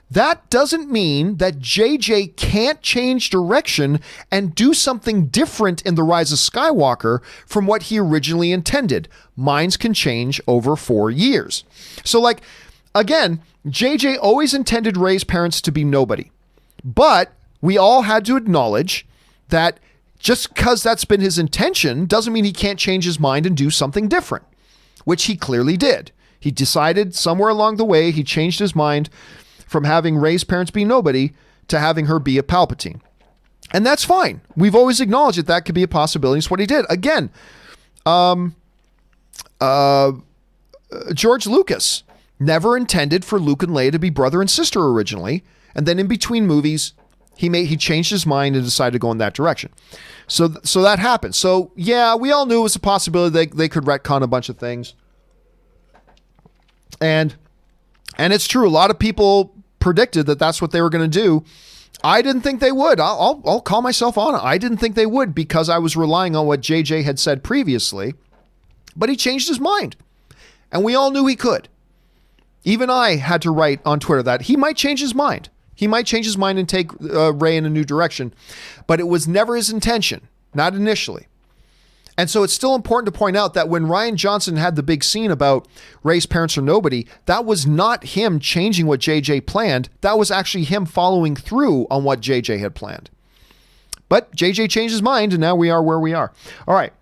that doesn't mean that JJ can't change direction and do something different in The Rise of Skywalker from what he originally intended. Minds can change over 4 years. So like, again, JJ always intended Rey's parents to be nobody. But we all had to acknowledge that just because that's been his intention doesn't mean he can't change his mind and do something different, which he clearly did. He decided somewhere along the way, he changed his mind from having Rey's parents be nobody to having her be a Palpatine. And that's fine. We've always acknowledged that could be a possibility. It's what he did. Again, George Lucas never intended for Luke and Leia to be brother and sister originally. And then in between movies, he changed his mind and decided to go in that direction. So that happened. So yeah, we all knew it was a possibility they could retcon a bunch of things. And it's true. A lot of people predicted that that's what they were going to do. I didn't think they would. I'll call myself on it. I didn't think they would because I was relying on what JJ had said previously, but he changed his mind and we all knew he could. Even I had to write on Twitter that he might change his mind. He might change his mind and take Rey in a new direction, but it was never his intention, not initially. And so it's still important to point out that when Rian Johnson had the big scene about Rey's parents are nobody, that was not him changing what JJ planned. That was actually him following through on what JJ had planned. But JJ changed his mind and now we are where we are. All right.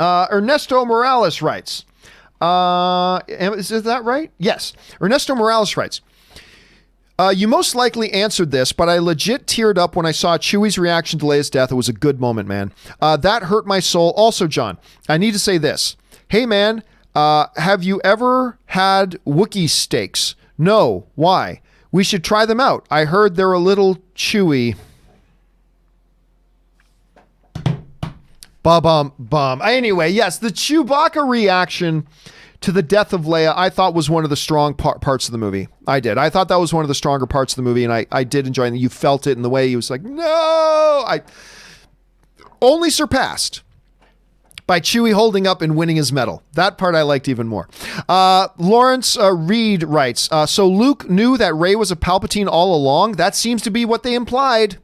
Ernesto Morales writes, is that right? Yes. Ernesto Morales writes, you most likely answered this, but I legit teared up when I saw Chewie's reaction to Leia's death. It was a good moment, man. That hurt my soul. Also, John, I need to say this. Hey, man, have you ever had Wookiee steaks? No. Why? We should try them out. I heard they're a little chewy. Bum. Anyway, yes, the Chewbacca reaction to the death of Leia, I thought was one of the strong parts of the movie. I did. I thought that was one of the stronger parts of the movie, and I did enjoy it. You felt it in the way he was like, no! I only surpassed by Chewie holding up and winning his medal. That part I liked even more. Lawrence Reed writes, so Luke knew that Rey was a Palpatine all along? That seems to be what they implied.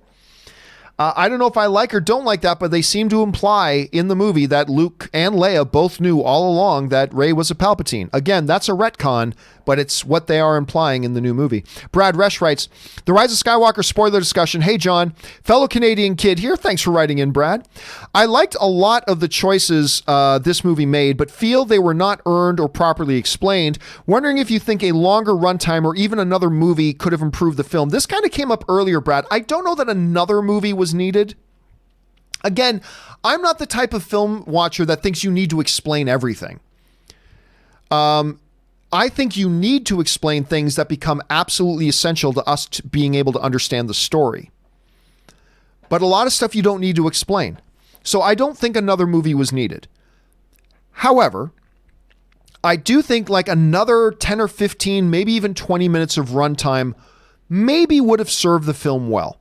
I don't know if I like or don't like that, but they seem to imply in the movie that Luke and Leia both knew all along that Rey was a Palpatine. Again, that's a retcon, but it's what they are implying in the new movie. Brad Resch writes, The Rise of Skywalker spoiler discussion. Hey, John, fellow Canadian kid here. Thanks for writing in, Brad. I liked a lot of the choices this movie made, but feel they were not earned or properly explained. Wondering if you think a longer runtime or even another movie could have improved the film. This kind of came up earlier, Brad. I don't know that another movie was needed. Again, I'm not the type of film watcher that thinks you need to explain everything. I think you need to explain things that become absolutely essential to us being able to understand the story. But a lot of stuff you don't need to explain. So I don't think another movie was needed. However, I do think like another 10 or 15, maybe even 20 minutes of runtime maybe would have served the film well.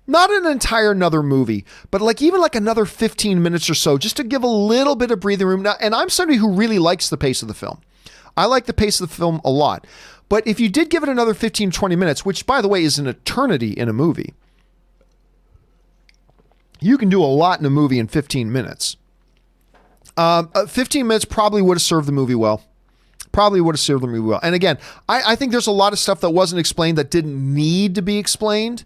Not an entire another movie, but like even like another 15 minutes or so, just to give a little bit of breathing room. Now, and I'm somebody who really likes the pace of the film. I like the pace of the film a lot. But if you did give it another 15, 20 minutes, which by the way is an eternity in a movie, you can do a lot in a movie in 15 minutes. 15 minutes probably would have served the movie well. probably would have served the movie well. And again, I think there's a lot of stuff that wasn't explained that didn't need to be explained,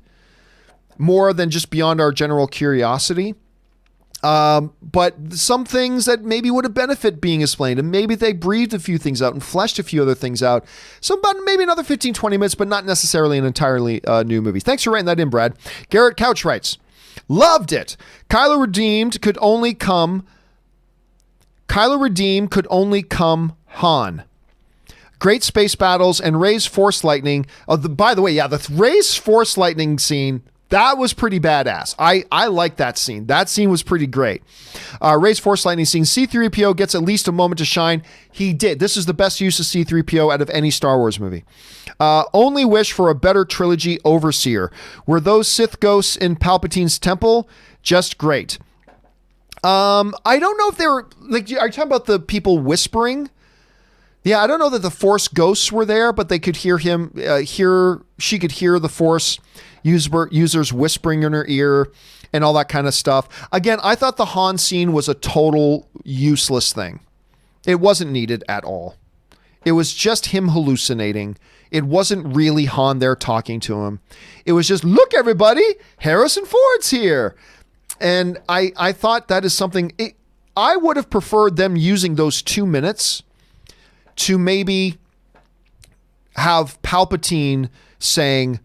more than just beyond our general curiosity. But some things that maybe would have benefit being explained, and maybe they breathed a few things out and fleshed a few other things out. So about maybe another 15, 20 minutes, but not necessarily an entirely new movie. Thanks for writing that in, Brad. Garrett Couch writes, loved it. Kylo Redeemed could only come Han. Great space battles and Rey's Force Lightning. By the way, the Rey's Force Lightning scene, that was pretty badass. I like that scene. That scene was pretty great. Rey's Force Lightning scene. C-3PO gets at least a moment to shine. He did. This is the best use of C-3PO out of any Star Wars movie. Only wish for a better trilogy overseer. Were those Sith ghosts in Palpatine's temple? Just great. I don't know if they were, like, are you talking about the people whispering? Yeah, I don't know that the Force ghosts were there, but they could hear him, she could hear the Force users whispering in her ear and all that kind of stuff. Again, I thought the Han scene was a total useless thing. It wasn't needed at all. It was just him hallucinating. It wasn't really Han there talking to him. It was just, look, everybody, Harrison Ford's here. And I thought that is something, I would have preferred them using those 2 minutes to maybe have Palpatine saying,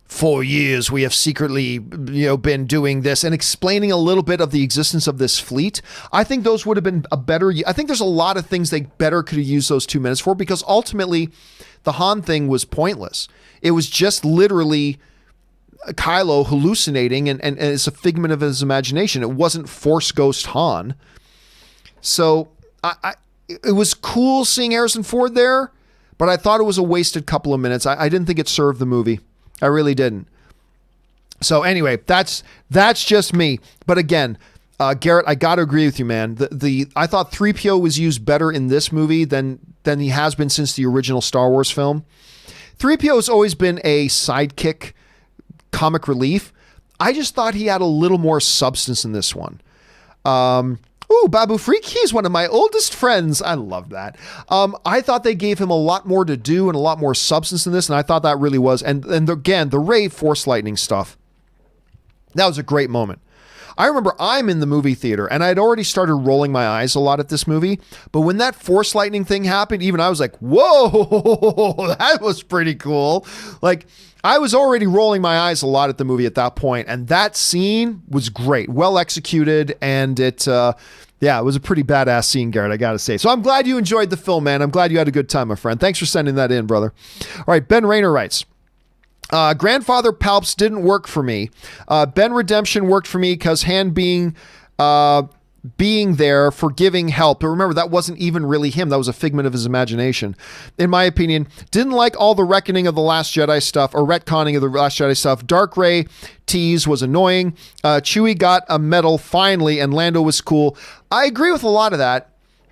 4 years we have secretly, been doing this, and explaining a little bit of the existence of this fleet. I think those would have been I think there's a lot of things they better could have used those 2 minutes for, because ultimately the Han thing was pointless. It was just literally Kylo hallucinating, and it's a figment of his imagination. It wasn't Force Ghost Han. So it was cool seeing Harrison Ford there, but I thought it was a wasted couple of minutes. I didn't think it served the movie. I really didn't. So anyway, that's just me. But again, Garrett, I got to agree with you, man. I thought 3PO was used better in this movie than he has been since the original Star Wars film. 3PO has always been a sidekick, comic relief. I just thought he had a little more substance in this one. Ooh, Babu Freak, he's one of my oldest friends. I love that. I thought they gave him a lot more to do and a lot more substance in this, and I thought that really was. And again, the Rey Force Lightning stuff, that was a great moment. I remember I'm in the movie theater, and I'd already started rolling my eyes a lot at this movie, but when that Force Lightning thing happened, even I was like, whoa, that was pretty cool. Like, I was already rolling my eyes a lot at the movie at that point, and that scene was great, well executed, and it was a pretty badass scene, Garrett, I gotta say. So I'm glad you enjoyed the film, man. I'm glad you had a good time, my friend. Thanks for sending that in, brother. All right, Ben Rayner writes, Grandfather Palps didn't work for me. Ben Redemption worked for me because Han being there for giving help. But remember, that wasn't even really him. That was a figment of his imagination. In my opinion, didn't like all the reckoning of the Last Jedi stuff, or retconning of the Last Jedi stuff. Dark Rey tease was annoying. Chewie got a medal finally, and Lando was cool. I agree with a lot of that.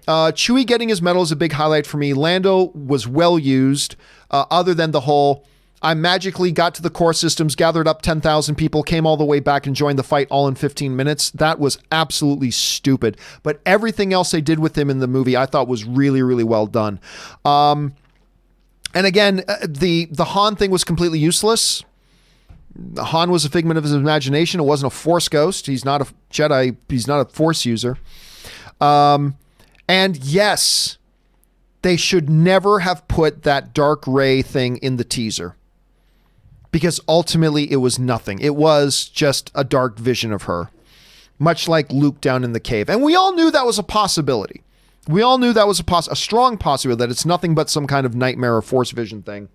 Chewie getting his medal is a big highlight for me. Lando was well used, other than the whole, I magically got to the core systems, gathered up 10,000 people, came all the way back and joined the fight all in 15 minutes. That was absolutely stupid. But everything else they did with him in the movie, I thought was really, really well done. And again, the Han thing was completely useless. Han was a figment of his imagination. It wasn't a Force ghost. He's not a Jedi. He's not a Force user. And yes, they should never have put that Dark Rey thing in the teaser, because ultimately it was nothing. It was just a dark vision of her, much like Luke down in the cave. And we all knew that was a possibility. We all knew that was a strong possibility, that it's nothing but some kind of nightmare or Force vision thing.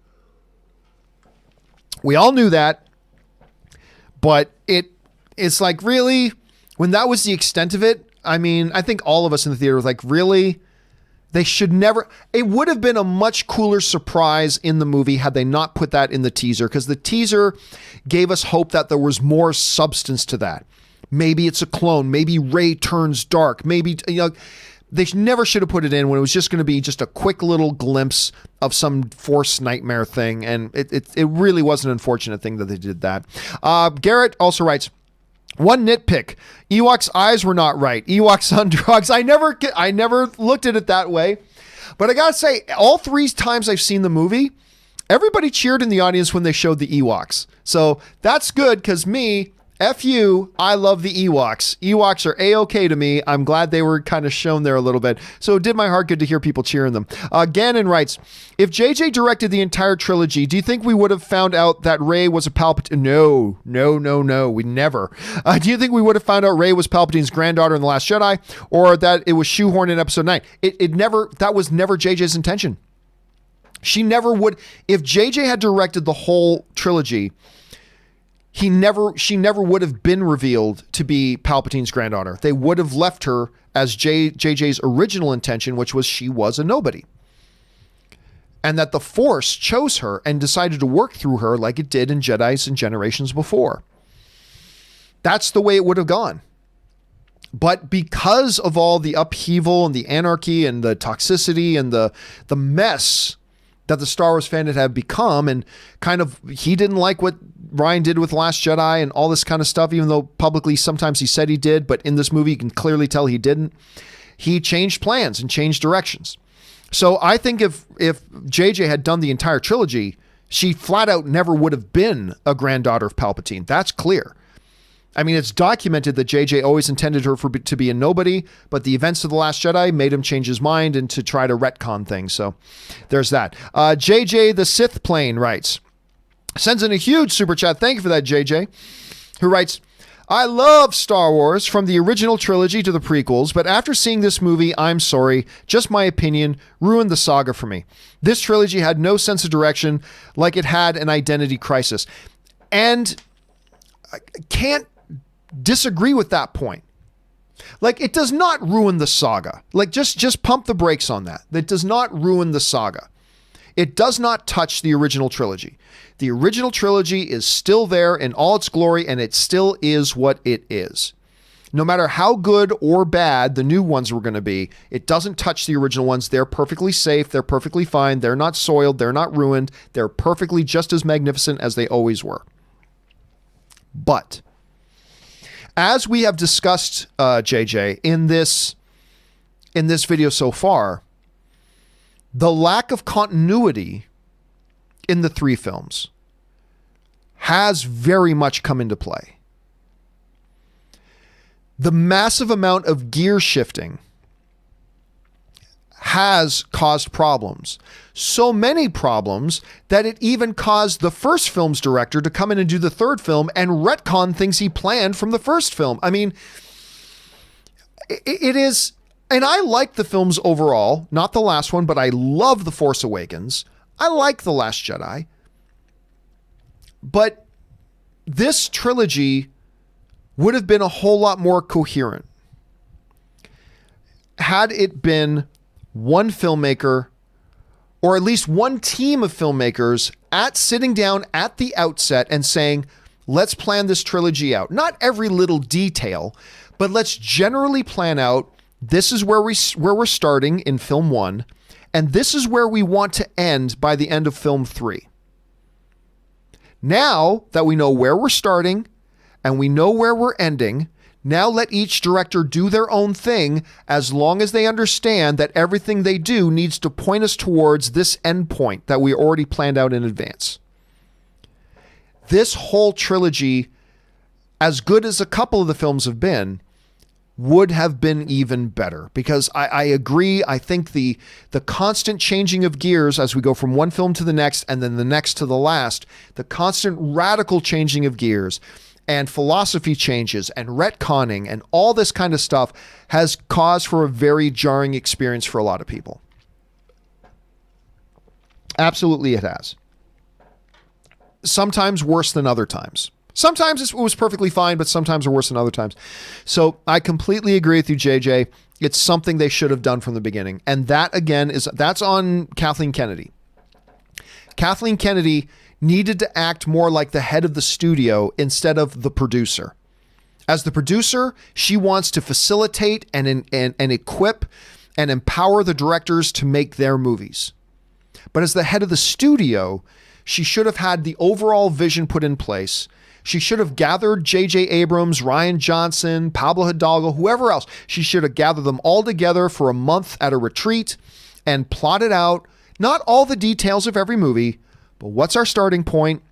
We all knew that, but it's like, really, when that was the extent of it, I mean, I think all of us in the theater was like, really? They should never. It would have been a much cooler surprise in the movie had they not put that in the teaser, because the teaser gave us hope that there was more substance to that. Maybe it's a clone. Maybe Rey turns dark. Maybe, they never should have put it in when it was just going to be just a quick little glimpse of some Force nightmare thing. And it really was an unfortunate thing that they did that. Garrett also writes, one nitpick, Ewok's eyes were not right. Ewoks on drugs. I never looked at it that way. But I gotta say, all 3 times I've seen the movie, everybody cheered in the audience when they showed the Ewoks. So that's good, because me, F you, I love the Ewoks. Ewoks are A-okay to me. I'm glad they were kind of shown there a little bit. So it did my heart good to hear people cheering them. Gannon writes, if JJ directed the entire trilogy, do you think we would have found out that Rey was a Palpatine? No, we never. Do you think we would have found out Rey was Palpatine's granddaughter in The Last Jedi, or that it was shoehorned in episode 9? That was never JJ's intention. She never would. If JJ had directed the whole trilogy, she never would have been revealed to be Palpatine's granddaughter. They would have left her as JJ's original intention, which was she was a nobody. And that the Force chose her and decided to work through her like it did in Jedis and generations before. That's the way it would have gone. But because of all the upheaval and the anarchy and the toxicity and the mess that the Star Wars fan had become, and kind of, he didn't like what Ryan did with Last Jedi and all this kind of stuff, even though publicly sometimes he said he did, but in this movie you can clearly tell he didn't. He changed plans and changed directions. So I think if JJ had done the entire trilogy, she flat out never would have been a granddaughter of Palpatine. That's clear. I mean, it's documented that JJ always intended her to be a nobody, but the events of The Last Jedi made him change his mind and to try to retcon things. So there's that. JJ the Sith Plane writes, sends in a huge super chat. Thank you for that, JJ, who writes, I love Star Wars from the original trilogy to the prequels, but after seeing this movie, I'm sorry, just my opinion, ruined the saga for me. This trilogy had no sense of direction, like it had an identity crisis. And I can't disagree with that point. Like, it does not ruin the saga. Like, just pump the brakes on that. That does not ruin the saga. It does not touch the original trilogy. The original trilogy is still there in all its glory, and it still is what it is. No matter how good or bad the new ones were going to be, it doesn't touch the original ones. They're perfectly safe. They're perfectly fine. They're not soiled. They're not ruined. They're perfectly just as magnificent as they always were. But as we have discussed, JJ, in this video so far, the lack of continuity in the 3 films has very much come into play. The massive amount of gear shifting has caused problems. So many problems that it even caused the first film's director to come in and do the 3rd film and retcon things he planned from the first film. I mean, it is, and I like the films overall, not the last one, but I love The Force Awakens. I like The Last Jedi. But this trilogy would have been a whole lot more coherent had it been one filmmaker, or at least one team of filmmakers sitting down at the outset and saying, let's plan this trilogy out. Not every little detail, but let's generally plan out, this is where we're starting in film 1, and this is where we want to end by the end of film 3. Now that we know where we're starting and we know where we're ending, now let each director do their own thing, as long as they understand that everything they do needs to point us towards this end point that we already planned out in advance. This whole trilogy, as good as a couple of the films have been, would have been even better, because I agree. I think the constant changing of gears as we go from one film to the next and then the next to the last, the constant radical changing of gears and philosophy changes and retconning and all this kind of stuff has caused for a very jarring experience for a lot of people. Absolutely it has. Sometimes worse than other times. Sometimes it was perfectly fine, but sometimes are worse than other times. So I completely agree with you, JJ. It's something they should have done from the beginning. And that, again, that's on Kathleen Kennedy. Kathleen Kennedy needed to act more like the head of the studio instead of the producer. As the producer, she wants to facilitate and equip and empower the directors to make their movies. But as the head of the studio, she should have had the overall vision put in place. She should have gathered J.J. Abrams, Rian Johnson, Pablo Hidalgo, whoever else. She should have gathered them all together for a month at a retreat and plotted out not all the details of every movie, but what's our starting point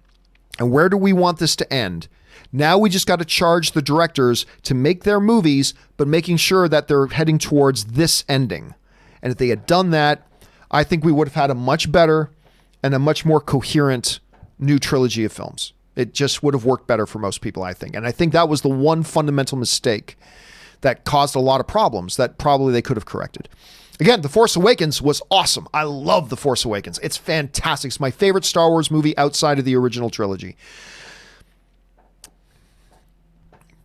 and where do we want this to end. Now we just got to charge the directors to make their movies, but making sure that they're heading towards this ending. And if they had done that, I think we would have had a much better and a much more coherent new trilogy of films. It just would have worked better for most people, I think. And I think that was the one fundamental mistake that caused a lot of problems that probably they could have corrected. Again, The Force Awakens was awesome. I love The Force Awakens. It's fantastic. It's my favorite Star Wars movie outside of the original trilogy.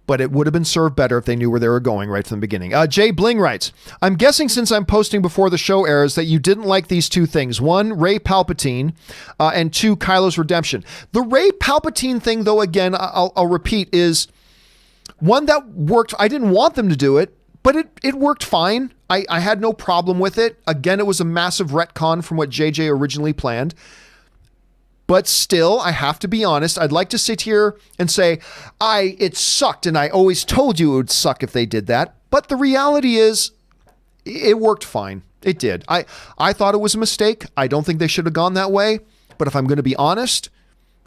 But it would have been served better if they knew where they were going right from the beginning. Jay Bling writes, I'm guessing since I'm posting before the show airs that you didn't like these two things. One, Rey Palpatine, and two, Kylo's redemption. The Rey Palpatine thing, though, again, I'll repeat, is one that worked. I didn't want them to do it, but it worked fine. I had no problem with it. Again, it was a massive retcon from what JJ originally planned. But still, I have to be honest, I'd like to sit here and say, it sucked, and I always told you it would suck if they did that. But the reality is, it worked fine. It did. I thought it was a mistake. I don't think they should have gone that way. But if I'm going to be honest,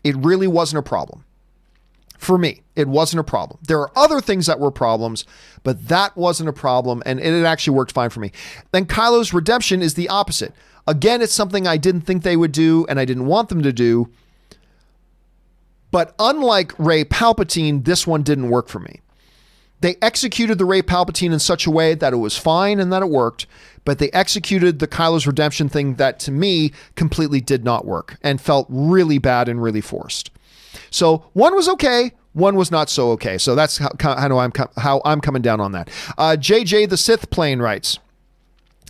it really wasn't a problem. For me, it wasn't a problem. There are other things that were problems, but that wasn't a problem, and it actually worked fine for me. Then Kylo's redemption is the opposite. Again, it's something I didn't think they would do and I didn't want them to do. But unlike Rey Palpatine, this one didn't work for me. They executed the Rey Palpatine in such a way that it was fine and that it worked, but they executed the Kylo's redemption thing that to me completely did not work and felt really bad and really forced. So one was okay, one was not so okay. So that's how I'm coming down on that. JJ the Sith Plane writes,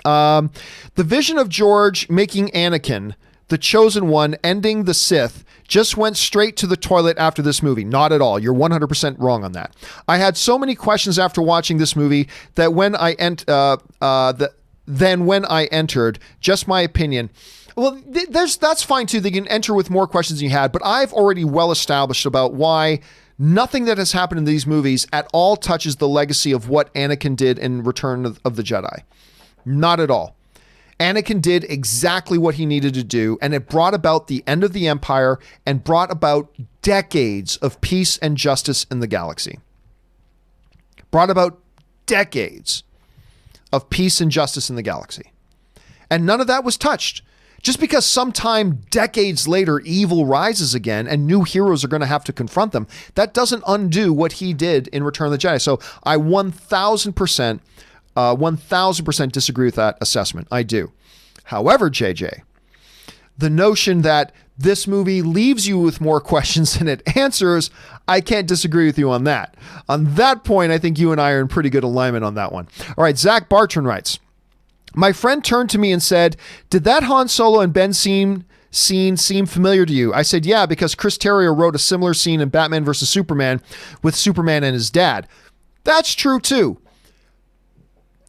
the vision of George making Anakin, the chosen one, ending the Sith, just went straight to the toilet after this movie. Not at all. You're 100% wrong on that. I had so many questions after watching this movie that when I entered, just my opinion. Well, that's fine too. They can enter with more questions than you had, but I've already well established about why nothing that has happened in these movies at all touches the legacy of what Anakin did in Return of the Jedi. Not at all. Anakin did exactly what he needed to do, and it brought about the end of the Empire and brought about decades of peace and justice in the galaxy. Brought about decades of peace and justice in the galaxy. And none of that was touched. Just because sometime decades later evil rises again and new heroes are going to have to confront them, that doesn't undo what he did in Return of the Jedi. So I 1000% disagree with that assessment. I do. However, JJ, the notion that this movie leaves you with more questions than it answers, I can't disagree with you on that. On that point, I think you and I are in pretty good alignment on that one. All right, Zach Bartran writes, my friend turned to me and said, did that Han Solo and Ben scene seem familiar to you? I said, yeah, because Chris Terrio wrote a similar scene in Batman vs. Superman with Superman and his dad. That's true too.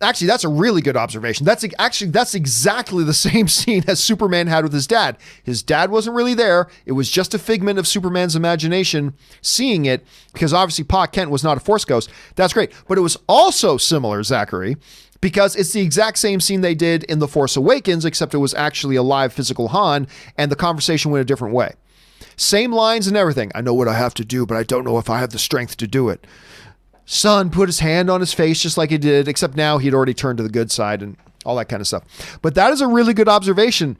Actually, that's a really good observation. That's exactly the same scene as Superman had with his dad. His dad wasn't really there. It was just a figment of Superman's imagination seeing it, because obviously Pa Kent was not a Force ghost. That's great. But it was also similar, Zachary, because it's the exact same scene they did in The Force Awakens, except it was actually a live physical Han, and the conversation went a different way. Same lines and everything. I know what I have to do, but I don't know if I have the strength to do it. Son put his hand on his face just like he did, except now he'd already turned to the good side and all that kind of stuff. But that is a really good observation.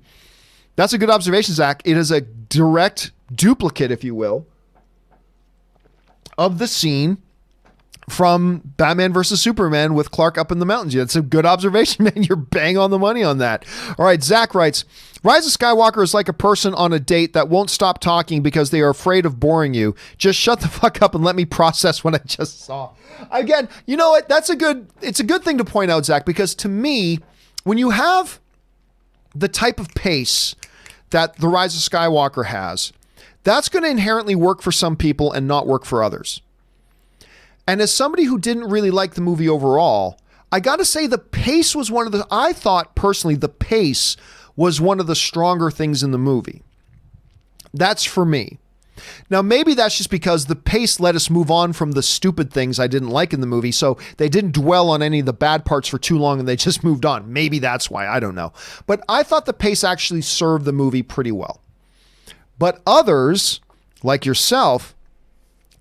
That's a good observation, Zach. It is a direct duplicate, if you will, of the scene from Batman versus Superman with Clark up in the mountains. That's a good observation, man. You're bang on the money on that. All right, Zach writes, Rise of Skywalker is like a person on a date that won't stop talking because they are afraid of boring you. Just shut the fuck up and let me process what I just saw. Again, you know what? It's a good thing to point out, Zach, because to me, when you have the type of pace that The Rise of Skywalker has, that's going to inherently work for some people and not work for others. And as somebody who didn't really like the movie overall, I got to say the pace was I thought personally the pace was one of the stronger things in the movie. That's for me. Now, maybe that's just because the pace let us move on from the stupid things I didn't like in the movie, so they didn't dwell on any of the bad parts for too long and they just moved on. Maybe that's why, I don't know. But I thought the pace actually served the movie pretty well. But others, like yourself,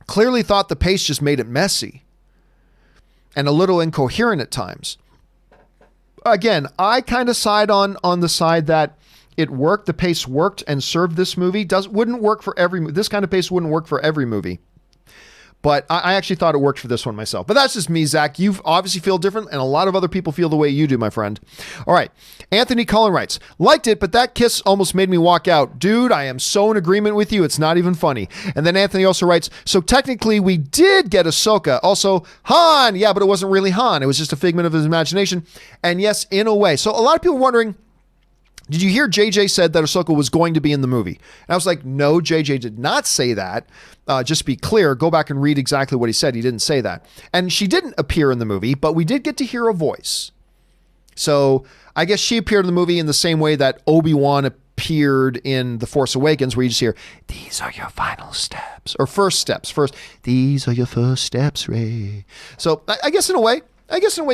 clearly thought the pace just made it messy and a little incoherent at times. Again, I kind of side on the side that it worked, the pace worked and served this movie. Wouldn't work for every movie. This kind of pace wouldn't work for every movie. But I actually thought it worked for this one myself. But that's just me, Zach. You obviously feel different, and a lot of other people feel the way you do, my friend. All right. Anthony Cullen writes, liked it, but that kiss almost made me walk out. Dude, I am so in agreement with you. It's not even funny. And then Anthony also writes, so technically we did get Ahsoka. Also, Han. Yeah, but it wasn't really Han. It was just a figment of his imagination. And yes, in a way. So a lot of people wondering, did you hear JJ said that Ahsoka was going to be in the movie? And I was like, no, JJ did not say that. Just be clear, go back and read exactly what he said. He didn't say that. And she didn't appear in the movie, but we did get to hear a voice. So I guess she appeared in the movie in the same way that Obi-Wan appeared in The Force Awakens, where you just hear, these are your final steps, or first steps. First, these are your first steps, Rey. So I guess in a way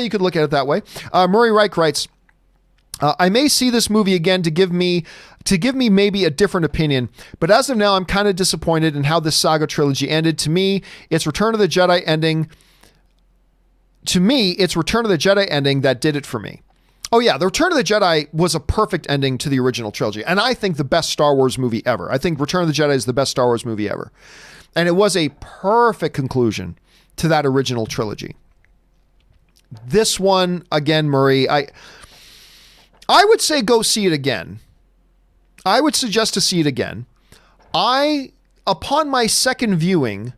you could look at it that way. Murray Reich writes, I may see this movie again to give me maybe a different opinion, but as of now, I'm kind of disappointed in how this saga trilogy ended. To me, it's Return of the Jedi ending that did it for me. Oh yeah, The Return of the Jedi was a perfect ending to the original trilogy, and I think the best Star Wars movie ever. I think Return of the Jedi is the best Star Wars movie ever. And it was a perfect conclusion to that original trilogy. This one, again, Murray, I would say go see it again. I would suggest to see it again. Upon my second viewing,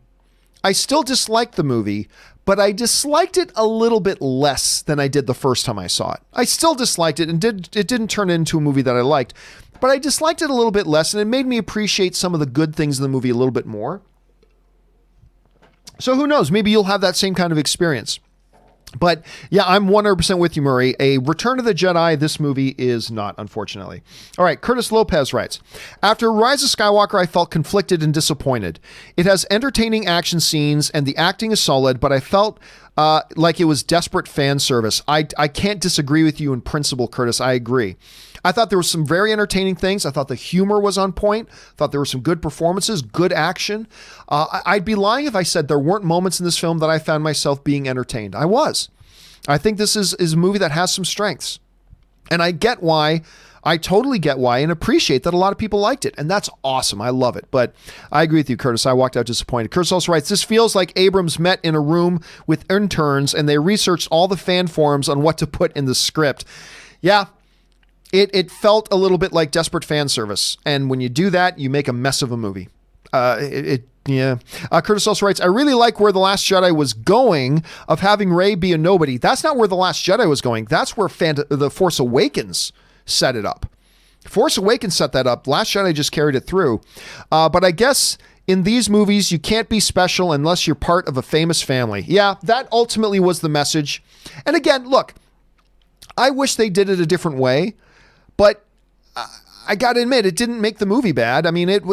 I still disliked the movie, but I disliked it a little bit less than I did the first time I saw it. I still disliked it, and it didn't turn into a movie that I liked, but I disliked it a little bit less, and it made me appreciate some of the good things in the movie a little bit more. So who knows? Maybe you'll have that same kind of experience. But yeah, I'm 100% with you, Murray. A Return of the Jedi, this movie is not, unfortunately. All right, Curtis Lopez writes, after Rise of Skywalker, I felt conflicted and disappointed. It has entertaining action scenes and the acting is solid, but I felt like it was desperate fan service. I can't disagree with you in principle, Curtis. I agree. I thought there were some very entertaining things. I thought the humor was on point. I thought there were some good performances, good action. I'd be lying if I said there weren't moments in this film that I found myself being entertained. I was. I think this is a movie that has some strengths. And I get why. I totally get why and appreciate that a lot of people liked it. And that's awesome. I love it. But I agree with you, Curtis. I walked out disappointed. Curtis also writes, this feels like Abrams met in a room with interns and they researched all the fan forums on what to put in the script. Yeah. It felt a little bit like desperate fan service. And when you do that, you make a mess of a movie. Yeah. Curtis also writes, I really like where The Last Jedi was going of having Rey be a nobody. That's not where The Last Jedi was going. That's where The Force Awakens set it up. Force Awakens set that up. Last Jedi just carried it through. But I guess in these movies, you can't be special unless you're part of a famous family. Yeah, that ultimately was the message. And again, look, I wish they did it a different way. But I got to admit, it didn't make the movie bad. I mean, it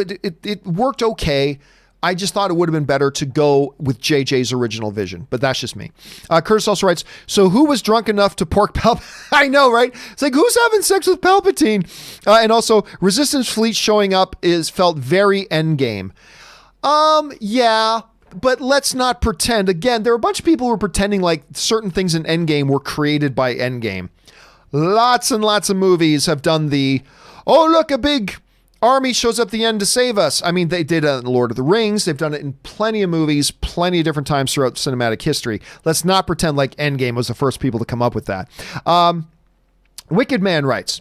worked okay. I just thought it would have been better to go with JJ's original vision, but that's just me. Curtis also writes, so who was drunk enough to pork Palpatine? I know, right? It's like, who's having sex with Palpatine? And also, Resistance fleet showing up felt very endgame. Yeah, but let's not pretend. Again, there are a bunch of people who are pretending like certain things in Endgame were created by Endgame. Lots and lots of movies have done oh, look, a big army shows up at the end to save us. I mean, they did it in Lord of the Rings. They've done it in plenty of movies, plenty of different times throughout cinematic history. Let's not pretend like Endgame was the first people to come up with that. Wicked Man writes,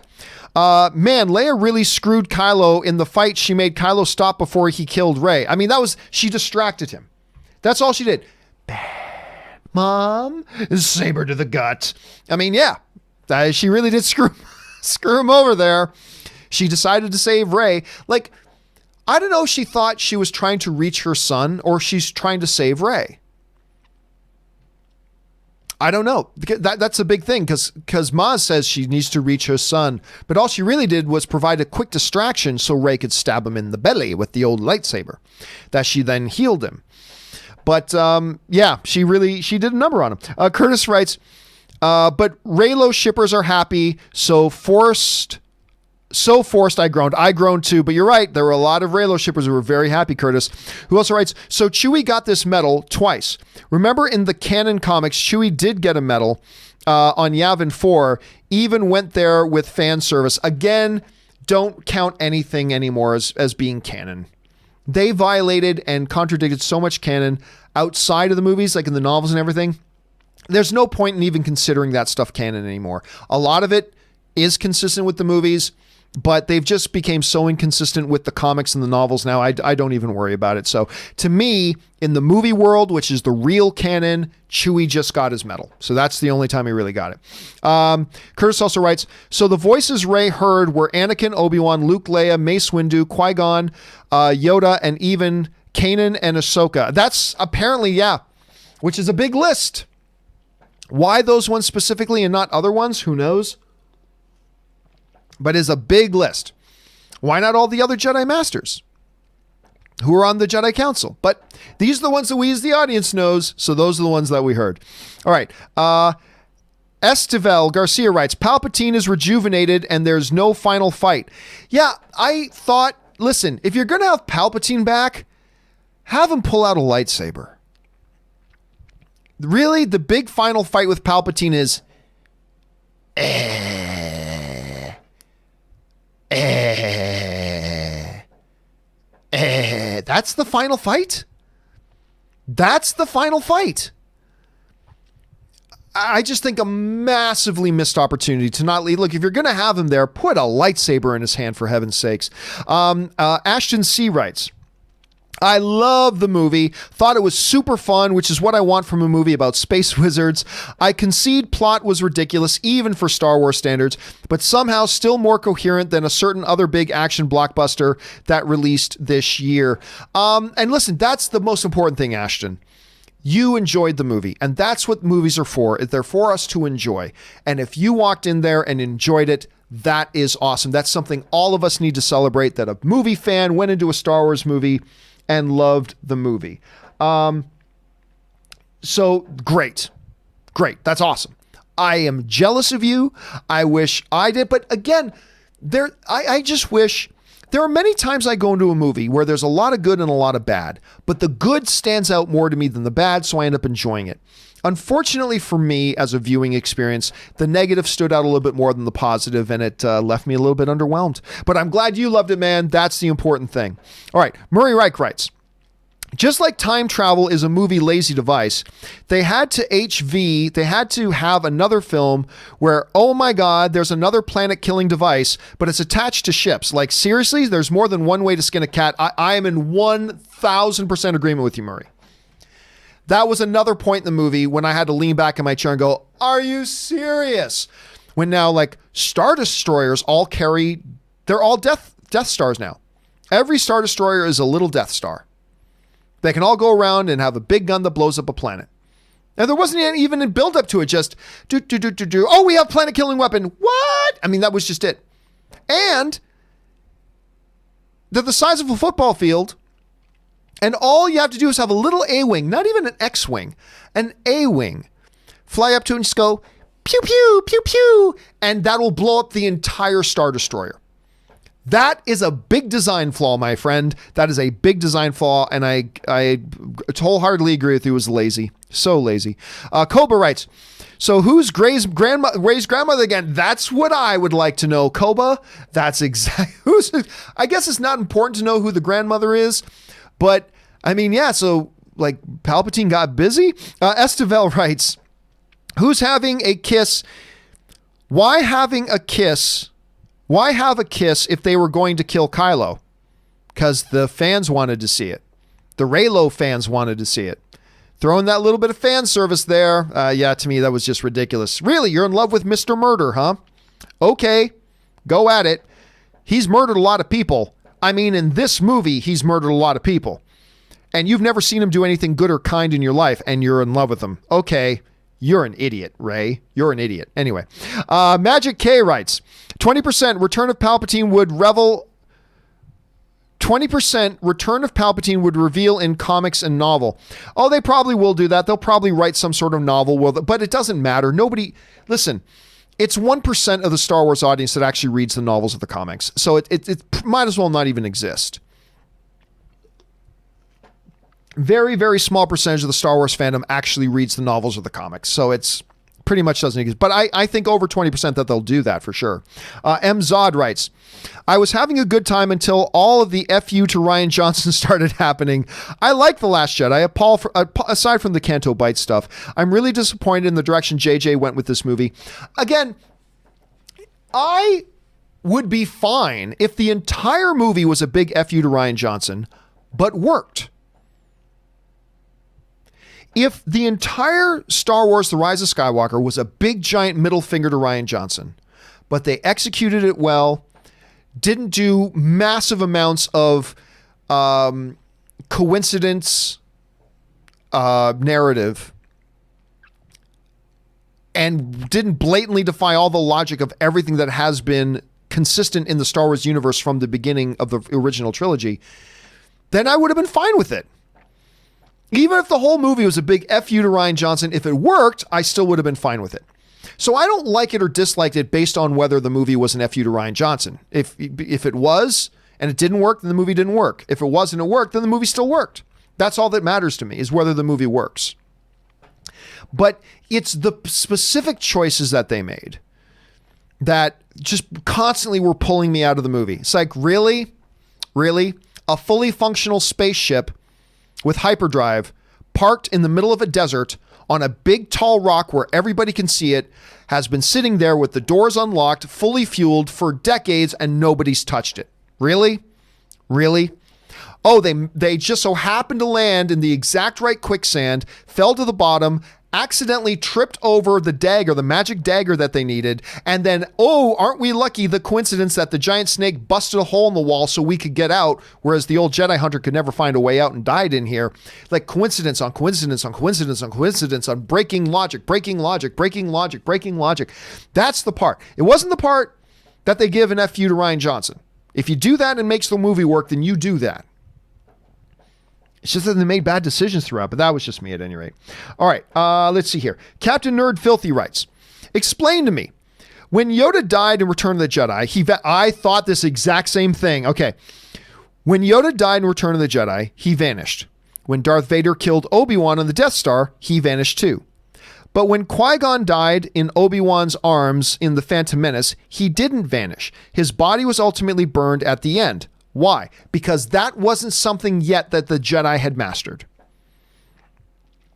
man, Leia really screwed Kylo in the fight. She made Kylo stop before he killed Rey. I mean, she distracted him. That's all she did. Bad Mom, saber to the gut. I mean, yeah. She really did screw him over there. She decided to save Rey. Like, I don't know if she thought she was trying to reach her son or she's trying to save Rey. I don't know. That's a big thing because Maz says she needs to reach her son, but all she really did was provide a quick distraction so Rey could stab him in the belly with the old lightsaber that she then healed him. But yeah, she did a number on him. Curtis writes, but Reylo shippers are happy, so forced I groaned. I groaned too, but you're right. There were a lot of Reylo shippers who were very happy, Curtis. Who also writes, so Chewie got this medal twice. Remember in the canon comics, Chewie did get a medal on Yavin 4, even went there with fan service. Again, don't count anything anymore as being canon. They violated and contradicted so much canon outside of the movies, like in the novels and everything. There's no point in even considering that stuff canon anymore. A lot of it is consistent with the movies, but they've just became so inconsistent with the comics and the novels now, I don't even worry about it. So to me, in the movie world, which is the real canon, Chewie just got his medal. So that's the only time he really got it. Curtis also writes, so the voices Rey heard were Anakin, Obi-Wan, Luke, Leia, Mace Windu, Qui-Gon, Yoda, and even Kanan and Ahsoka. That's apparently, yeah, which is a big list. Why those ones specifically and not other ones? Who knows? But is a big list. Why not all the other Jedi Masters who are on the Jedi Council? But these are the ones that we as the audience knows, so those are the ones that we heard. All right. Esteval Garcia writes, Palpatine is rejuvenated and there's no final fight. Yeah, I thought, listen, if you're going to have Palpatine back, have him pull out a lightsaber. Really, the big final fight with Palpatine is that's the final fight? That's the final fight. I just think a massively missed opportunity to not lead. Look, if you're going to have him there, put a lightsaber in his hand, for heaven's sakes. Ashton C. writes, I love the movie, thought it was super fun, which is what I want from a movie about space wizards. I concede plot was ridiculous, even for Star Wars standards, but somehow still more coherent than a certain other big action blockbuster that released this year. And listen, that's the most important thing, Ashton. You enjoyed the movie, and that's what movies are for. They're for us to enjoy. And if you walked in there and enjoyed it, that is awesome. That's something all of us need to celebrate, that a movie fan went into a Star Wars movie and loved the movie. So great. That's awesome. I am jealous of you. I wish I did. But again, I just wish there are many times I go into a movie where there's a lot of good and a lot of bad, but the good stands out more to me than the bad. So I end up enjoying it. Unfortunately for me, as a viewing experience, the negative stood out a little bit more than the positive, and it left me a little bit underwhelmed. But I'm glad you loved it, man. That's the important thing. All right. Murray Reich writes, just like time travel is a movie lazy device, they had to have another film where, oh my God, there's another planet-killing device, but it's attached to ships. Like, seriously, there's more than one way to skin a cat. I am in 1,000% agreement with you, Murray. That was another point in the movie when I had to lean back in my chair and go, are you serious? When now, like, Star Destroyers they're all Death Stars now. Every Star Destroyer is a little Death Star. They can all go around and have a big gun that blows up a planet. Now, there wasn't even a build up to it, just do. Oh, we have planet-killing weapon. What? I mean, that was just it. And they're the size of a football field. And all you have to do is have a little A-wing, not even an X-wing, an A-wing. Fly up to it and just go, pew, pew, pew, pew, and that will blow up the entire Star Destroyer. That is a big design flaw, my friend. That is a big design flaw, and I wholeheartedly agree with you. It was lazy. So lazy. Koba writes, so who's Rey's grandmother again? That's what I would like to know, Koba. That's exactly I guess it's not important to know who the grandmother is. But, I mean, yeah, so, like, Palpatine got busy? Esteval writes, who's having a kiss? Why have a kiss if they were going to kill Kylo? Because the fans wanted to see it. The Reylo fans wanted to see it. Throwing that little bit of fan service there, yeah, to me, that was just ridiculous. Really, you're in love with Mr. Murder, huh? Okay, go at it. He's murdered a lot of people. I mean, in this movie, he's murdered a lot of people. And you've never seen him do anything good or kind in your life, and you're in love with him. Okay, You're an idiot, Ray. You're an idiot. Anyway, Magic K writes, 20% Return of Palpatine would revel... 20% Return of Palpatine would reveal in comics and novel. Oh, they probably will do that. They'll probably write some sort of novel, but it doesn't matter. Nobody... Listen, it's 1% of the Star Wars audience that actually reads the novels of the comics. So it might as well not even exist. Very, very small percentage of the Star Wars fandom actually reads the novels or the comics. So it's pretty much doesn't exist. But I think over 20% that they'll do that for sure. M. Zod writes, I was having a good time until all of the FU to Rian Johnson started happening. I like The Last Jedi. Aside from the Canto Bight stuff, I'm really disappointed in the direction JJ went with this movie. Again, I would be fine if the entire movie was a big FU to Rian Johnson, but worked. If the entire Star Wars The Rise of Skywalker was a big giant middle finger to Rian Johnson, but they executed it well, didn't do massive amounts of coincidence narrative, and didn't blatantly defy all the logic of everything that has been consistent in the Star Wars universe from the beginning of the original trilogy, then I would have been fine with it. Even if the whole movie was a big FU to Rian Johnson, if it worked, I still would have been fine with it. So I don't like it or dislike it based on whether the movie was an FU to Rian Johnson. If it was and it didn't work, then the movie didn't work. If it was and it worked, then the movie still worked. That's all that matters to me, is whether the movie works. But it's the specific choices that they made that just constantly were pulling me out of the movie. It's like, really? Really? A fully functional spaceship with hyperdrive parked in the middle of a desert on a big tall rock where everybody can see it, has been sitting there with the doors unlocked, fully fueled for decades, and nobody's touched it. Really? Really? Oh, they just so happened to land in the exact right quicksand, fell to the bottom, accidentally tripped over the dagger, the magic dagger that they needed, and then, oh, aren't we lucky, the coincidence that the giant snake busted a hole in the wall so we could get out, whereas the old Jedi Hunter could never find a way out and died in here. Like coincidence on coincidence on coincidence on coincidence on breaking logic, breaking logic, breaking logic, breaking logic. That's the part. It wasn't the part that they give an FU to Rian Johnson. If you do that and it makes the movie work, then you do that. It's just that they made bad decisions throughout, but that was just me at any rate. All right, let's see here. Captain Nerd Filthy writes, explain to me, when Yoda died in Return of the Jedi, I thought this exact same thing. Okay, when Yoda died in Return of the Jedi, he vanished. When Darth Vader killed Obi-Wan on the Death Star, he vanished too. But when Qui-Gon died in Obi-Wan's arms in The Phantom Menace, he didn't vanish. His body was ultimately burned at the end. Why? Because that wasn't something yet that the Jedi had mastered.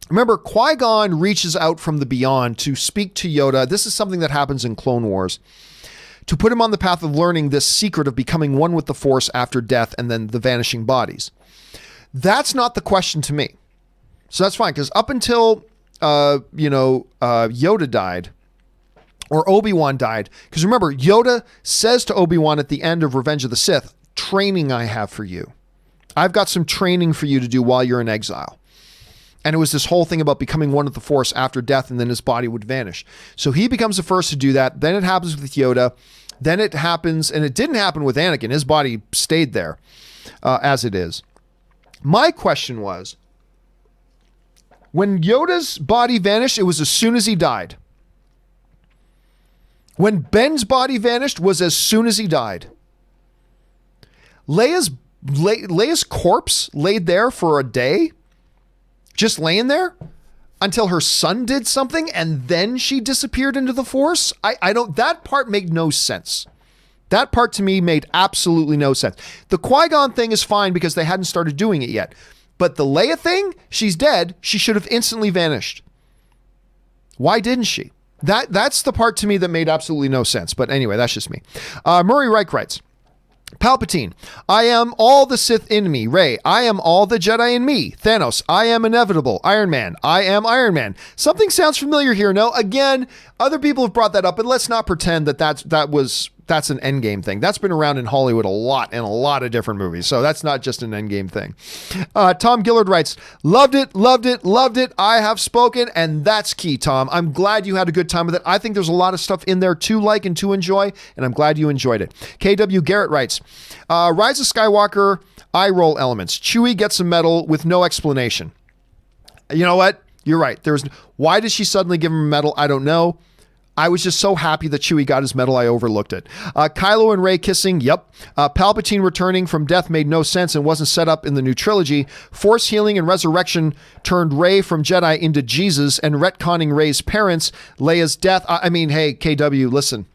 Remember, Qui-Gon reaches out from the beyond to speak to Yoda. This is something that happens in Clone Wars. To put him on the path of learning this secret of becoming one with the Force after death and then the vanishing bodies. That's not the question to me. So that's fine, because up until, Yoda died, or Obi-Wan died, because remember, Yoda says to Obi-Wan at the end of Revenge of the Sith, training I have for you. I've got some training for you to do while you're in exile. And it was this whole thing about becoming one with the Force after death, and then his body would vanish. So he becomes the first to do that. Then it happens with Yoda. Then it happens, and it didn't happen with Anakin. His body stayed there as it is. My question was, when Yoda's body vanished, it was as soon as he died. When Ben's body vanished was as soon as he died. Leia's corpse laid there for a day, just laying there until her son did something and then she disappeared into the Force. I don't, that part made no sense. That part to me made absolutely no sense. The Qui-Gon thing is fine because they hadn't started doing it yet. But the Leia thing, she's dead. She should have instantly vanished. Why didn't she? That's the part to me that made absolutely no sense. But anyway, that's just me. Murray Reich writes, Palpatine, I am all the Sith in me. Rey, I am all the Jedi in me. Thanos, I am inevitable. Iron Man, I am Iron Man. Something sounds familiar here. No, again, other people have brought that up, and let's not pretend that that's an Endgame thing. That's been around in Hollywood a lot in a lot of different movies. So that's not just an Endgame thing. Tom Gillard writes, loved it, loved it, loved it. I have spoken, and that's key, Tom. I'm glad you had a good time with it. I think there's a lot of stuff in there to like and to enjoy, and I'm glad you enjoyed it. KW Garrett writes, Rise of Skywalker, eye roll elements. Chewie gets a medal with no explanation. You know what? You're right. Why did she suddenly give him a medal? I don't know. I was just so happy that Chewie got his medal, I overlooked it. Kylo and Rey kissing, yep. Palpatine returning from death made no sense and wasn't set up in the new trilogy. Force healing and resurrection turned Rey from Jedi into Jesus, and retconning Rey's parents, Leia's death. I mean, hey, KW, listen.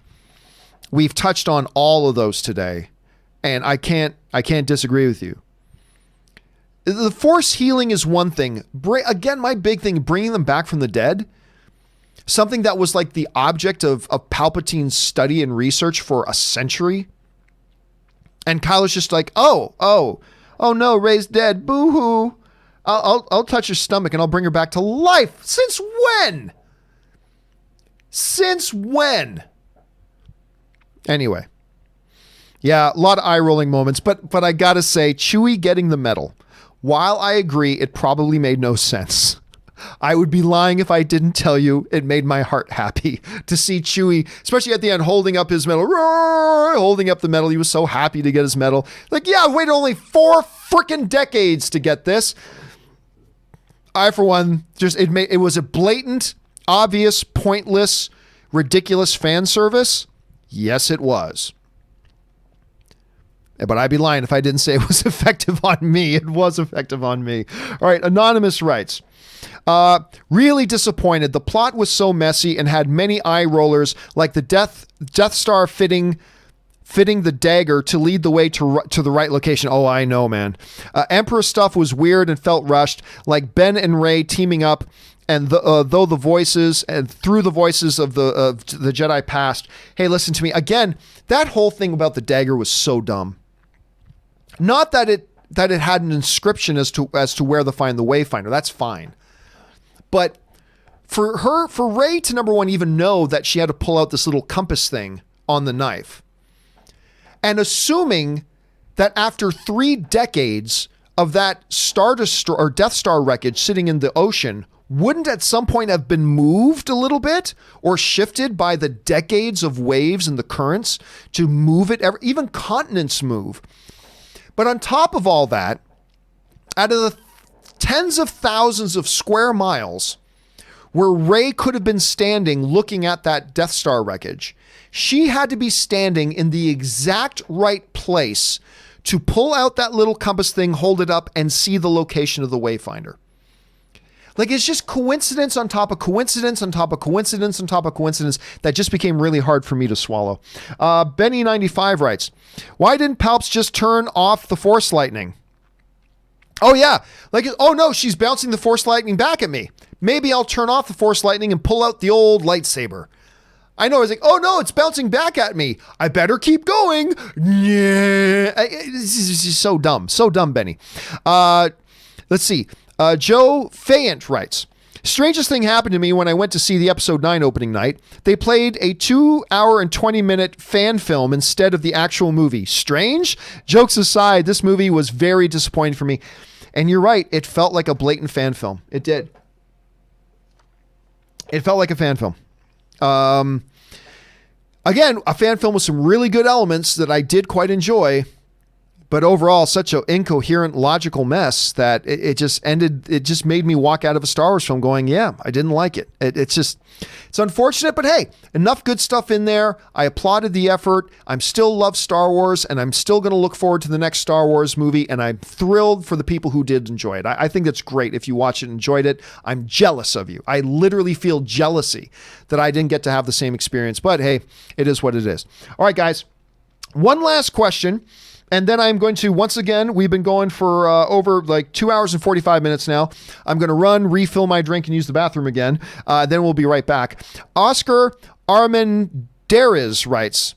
We've touched on all of those today, and I can't disagree with you. The Force healing is one thing. Again, my big thing, bringing them back from the dead. Something that was like the object of Palpatine's study and research for a century. And Kylo's just like, oh no, Rey's dead. Boo-hoo. I'll touch her stomach and I'll bring her back to life. Since when? Since when? Anyway. Yeah, a lot of eye-rolling moments, but I gotta say, Chewie getting the medal, while I agree it probably made no sense, I would be lying if I didn't tell you it made my heart happy to see Chewie, especially at the end, holding up his medal, holding up the medal. He was so happy to get his medal. Like, yeah, I waited only 4 freaking decades to get this. I, for one, it was a blatant, obvious, pointless, ridiculous fan service. Yes, it was. But I'd be lying if I didn't say it was effective on me. It was effective on me. All right, Anonymous writes, really disappointed. The plot was so messy and had many eye rollers, like the Death Star fitting the dagger to lead the way to the right location. Oh, I know, man. Emperor stuff was weird and felt rushed, like Ben and Rey teaming up, and through the voices of the Jedi past. Hey, listen to me again. That whole thing about the dagger was so dumb. Not that it had an inscription as to where to find the Wayfinder. That's fine. But for Rey to, number one, even know that she had to pull out this little compass thing on the knife, and assuming that after 3 decades of that Star Destroyer or Death Star wreckage sitting in the ocean, wouldn't at some point have been moved a little bit or shifted by the decades of waves and the currents to move it, even continents move. But on top of all that, out of the tens of thousands of square miles where Rey could have been standing looking at that Death Star wreckage, she had to be standing in the exact right place to pull out that little compass thing, hold it up, and see the location of the Wayfinder. Like, it's just coincidence on top of coincidence on top of coincidence on top of coincidence that just became really hard for me to swallow. Benny95 writes, why didn't Palps just turn off the Force lightning? Oh, yeah. Like, oh, no, she's bouncing the Force lightning back at me. Maybe I'll turn off the Force lightning and pull out the old lightsaber. I know. I was like, oh, no, it's bouncing back at me. I better keep going. Yeah. It's just so dumb. So dumb, Benny. Let's see. Joe Fayant writes, strangest thing happened to me when I went to see the episode 9 opening night. They played a 2 hour and 20 minute fan film instead of the actual movie. Strange? Jokes aside, this movie was very disappointing for me. And you're right. It felt like a blatant fan film. It did. It felt like a fan film. Again, a fan film with some really good elements that I did quite enjoy. But overall, such an incoherent, logical mess that it just made me walk out of a Star Wars film going, yeah, I didn't like it. It's unfortunate, but hey, enough good stuff in there. I applauded the effort. I'm still love Star Wars, and I'm still going to look forward to the next Star Wars movie, and I'm thrilled for the people who did enjoy it. I think that's great if you watch it and enjoyed it. I'm jealous of you. I literally feel jealousy that I didn't get to have the same experience, but hey, it is what it is. All right, guys, one last question. And then I'm going to, once again, we've been going for over like 2 hours and 45 minutes now. I'm going to run, refill my drink, and use the bathroom again. Then we'll be right back. Oscar Armendariz writes,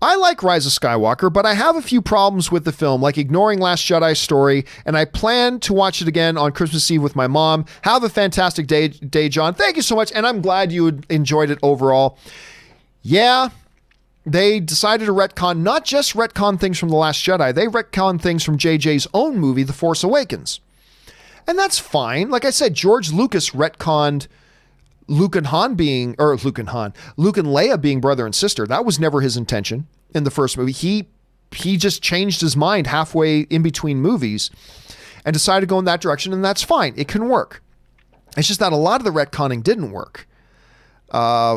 I like Rise of Skywalker, but I have a few problems with the film, like ignoring Last Jedi's story, and I plan to watch it again on Christmas Eve with my mom. Have a fantastic day, John. Thank you so much, and I'm glad you enjoyed it overall. Yeah. they decided to retcon, not just retcon things from The Last Jedi, they retcon things from JJ's own movie, The Force Awakens. And that's fine. Like I said, George Lucas retconned Luke and Leia being brother and sister. That was never his intention in the first movie. He just changed his mind halfway in between movies and decided to go in that direction, and that's fine. It can work. It's just that a lot of the retconning didn't work,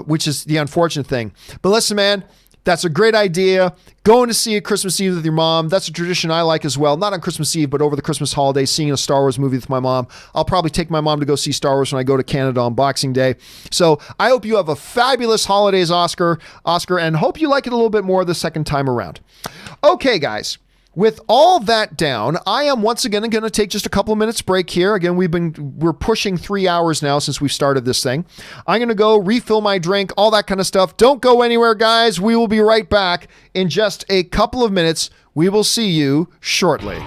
which is the unfortunate thing. But listen, man, that's a great idea. Going to see it Christmas Eve with your mom. That's a tradition I like as well. Not on Christmas Eve, but over the Christmas holiday, seeing a Star Wars movie with my mom. I'll probably take my mom to go see Star Wars when I go to Canada on Boxing Day. So I hope you have a fabulous holidays, Oscar, and hope you like it a little bit more the second time around. Okay, guys. With all that down, I am once again going to take just a couple of minutes break here. Again, we're pushing 3 hours now since we've started this thing. I'm going to go refill my drink, all that kind of stuff. Don't go anywhere, guys. We will be right back in just a couple of minutes. We will see you shortly.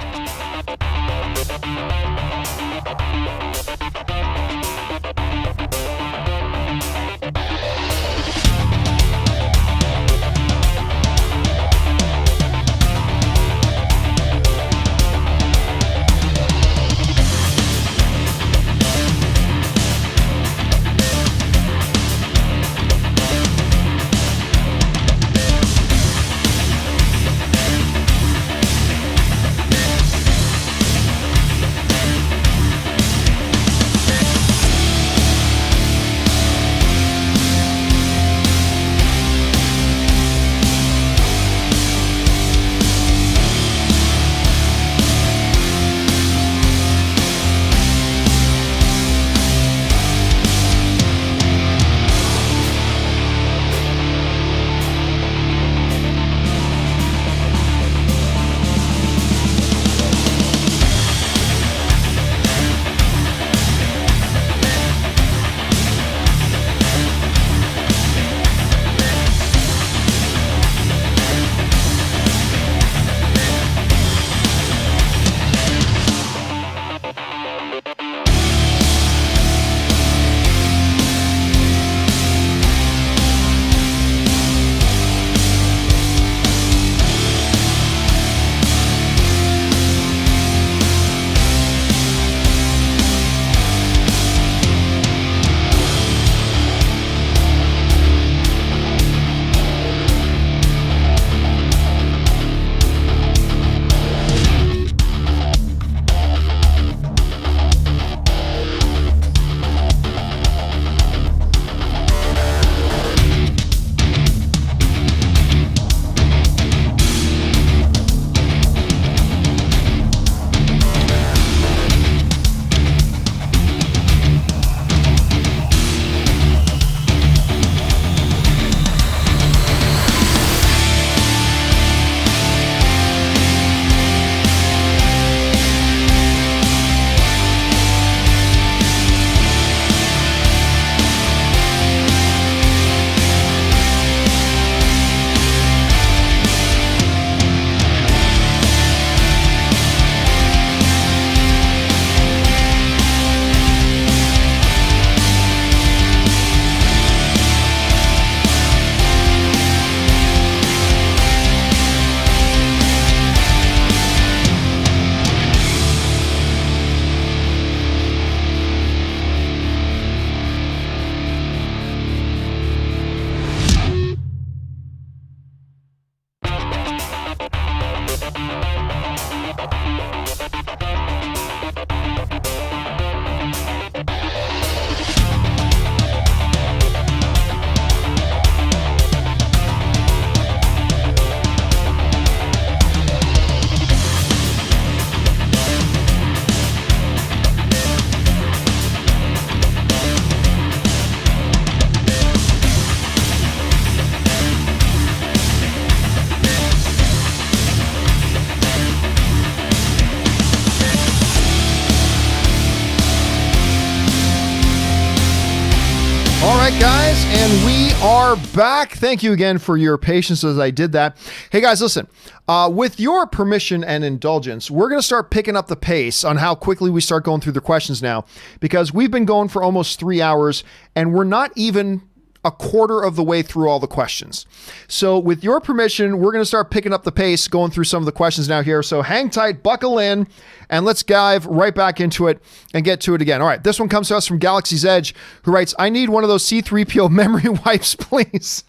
right, guys, and we are back. Thank you again for your patience as I did that. Hey, guys, listen, with your permission and indulgence, we're going to start picking up the pace on how quickly we start going through the questions now, because we've been going for almost 3 hours, and we're not even a quarter of the way through all the questions. So with your permission, we're going to start picking up the pace, going through some of the questions now here. So hang tight, buckle in, and let's dive right back into it and get to it again. All right, this one comes to us from Galaxy's Edge, who writes, I need one of those C-3PO memory wipes, please.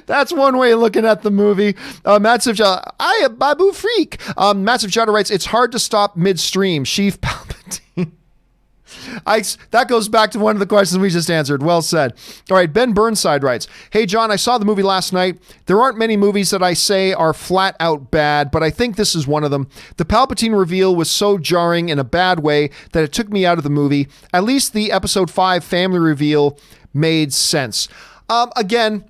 That's one way of looking at the movie. Massive Jada, I am Babu Freak. Massive Jada writes, it's hard to stop midstream. Sheev Palpatine. That goes back to one of the questions we just answered. Well said. All right, Ben Burnside writes, hey, John, I saw the movie last night. There aren't many movies that I say are flat out bad, but I think this is one of them. The Palpatine reveal was so jarring in a bad way that it took me out of the movie. At least the episode 5 family reveal made sense. Again,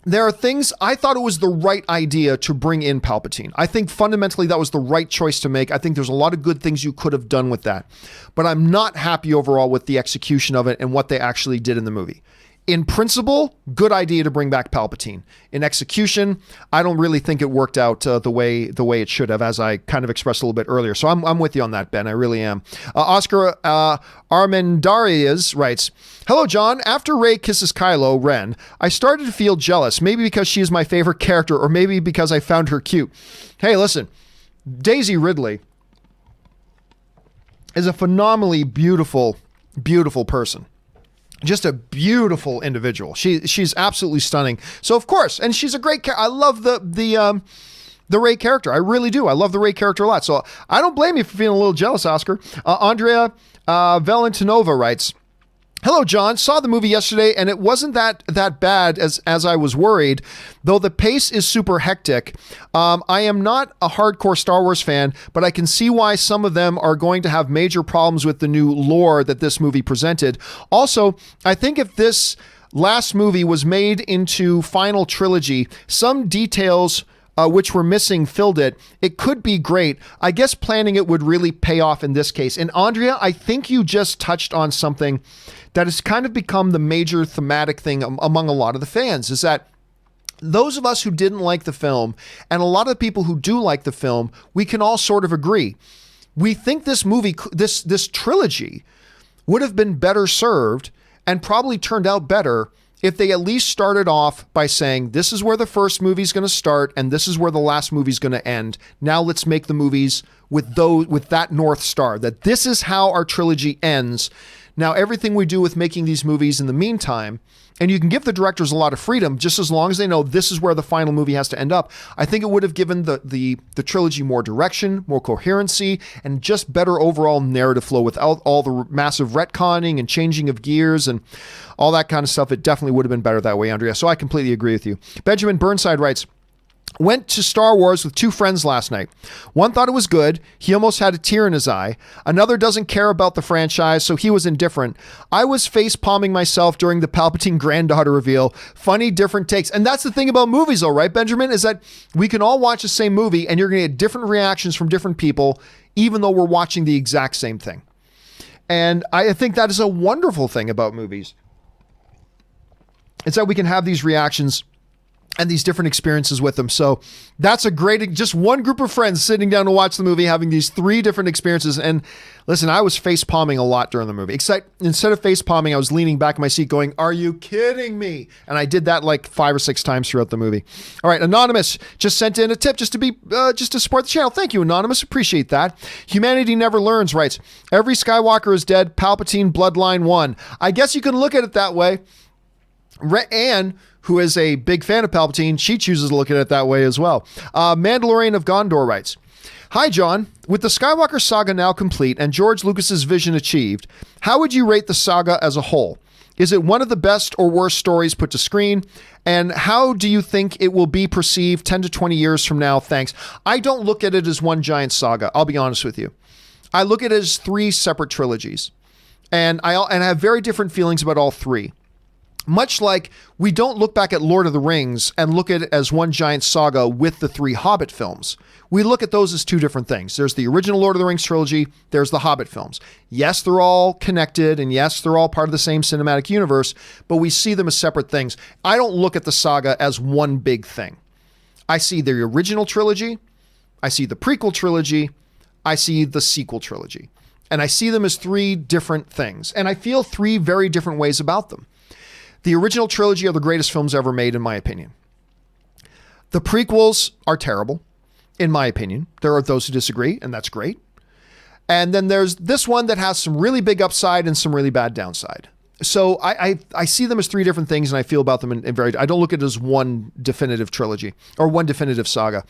there are things, I thought it was the right idea to bring in Palpatine. I think fundamentally that was the right choice to make. I think there's a lot of good things you could have done with that. But I'm not happy overall with the execution of it and what they actually did in the movie. In principle, good idea to bring back Palpatine. In execution, I don't really think it worked out the way it should have, as I kind of expressed a little bit earlier. So I'm with you on that, Ben. I really am. Oscar Armendariz writes, hello, John. After Rey kisses Kylo Ren, I started to feel jealous, maybe because she is my favorite character or maybe because I found her cute. Hey, listen, Daisy Ridley is a phenomenally beautiful, beautiful person. Just a beautiful individual. She's absolutely stunning. So of course, and she's a great character. I love the Rey character. I really do. I love the Rey character a lot. So I don't blame you for feeling a little jealous, Oscar. Andrea Valentinova writes, hello, John. Saw the movie yesterday and it wasn't that bad as I was worried, though the pace is super hectic. I am not a hardcore Star Wars fan, but I can see why some of them are going to have major problems with the new lore that this movie presented. Also, I think if this last movie was made into final trilogy, some details which were missing filled it. It could be great. I guess planning it would really pay off in this case. And Andrea, I think you just touched on something that has kind of become the major thematic thing among a lot of the fans, is that those of us who didn't like the film and a lot of the people who do like the film, we can all sort of agree. We think this movie, this trilogy would have been better served and probably turned out better if they at least started off by saying, this is where the first movie's going to start and this is where the last movie's going to end. Now let's make the movies with that North Star, that this is how our trilogy ends. Now, everything we do with making these movies in the meantime, and you can give the directors a lot of freedom just as long as they know this is where the final movie has to end up. I think it would have given the trilogy more direction, more coherency, and just better overall narrative flow without all the massive retconning and changing of gears and all that kind of stuff. It definitely would have been better that way, Andrea. So I completely agree with you. Benjamin Burnside writes, went to Star Wars with 2 friends last night. One thought it was good. He almost had a tear in his eye. Another doesn't care about the franchise, so he was indifferent. I was face-palming myself during the Palpatine granddaughter reveal. Funny, different takes. And that's the thing about movies, though, right, Benjamin? Is that we can all watch the same movie and you're going to get different reactions from different people, even though we're watching the exact same thing. And I think that is a wonderful thing about movies. It's that we can have these reactions and these different experiences with them. So that's a great, just one group of friends sitting down to watch the movie, having these 3 different experiences. And listen, I was face palming a lot during the movie, except instead of face palming, I was leaning back in my seat going, are you kidding me? And I did that like 5 or 6 times throughout the movie. All right. Anonymous just sent in a tip just to support the channel. Thank you, Anonymous. Appreciate that. Humanity Never Learns writes, every Skywalker is dead. Palpatine bloodline won. I guess you can look at it that way. Anne, who is a big fan of Palpatine, she chooses to look at it that way as well. Mandalorian of Gondor writes, hi, John. With the Skywalker saga now complete and George Lucas's vision achieved, how would you rate the saga as a whole? Is it one of the best or worst stories put to screen? And how do you think it will be perceived 10 to 20 years from now? Thanks. I don't look at it as one giant saga. I'll be honest with you. I look at it as 3 separate trilogies. And I have very different feelings about all 3. Much like we don't look back at Lord of the Rings and look at it as one giant saga with the 3 Hobbit films. We look at those as 2 different things. There's the original Lord of the Rings trilogy. There's the Hobbit films. Yes, they're all connected, and yes, they're all part of the same cinematic universe, but we see them as separate things. I don't look at the saga as one big thing. I see the original trilogy. I see the prequel trilogy. I see the sequel trilogy. And I see them as 3 different things. And I feel 3 very different ways about them. The original trilogy are the greatest films ever made, in my opinion. The prequels are terrible, in my opinion. There are those who disagree, and that's great. And then there's this one that has some really big upside and some really bad downside. So I see them as three different things, and I feel about them in very, I don't look at it as one definitive trilogy or one definitive saga.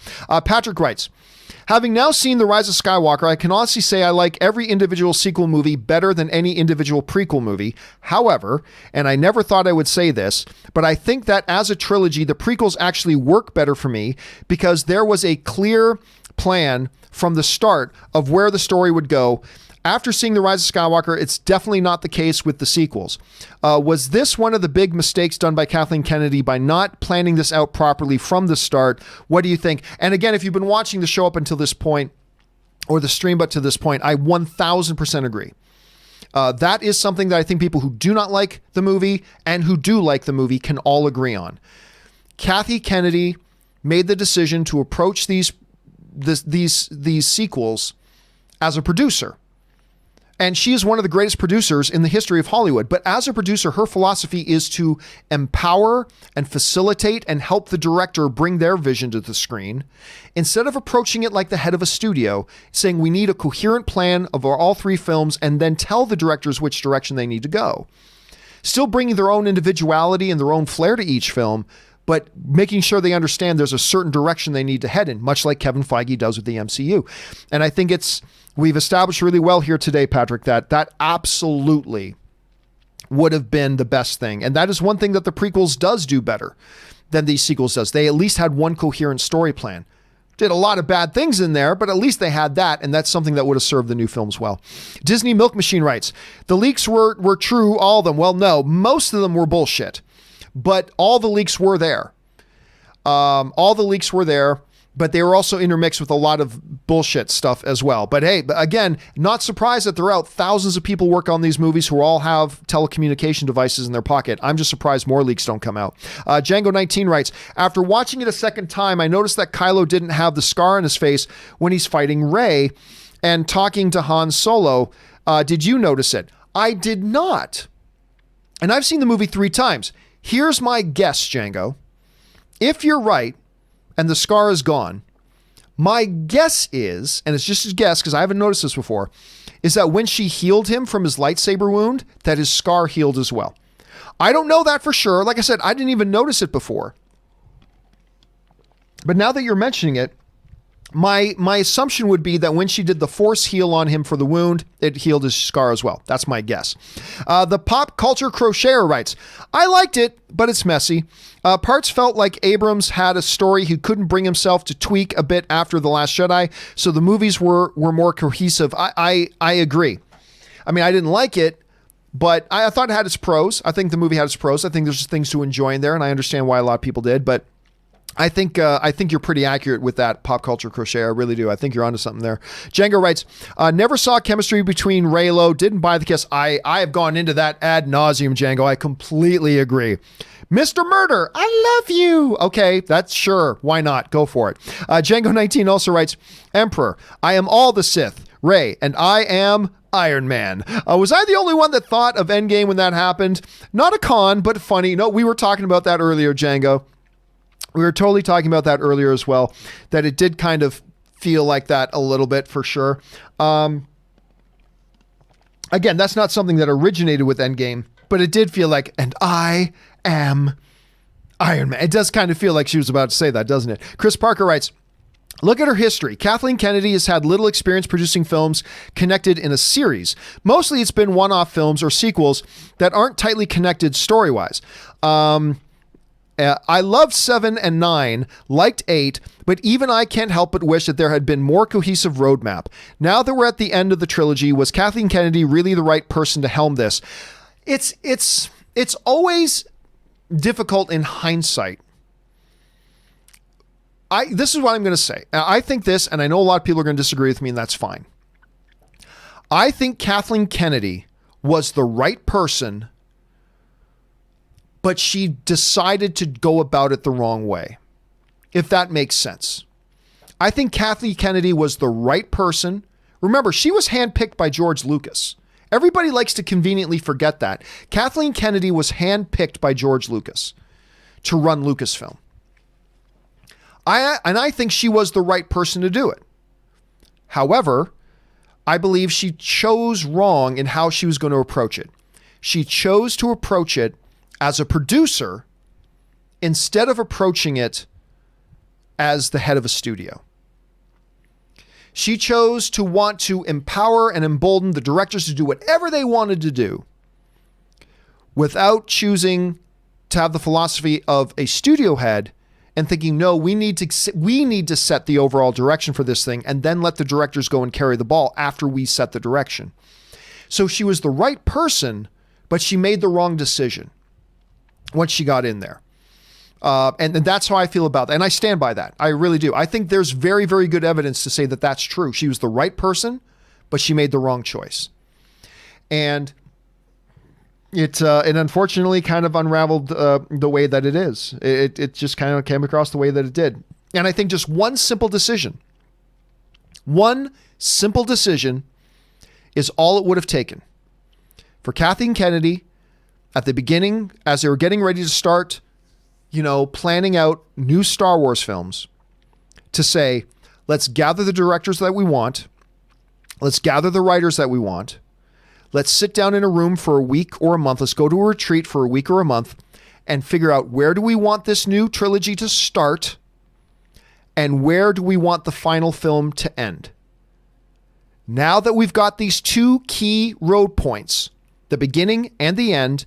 Patrick writes, having now seen The Rise of Skywalker, I can honestly say I like every individual sequel movie better than any individual prequel movie. However, and I never thought I would say this, but I think that as a trilogy, the prequels actually work better for me because there was a clear plan from the start of where the story would go. After seeing The Rise of Skywalker, it's definitely not the case with the sequels. Was this one of the big mistakes done by Kathleen Kennedy by not planning this out properly from the start? What do you think? And again, if you've been watching the show up until this point, or the stream up to this point, I 1000% agree. That is something that I think people who do not like the movie and who do like the movie can all agree on. Kathy Kennedy made the decision to approach these sequels as a producer. And she is one of the greatest producers in the history of Hollywood. But as a producer, her philosophy is to empower and facilitate and help the director bring their vision to the screen, instead of approaching it like the head of a studio, saying we need a coherent plan of all three films and then tell the directors which direction they need to go. Still bringing their own individuality and their own flair to each film, but making sure they understand there's a certain direction they need to head in, much like Kevin Feige does with the MCU. And I think we've established really well here today, Patrick, that absolutely would have been the best thing. And that is one thing that the prequels does do better than these sequels does. They at least had one coherent story plan. Did a lot of bad things in there, but at least they had that, and that's something that would have served the new films well. Disney Milk Machine writes, the leaks were true, all of them. Well, no, most of them were bullshit. But all the leaks were there. But they were also intermixed with a lot of bullshit stuff as well. But hey, again, not surprised that they're out. Thousands of people work on these movies who all have telecommunication devices in their pocket. I'm just surprised more leaks don't come out. Django19 writes, after watching it a second time, I noticed that Kylo didn't have the scar on his face when he's fighting Rey and talking to Han Solo. Did you notice it? I did not. And I've seen the movie 3 times. Here's my guess, Django. If you're right, and the scar is gone, my guess is, and it's just a guess because I haven't noticed this before, is that when she healed him from his lightsaber wound, that his scar healed as well. I don't know that for sure. Like I said, I didn't even notice it before. But now that you're mentioning it, my assumption would be that when she did the force heal on him for the wound, it healed his scar as well. That's my guess. The Pop Culture Crocheter writes, I liked it, but it's messy. Parts felt like Abrams had a story he couldn't bring himself to tweak a bit after The Last Jedi, so the movies were more cohesive. I agree. I mean, I didn't like it, but I thought it had its pros. I think the movie had its pros. I think there's things to enjoy in there, and I understand why a lot of people did, but I think you're pretty accurate with that, Pop Culture Crochet. I really do. I think you're onto something there. Django writes, never saw chemistry between Reylo. Didn't buy the kiss. I have gone into that ad nauseum, Django. I completely agree. Mr. Murder, I love you. Okay, that's sure. Why not? Go for it. Django19 also writes, Emperor, I am all the Sith. Rey, and I am Iron Man. Was I the only one that thought of Endgame when that happened? Not a con, but funny. No, we were talking about that earlier, Django. We were totally talking about that earlier as well, that it did kind of feel like that a little bit for sure. Again, that's not something that originated with Endgame, but it did feel like, and I am Iron Man. It does kind of feel like she was about to say that, doesn't it? Chris Parker writes, look at her history. Kathleen Kennedy has had little experience producing films connected in a series. Mostly it's been one-off films or sequels that aren't tightly connected story-wise. I loved 7 and 9, liked 8, but even I can't help but wish that there had been more cohesive roadmap. Now that we're at the end of the trilogy, was Kathleen Kennedy really the right person to helm this? It's always difficult in hindsight. This is what I'm going to say. I think this, and I know a lot of people are going to disagree with me, and that's fine. I think Kathleen Kennedy was the right person, but she decided to go about it the wrong way, if that makes sense. I think Kathleen Kennedy was the right person. Remember, she was handpicked by George Lucas. Everybody likes to conveniently forget that. Kathleen Kennedy was handpicked by George Lucas to run Lucasfilm. I think she was the right person to do it. However, I believe she chose wrong in how she was going to approach it. She chose to approach it as a producer instead of approaching it as the head of a studio. She chose to want to empower and embolden the directors to do whatever they wanted to do without choosing to have the philosophy of a studio head and thinking, no, we need to set the overall direction for this thing and then let the directors go and carry the ball after we set the direction. So she was the right person, but she made the wrong decision once she got in there. And that's how I feel about that. And I stand by that. I really do. I think there's very, very good evidence to say that that's true. She was the right person, but she made the wrong choice. And it unfortunately kind of unraveled the way that it is. It just kind of came across the way that it did. And I think just one simple decision is all it would have taken for Kathleen Kennedy at the beginning, as they were getting ready to start, planning out new Star Wars films, to say, let's gather the directors that we want. Let's gather the writers that we want. Let's sit down in a room for a week or a month. Let's go to a retreat for a week or a month and figure out, where do we want this new trilogy to start and where do we want the final film to end? Now that we've got these two key road points, the beginning and the end,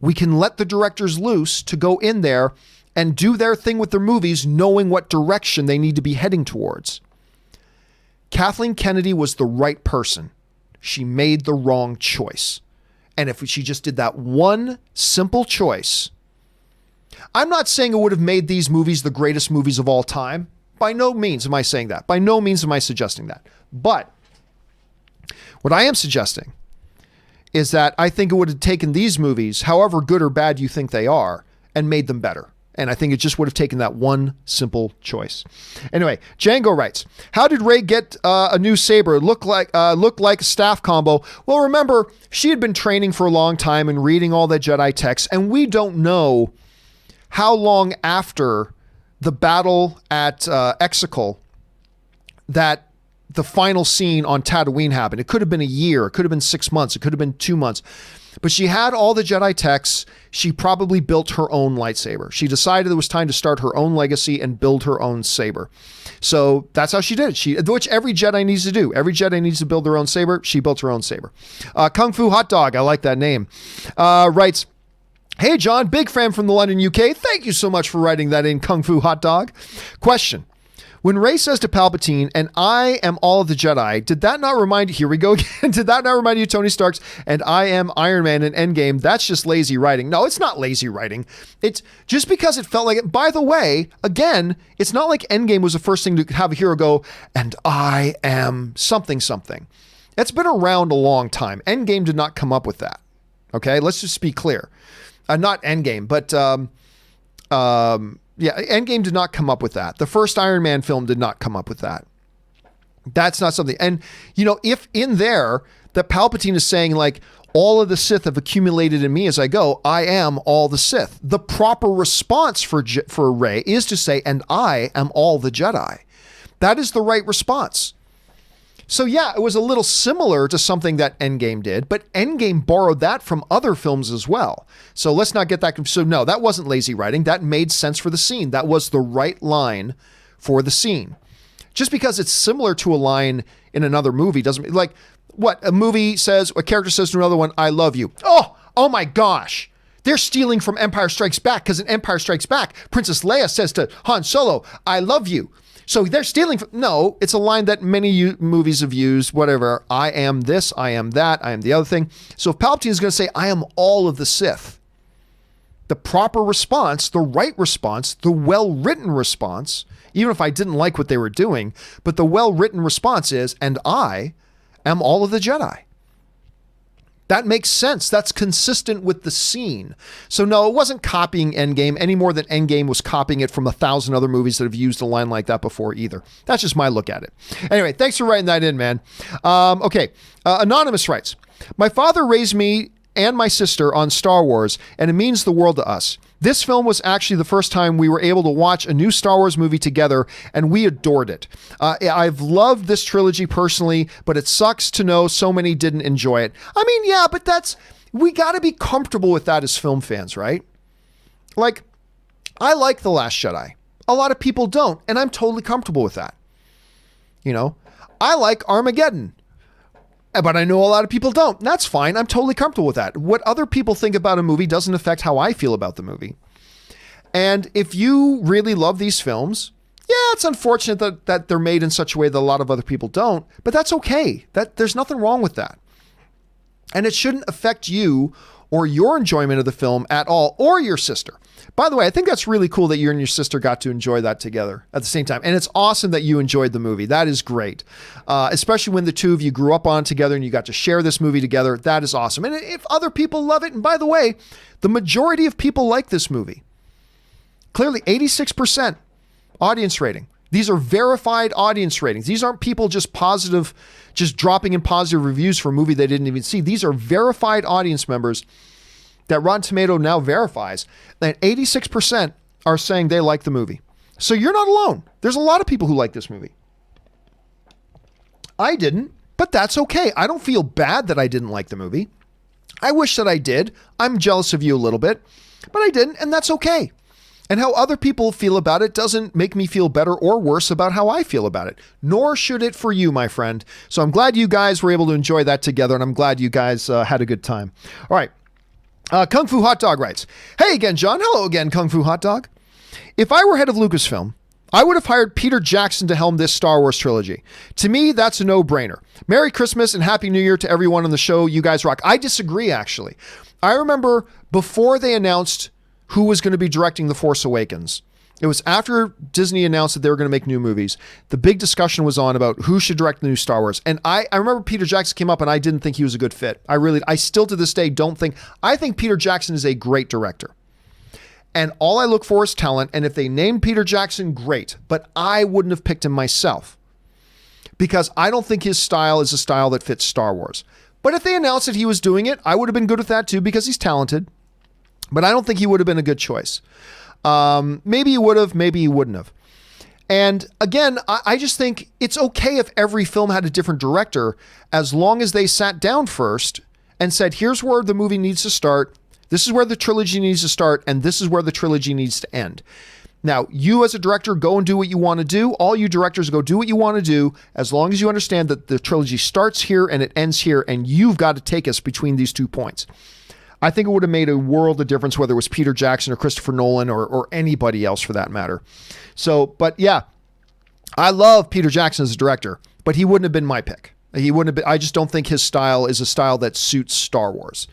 we can let the directors loose to go in there and do their thing with their movies, knowing what direction they need to be heading towards. Kathleen Kennedy was the right person. She made the wrong choice. And if she just did that one simple choice, I'm not saying it would have made these movies the greatest movies of all time. By no means am I saying that. By no means am I suggesting that. But what I am suggesting is that I think it would have taken these movies, however good or bad you think they are, and made them better. And I think it just would have taken that one simple choice. Anyway, Django writes, how did Rey get a new saber? Look like a staff combo. Well, remember, she had been training for a long time and reading all the Jedi texts, and we don't know how long after the battle at Exegol that the final scene on Tatooine happened. It could have been a year. It could have been 6 months. It could have been 2 months. But she had all the Jedi texts. She probably built her own lightsaber. She decided it was time to start her own legacy and build her own saber. So that's how she did it. Which every Jedi needs to do. Every Jedi needs to build their own saber. She built her own saber. Kung Fu Hot Dog, I like that name, writes, hey, John, big fan from the London, UK. Thank you so much for writing that in, Kung Fu Hot Dog. Question. When Rey says to Palpatine, and I am all of the Jedi, did that not remind you, here we go again, did that not remind you of Tony Stark's, and I am Iron Man in Endgame? That's just lazy writing. No, it's not lazy writing. It's just because it felt like it. By the way, again, it's not like Endgame was the first thing to have a hero go, and I am something. It's been around a long time. Endgame did not come up with that. Okay, let's just be clear. Not Endgame, but yeah, Endgame did not come up with that. The first Iron Man film did not come up with that. That's not something. And, if in there that Palpatine is saying, like, all of the Sith have accumulated in me as I go, I am all the Sith. The proper response for Rey is to say, and I am all the Jedi. That is the right response. So yeah, it was a little similar to something that Endgame did, but Endgame borrowed that from other films as well. So let's not get that. So no, that wasn't lazy writing. That made sense for the scene. That was the right line for the scene. Just because it's similar to a line in another movie doesn't, like, what a movie says, a character says to another one, I love you. Oh my gosh. They're stealing from Empire Strikes Back, because in Empire Strikes Back, Princess Leia says to Han Solo, I love you. So they're stealing from, no, it's a line that many movies have used, whatever. I am this, I am that, I am the other thing. So if Palpatine is going to say, I am all of the Sith, the proper response, the right response, the well-written response, even if I didn't like what they were doing, but the well-written response is, and I am all of the Jedi. That makes sense. That's consistent with the scene. So no, it wasn't copying Endgame any more than Endgame was copying it from 1,000 other movies that have used a line like that before either. That's just my look at it. Anyway, thanks for writing that in, man. Okay. Anonymous writes, my father raised me and my sister on Star Wars, and it means the world to us. This film was actually the first time we were able to watch a new Star Wars movie together, and we adored it. I've loved this trilogy personally, but it sucks to know so many didn't enjoy it. I mean, yeah, but we got to be comfortable with that as film fans, right? Like, I like The Last Jedi. A lot of people don't, and I'm totally comfortable with that. You know, I like Armageddon. But I know a lot of people don't. That's fine. I'm totally comfortable with that. What other people think about a movie doesn't affect how I feel about the movie. And if you really love these films, yeah, it's unfortunate that they're made in such a way that a lot of other people don't, but that's okay. There's nothing wrong with that. And it shouldn't affect you or your enjoyment of the film at all, or your sister. By the way, I think that's really cool that you and your sister got to enjoy that together at the same time. And it's awesome that you enjoyed the movie. That is great. Especially when the two of you grew up on together and you got to share this movie together. That is awesome. And if other people love it, and by the way, the majority of people like this movie. Clearly 86% audience rating. These are verified audience ratings. These aren't people just dropping in positive reviews for a movie they didn't even see. These are verified audience members that Rotten Tomato now verifies. And 86% are saying they like the movie. So you're not alone. There's a lot of people who like this movie. I didn't, but that's okay. I don't feel bad that I didn't like the movie. I wish that I did. I'm jealous of you a little bit, but I didn't, and that's okay. And how other people feel about it doesn't make me feel better or worse about how I feel about it, nor should it for you, my friend. So I'm glad you guys were able to enjoy that together, and I'm glad you guys had a good time. All right. Kung Fu Hot Dog writes, hey again, John. Hello again, Kung Fu Hot Dog. If I were head of Lucasfilm, I would have hired Peter Jackson to helm this Star Wars trilogy. To me, that's a no-brainer. Merry Christmas and Happy New Year to everyone on the show. You guys rock. I disagree, actually. I remember before they announced who was going to be directing The Force Awakens, it was after Disney announced that they were going to make new movies. The big discussion was on about who should direct the new Star Wars. And I remember Peter Jackson came up and I didn't think he was a good fit. I still to this day I think Peter Jackson is a great director. And all I look for is talent. And if they named Peter Jackson, great. But I wouldn't have picked him myself because I don't think his style is a style that fits Star Wars. But if they announced that he was doing it, I would have been good with that too because he's talented. But I don't think he would have been a good choice. Maybe he would have, maybe he wouldn't have. And again, I just think it's okay if every film had a different director as long as they sat down first and said, here's where the movie needs to start. This is where the trilogy needs to start. And this is where the trilogy needs to end. Now, you as a director, go and do what you want to do. All you directors go do what you want to do as long as you understand that the trilogy starts here and it ends here. And you've got to take us between these 2 points. I think it would have made a world of difference whether it was Peter Jackson or Christopher Nolan or anybody else for that matter. So, but yeah, I love Peter Jackson as a director, but he wouldn't have been my pick. He wouldn't have been. I just don't think his style is a style that suits Star Wars.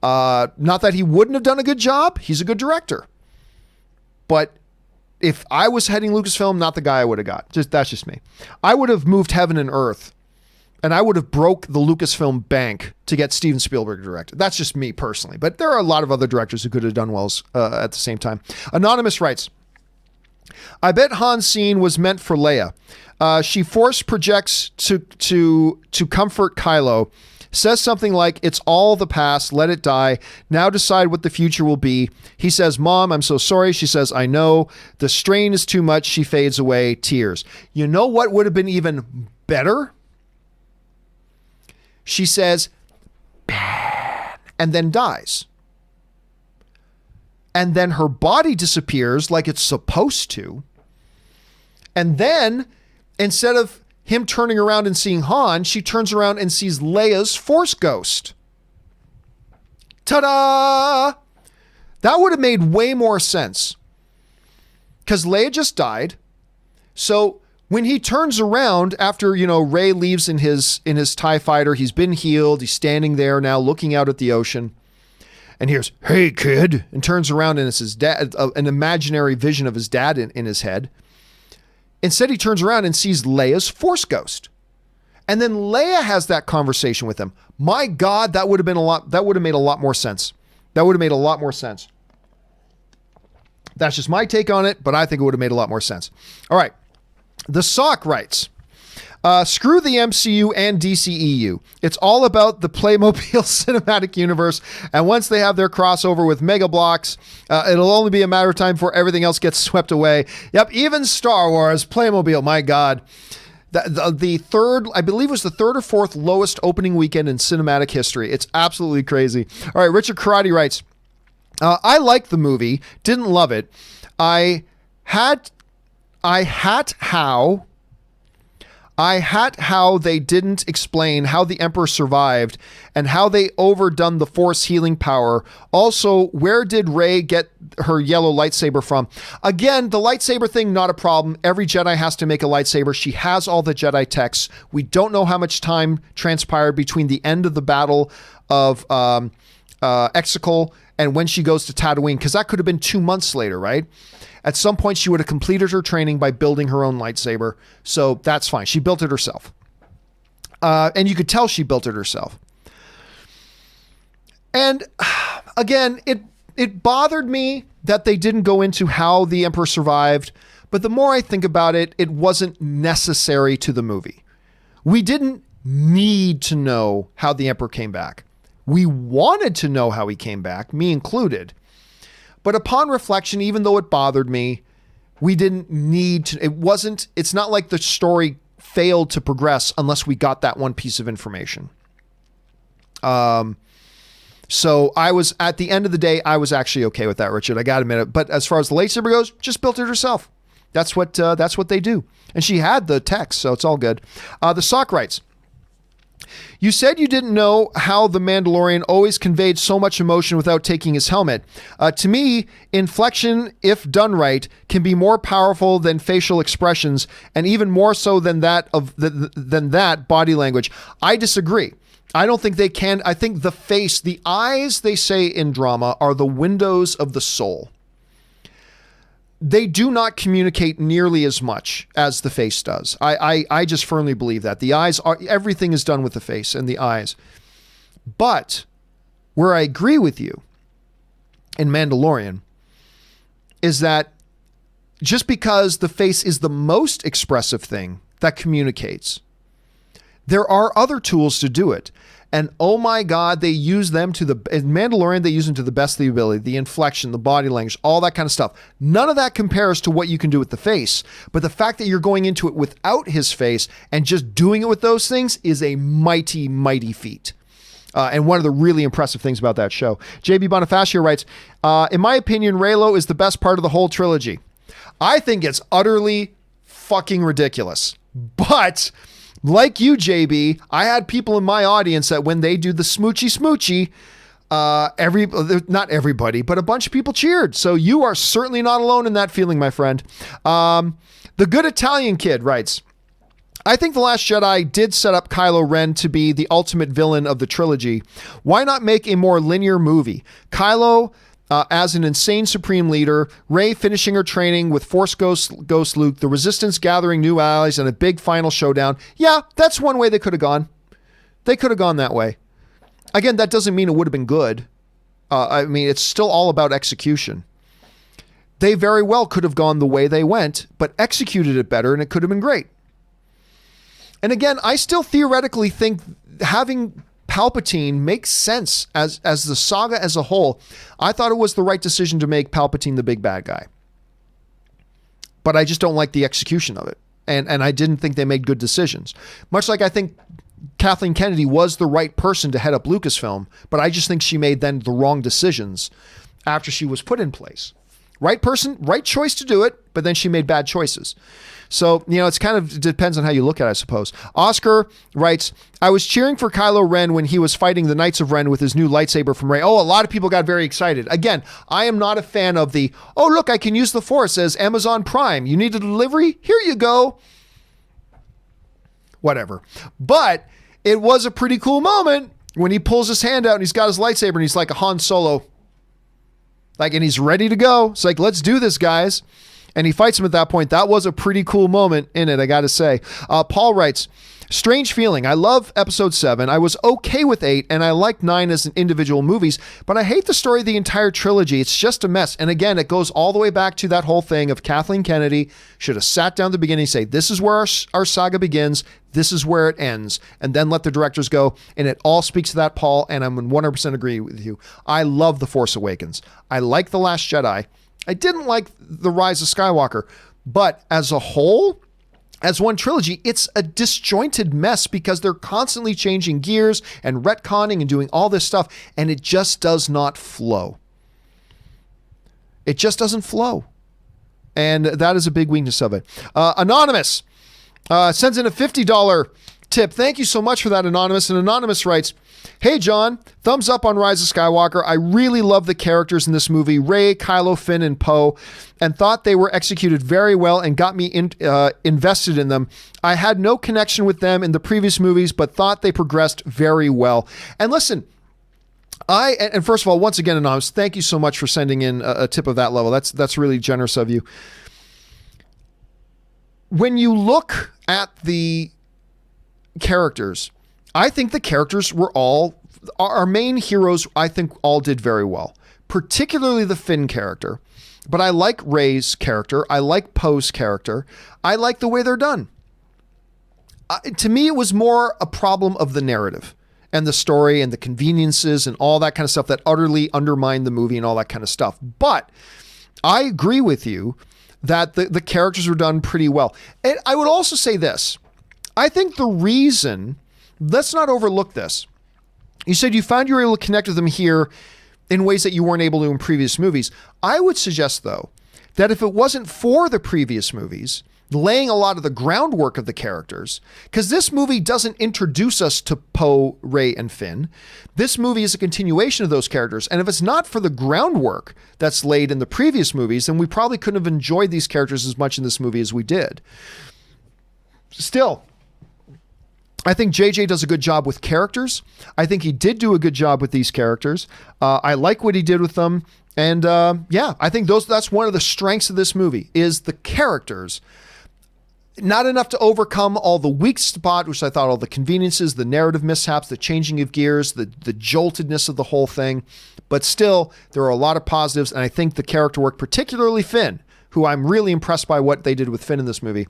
Not that he wouldn't have done a good job. He's a good director. But if I was heading Lucasfilm, not the guy I would have got. That's just me. I would have moved heaven and earth. And I would have broke the Lucasfilm bank to get Steven Spielberg to direct. That's just me personally. But there are a lot of other directors who could have done well at the same time. Anonymous writes, I bet Han's scene was meant for Leia. She force projects to comfort Kylo. Says something like, it's all the past, let it die. Now decide what the future will be. He says, Mom, I'm so sorry. She says, I know. The strain is too much. She fades away, tears. You know what would have been even better? She says, "Ban," and then dies. And then her body disappears like it's supposed to. And then instead of him turning around and seeing Han, she turns around and sees Leia's Force ghost. Ta-da! That would have made way more sense. Because Leia just died. So when he turns around after, Rey leaves in his TIE fighter, he's been healed. He's standing there now looking out at the ocean and hears, hey kid, and turns around and it's his dad, an imaginary vision of his dad in his head. Instead, he turns around and sees Leia's Force ghost. And then Leia has that conversation with him. My God, that would have made a lot more sense. That would have made a lot more sense. That's just my take on it, but I think it would have made a lot more sense. All right. The Sock writes, screw the MCU and DCEU. It's all about the Playmobil cinematic universe. And once they have their crossover with Mega Bloks, it'll only be a matter of time before everything else gets swept away. Yep. Even Star Wars, Playmobil, my God. The third, I believe, was the third or fourth lowest opening weekend in cinematic history. It's absolutely crazy. All right, Richard Karate writes, I liked the movie, didn't love it. I had how they didn't explain how the Emperor survived and how they overdone the Force healing power. Also, where did Rey get her yellow lightsaber from? Again, the lightsaber thing, not a problem. Every Jedi has to make a lightsaber. She has all the Jedi texts. We don't know how much time transpired between the end of the battle of Exegol and when she goes to Tatooine, because that could have been 2 months later, right? At some point, she would have completed her training by building her own lightsaber. So that's fine. She built it herself. And you could tell she built it herself. And again, it bothered me that they didn't go into how the Emperor survived. But the more I think about it, it wasn't necessary to the movie. We didn't need to know how the Emperor came back. We wanted to know how he came back, me included. But upon reflection, even though it bothered me, we didn't need to, it's not like the story failed to progress unless we got that one piece of information. So I was, at the end of the day, I was actually okay with that, Richard. I got to admit it. But as far as the lightsaber goes, just built it herself. That's what they do. And she had the text, so it's all good. The Sock writes, you said you didn't know how the Mandalorian always conveyed so much emotion without taking his helmet. To me, inflection, if done right, can be more powerful than facial expressions, and even more so than that body language. I disagree. I don't think they can. I think the face, the eyes, they say in drama, are the windows of the soul. They do not communicate nearly as much as the face does. I just firmly believe that. The eyes are, everything is done with the face and the eyes. But where I agree with you in Mandalorian is that just because the face is the most expressive thing that communicates, there are other tools to do it. And oh my God, they use them in Mandalorian, they use them to the best of the ability, the inflection, the body language, all that kind of stuff. None of that compares to what you can do with the face. But the fact that you're going into it without his face and just doing it with those things is a mighty, mighty feat. And one of the really impressive things about that show. JB Bonifacio writes, in my opinion, Reylo is the best part of the whole trilogy. I think it's utterly fucking ridiculous. But like you, JB, I had people in my audience that when they do the smoochy, not everybody, but a bunch of people cheered. So you are certainly not alone in that feeling, my friend. The Good Italian Kid writes, I think The Last Jedi did set up Kylo Ren to be the ultimate villain of the trilogy. Why not make a more linear movie? Kylo as an insane supreme leader, Rey finishing her training with Force Ghost Luke, the Resistance gathering new allies, and a big final showdown. Yeah, that's one way they could have gone. They could have gone that way. Again, that doesn't mean it would have been good. I mean, it's still all about execution. They very well could have gone the way they went, but executed it better, and it could have been great. And again, I still theoretically think having Palpatine makes sense as the saga as a whole. I thought it was the right decision to make Palpatine the big bad guy. But I just don't like the execution of it. And I didn't think they made good decisions. Much like I think Kathleen Kennedy was the right person to head up Lucasfilm, but I just think she made then the wrong decisions after she was put in place. Right person, right choice to do it, but then she made bad choices. So, it's kind of depends on how you look at it, I suppose. Oscar writes, I was cheering for Kylo Ren when he was fighting the Knights of Ren with his new lightsaber from Rey. Oh, a lot of people got very excited. Again, I am not a fan of the, oh, look, I can use the Force as Amazon Prime. You need a delivery? Here you go. Whatever. But it was a pretty cool moment when he pulls his hand out and he's got his lightsaber and he's like a Han Solo. And he's ready to go. It's like, let's do this, guys. And he fights him at that point. That was a pretty cool moment in it, I got to say. Paul writes, Strange feeling. I love episode 7. I was okay with 8, and I like 9 as an individual movies, but I hate the story of the entire trilogy. It's just a mess. And again, it goes all the way back to that whole thing of Kathleen Kennedy should have sat down at the beginning and say, this is where our saga begins. This is where it ends. And then let the directors go. And it all speaks to that, Paul. And I'm 100% agree with you. I love The Force Awakens. I like The Last Jedi. I didn't like The Rise of Skywalker. But as a whole, as one trilogy, it's a disjointed mess because they're constantly changing gears and retconning and doing all this stuff. And it just does not flow. It just doesn't flow. And that is a big weakness of it. Anonymous sends in a $50 tip. Thank you so much for that, Anonymous. And Anonymous writes, hey, John, thumbs up on Rise of Skywalker. I really love the characters in this movie, Rey, Kylo, Finn, and Poe, and thought they were executed very well and got me invested in them. I had no connection with them in the previous movies, but thought they progressed very well. And listen, and first of all, once again, Anonymous, thank you so much for sending in a tip of that level. That's really generous of you. When you look at the characters, I think the characters were our main heroes, I think all did very well, particularly the Finn character. But I like Rey's character. I like Poe's character. I like the way they're done. To me, it was more a problem of the narrative and the story and the conveniences and all that kind of stuff that utterly undermined the movie and all that kind of stuff. But I agree with you that the characters were done pretty well. And I would also say this. I think the reason, let's not overlook this. You said you found you were able to connect with them here in ways that you weren't able to in previous movies. I would suggest, though, that if it wasn't for the previous movies, laying a lot of the groundwork of the characters, because this movie doesn't introduce us to Poe, Rey, and Finn. This movie is a continuation of those characters. And if it's not for the groundwork that's laid in the previous movies, then we probably couldn't have enjoyed these characters as much in this movie as we did. Still, I think JJ does a good job with characters. I think he did do a good job with these characters. I like what he did with them. And yeah, I think that's one of the strengths of this movie is the characters. Not enough to overcome all the weak spot, which I thought all the conveniences, the narrative mishaps, the changing of gears, the joltedness of the whole thing. But still, there are a lot of positives. And I think the character work, particularly Finn, who I'm really impressed by what they did with Finn in this movie.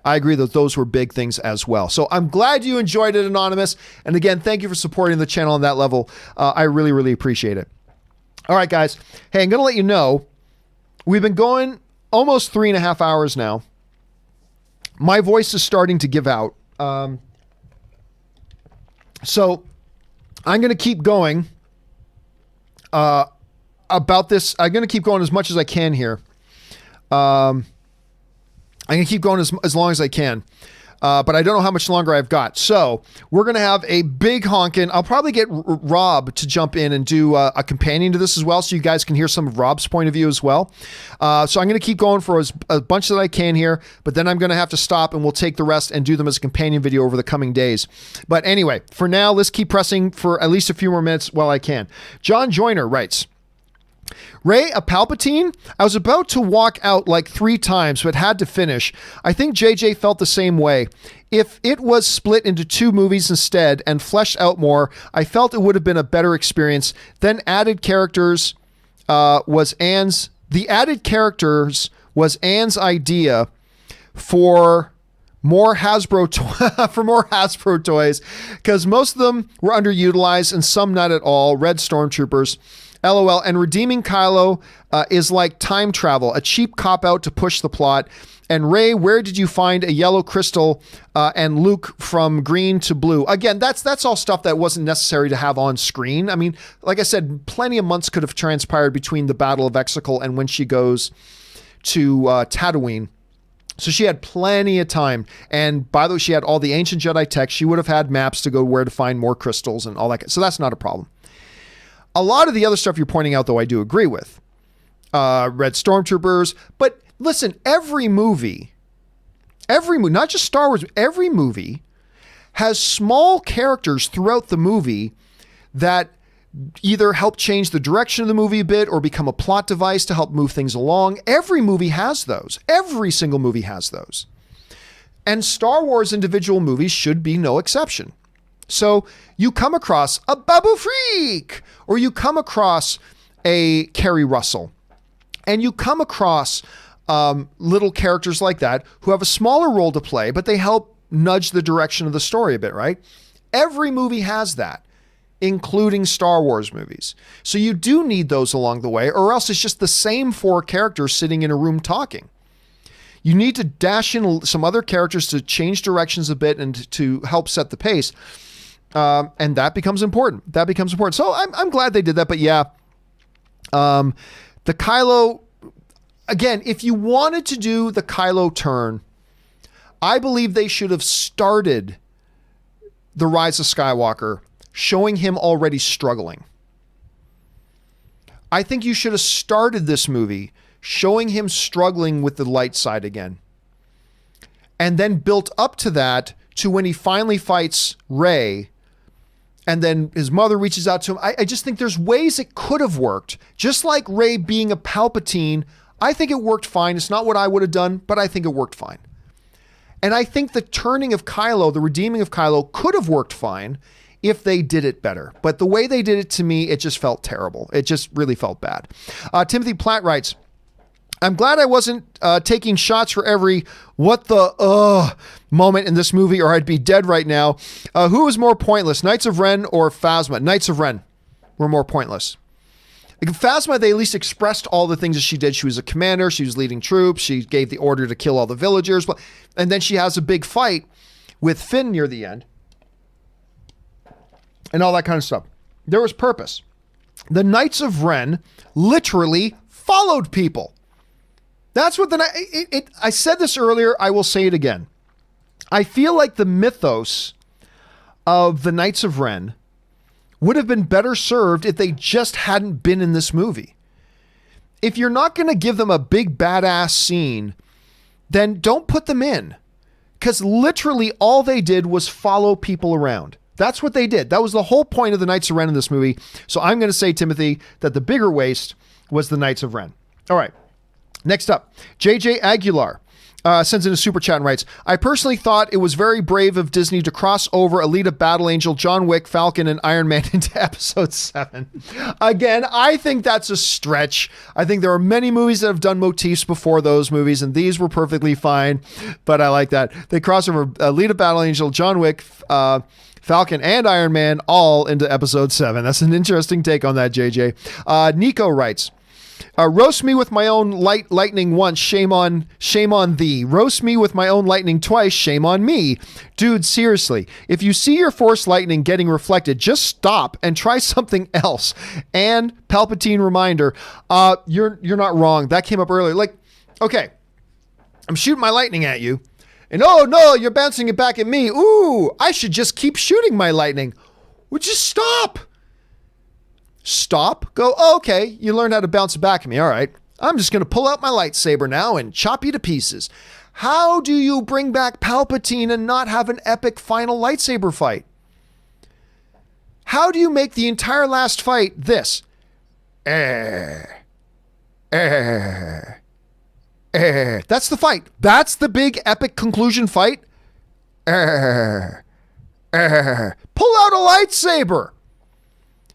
I agree that those were big things as well. So I'm glad you enjoyed it, Anonymous. And again, thank you for supporting the channel on that level. I really, really appreciate it. All right, guys. Hey, I'm going to let you know, we've been going almost 3.5 hours now. My voice is starting to give out. So I'm going to keep going about this. I'm going to keep going as much as I can here. I'm going to keep going as long as I can. But I don't know how much longer I've got. So we're going to have a big honkin'. I'll probably get Rob to jump in and do a companion to this as well, so you guys can hear some of Rob's point of view as well. So I'm going to keep going for a bunch that I can here, but then I'm going to have to stop and we'll take the rest and do them as a companion video over the coming days. But anyway, for now, let's keep pressing for at least a few more minutes while I can. John Joyner writes, Rey, a Palpatine? I was about to walk out like 3 times, but had to finish. I think JJ felt the same way. If it was split into 2 movies instead and fleshed out more, I felt it would have been a better experience. Then added characters was Anne's idea for more Hasbro toys, because most of them were underutilized and some not at all. Red Stormtroopers. LOL. And redeeming Kylo is like time travel, a cheap cop-out to push the plot. And Rey, where did you find a yellow crystal and Luke from green to blue? Again, that's all stuff that wasn't necessary to have on screen. I mean, like I said, plenty of months could have transpired between the Battle of Exegol and when she goes to Tatooine. So she had plenty of time. And by the way, she had all the ancient Jedi tech. She would have had maps to go where to find more crystals and all that. So that's not a problem. A lot of the other stuff you're pointing out, though, I do agree with. Red Stormtroopers. But listen, every movie, not just Star Wars, every movie has small characters throughout the movie that either help change the direction of the movie a bit or become a plot device to help move things along. Every movie has those. Every single movie has those. And Star Wars individual movies should be no exception. So you come across a Babu Freak, or you come across a Kerry Russell, and you come across little characters like that who have a smaller role to play, but they help nudge the direction of the story a bit, right? Every movie has that, including Star Wars movies. So you do need those along the way, or else it's just the same four characters sitting in a room talking. You need to dash in some other characters to change directions a bit and to help set the pace. And that becomes important. So I'm glad they did that. But yeah, the Kylo, again, if you wanted to do the Kylo turn, I believe they should have started the Rise of Skywalker showing him already struggling. I think you should have started this movie showing him struggling with the light side again. And then built up to that to when he finally fights Rey, and then his mother reaches out to him. I just think there's ways it could have worked. Just like Rey being a Palpatine, I think it worked fine. It's not what I would have done, but I think it worked fine. And I think the turning of Kylo, the redeeming of Kylo, could have worked fine if they did it better. But the way they did it, to me, it just felt terrible. It just really felt bad. Timothy Platt writes, I'm glad I wasn't taking shots for every what the moment in this movie, or I'd be dead right now. Who was more pointless, Knights of Ren or Phasma? Knights of Ren were more pointless. Like Phasma, they at least expressed all the things that she did. She was a commander. She was leading troops. She gave the order to kill all the villagers. And then she has a big fight with Finn near the end. And all that kind of stuff. There was purpose. The Knights of Ren literally followed people. That's what I said this earlier. I will say it again. I feel like the mythos of the Knights of Ren would have been better served if they just hadn't been in this movie. If you're not going to give them a big badass scene, then don't put them in. Because literally all they did was follow people around. That's what they did. That was the whole point of the Knights of Ren in this movie. So I'm going to say, Timothy, that the bigger waste was the Knights of Ren. All right. Next up, JJ Aguilar sends in a super chat and writes, I personally thought it was very brave of Disney to cross over Alita, Battle Angel, John Wick, Falcon, and Iron Man into episode 7. Again, I think that's a stretch. I think there are many movies that have done motifs before those movies, and these were perfectly fine, but I like that. They cross over Alita, Battle Angel, John Wick, Falcon, and Iron Man all into episode 7. That's an interesting take on that, JJ. Nico writes, roast me with my own lightning once, shame on thee. Roast me with my own lightning twice, shame on me. Dude, seriously, if you see your force lightning getting reflected, just stop and try something else. And Palpatine reminder, you're not wrong. That came up earlier. Like, okay, I'm shooting my lightning at you, and oh no, you're bouncing it back at me. Ooh, I should just keep shooting my lightning. Would you stop? Stop, go, oh, okay, you learned how to bounce it back at me. All right, I'm just going to pull out my lightsaber now and chop you to pieces. How do you bring back Palpatine and not have an epic final lightsaber fight? How do you make the entire last fight this? That's the fight. That's the big epic conclusion fight. Pull out a lightsaber.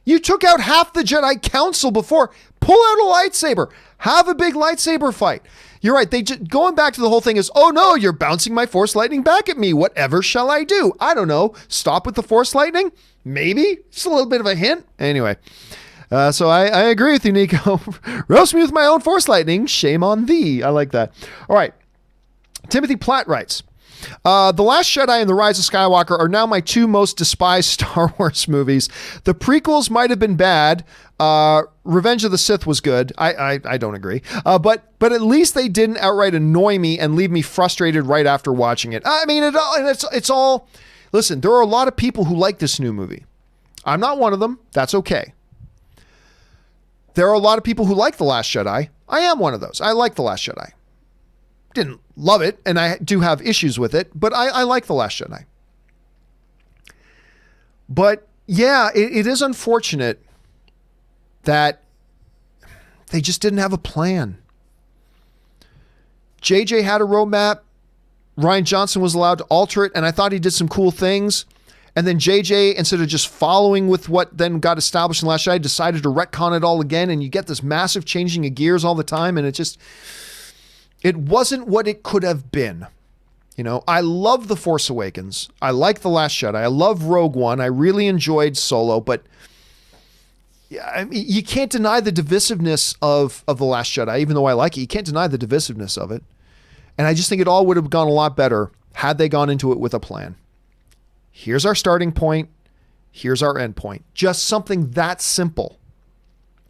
You took out half the Jedi Council before. Pull out a lightsaber. Have a big lightsaber fight. You're right. Going back to the whole thing is, oh no, you're bouncing my force lightning back at me. Whatever shall I do? I don't know. Stop with the force lightning? Maybe. Just a little bit of a hint. Anyway, so I agree with you, Nico. Roast me with my own force lightning. Shame on thee. I like that. All right. Timothy Platt writes, The Last Jedi and The Rise of Skywalker are now my two most despised Star Wars movies. The prequels might have been bad. Revenge of the Sith was good. I don't agree. But at least they didn't outright annoy me and leave me frustrated right after watching it. I mean, it's all... Listen, there are a lot of people who like this new movie. I'm not one of them. That's okay. There are a lot of people who like The Last Jedi. I am one of those. I like The Last Jedi. Didn't love it, and I do have issues with it, but I like The Last Jedi. But yeah, it is unfortunate that they just didn't have a plan. JJ had a roadmap. Rian Johnson was allowed to alter it, and I thought he did some cool things. And then JJ, instead of just following with what then got established in Last Jedi, decided to retcon it all again, and you get this massive changing of gears all the time, and it wasn't what it could have been. You know, I love The Force Awakens. I like The Last Jedi. I love Rogue One. I really enjoyed Solo, but I mean, you can't deny the divisiveness of The Last Jedi, even though I like it. You can't deny the divisiveness of it. And I just think it all would have gone a lot better had they gone into it with a plan. Here's our starting point. Here's our end point. Just something that simple.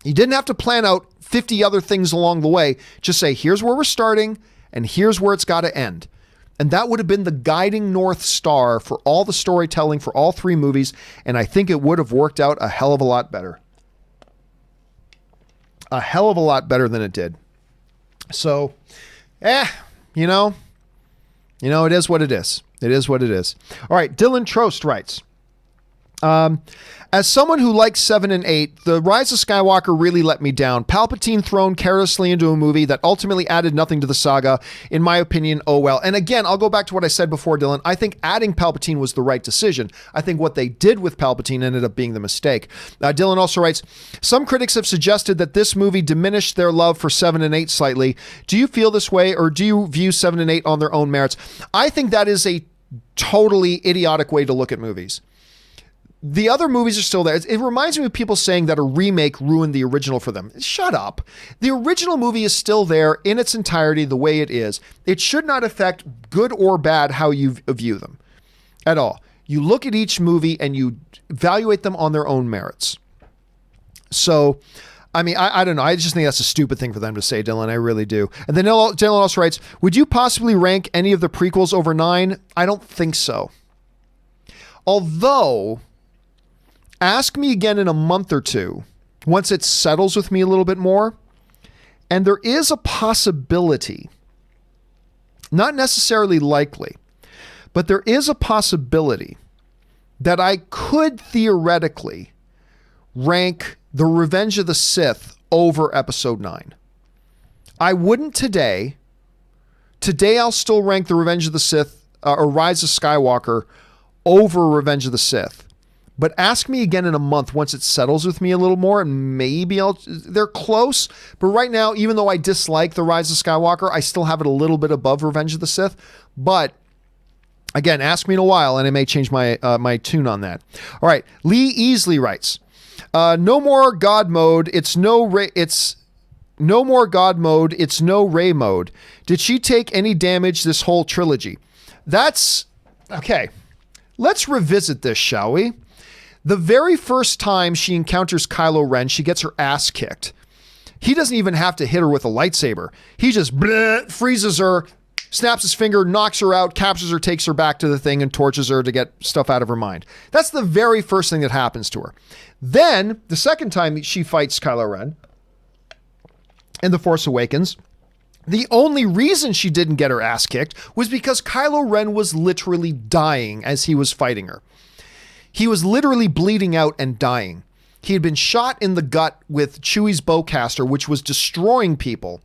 You didn't have to plan out 50 other things along the way. Just say, here's where we're starting and here's where it's got to end. And that would have been the guiding North Star for all the storytelling for all three movies. And I think it would have worked out a hell of a lot better. A hell of a lot better than it did. So, you know, it is what it is. It is what it is. All right. Dylan Trost writes, as someone who likes 7 and 8, The Rise of Skywalker really let me down. Palpatine thrown carelessly into a movie that ultimately added nothing to the saga. In my opinion, oh well. And again, I'll go back to what I said before, Dylan. I think adding Palpatine was the right decision. I think what they did with Palpatine ended up being the mistake. Dylan also writes, some critics have suggested that this movie diminished their love for 7 and 8 slightly. Do you feel this way, or do you view 7 and 8 on their own merits? I think that is a totally idiotic way to look at movies. The other movies are still there. It reminds me of people saying that a remake ruined the original for them. Shut up. The original movie is still there in its entirety the way it is. It should not affect, good or bad, how you view them at all. You look at each movie and you evaluate them on their own merits. So, I mean, I don't know. I just think that's a stupid thing for them to say, Dylan. I really do. And then Dylan also writes, would you possibly rank any of the prequels over 9? I don't think so. Although, ask me again in a month or two, once it settles with me a little bit more, and there is a possibility, not necessarily likely, but there is a possibility that I could theoretically rank The Revenge of the Sith over Episode 9. I wouldn't today. Today I'll still rank The Revenge of the Sith or Rise of Skywalker over Revenge of the Sith. But ask me again in a month once it settles with me a little more, and maybe they're close. But right now, even though I dislike The Rise of Skywalker, I still have it a little bit above Revenge of the Sith. But again, ask me in a while and I may change my my tune on that. All right. Lee Easley writes, no more God mode. It's no more God mode. It's no Rey mode. Did she take any damage this whole trilogy? That's okay. Let's revisit this, shall we? The very first time she encounters Kylo Ren, she gets her ass kicked. He doesn't even have to hit her with a lightsaber. He just freezes her, snaps his finger, knocks her out, captures her, takes her back to the thing, and torches her to get stuff out of her mind. That's the very first thing that happens to her. Then, the second time she fights Kylo Ren in The Force Awakens, the only reason she didn't get her ass kicked was because Kylo Ren was literally dying as he was fighting her. He was literally bleeding out and dying. He had been shot in the gut with Chewie's bowcaster, which was destroying people.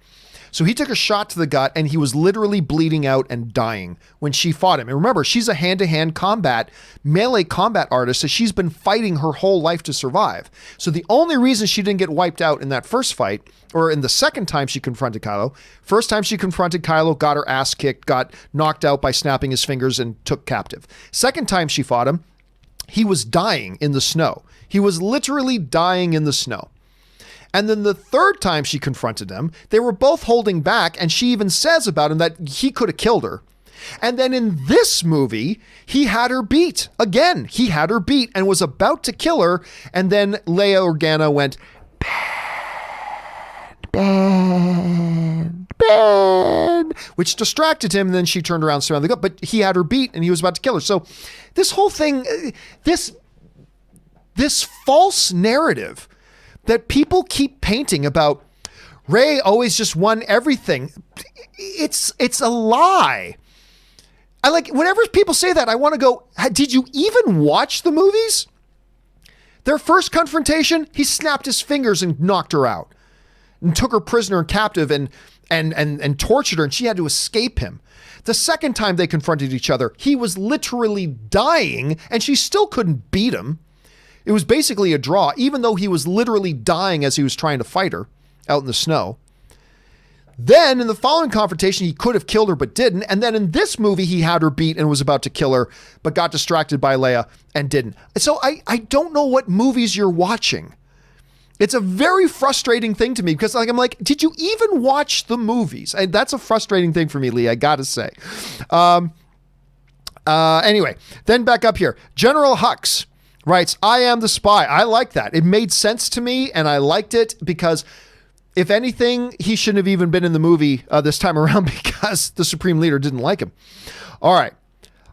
So he took a shot to the gut and he was literally bleeding out and dying when she fought him. And remember, she's a hand-to-hand melee combat artist, so she's been fighting her whole life to survive. So the only reason she didn't get wiped out in that first fight, or in the second time she confronted Kylo, first time she confronted Kylo, got her ass kicked, got knocked out by snapping his fingers and took captive. Second time she fought him, he was dying in the snow. He was literally dying in the snow. And then the third time she confronted him, they were both holding back, and she even says about him that he could have killed her. And then in this movie, he had her beat. Again, he had her beat and was about to kill her, and then Leia Organa went, Ben, which distracted him, and then she turned around and surrounded the gut, but he had her beat and he was about to kill her. So this whole thing, this false narrative that people keep painting about Rey always just won everything, it's a lie. I like, whenever people say that, I want to go, did you even watch the movies? Their first confrontation, he snapped his fingers and knocked her out and took her prisoner and captive. And and tortured her, and she had to escape him. The second time they confronted each other, he was literally dying, and she still couldn't beat him. It was basically a draw, even though he was literally dying as he was trying to fight her out in the snow. Then in the following confrontation, he could have killed her, but didn't. And then in this movie, he had her beat and was about to kill her, but got distracted by Leia and didn't. So I don't know what movies you're watching. It's a very frustrating thing to me because I'm like, did you even watch the movies? And that's a frustrating thing for me, Lee, I gotta say. Anyway, then back up here. General Hux writes, I am the spy. I like that. It made sense to me and I liked it because if anything, he shouldn't have even been in the movie this time around because the Supreme Leader didn't like him. All right.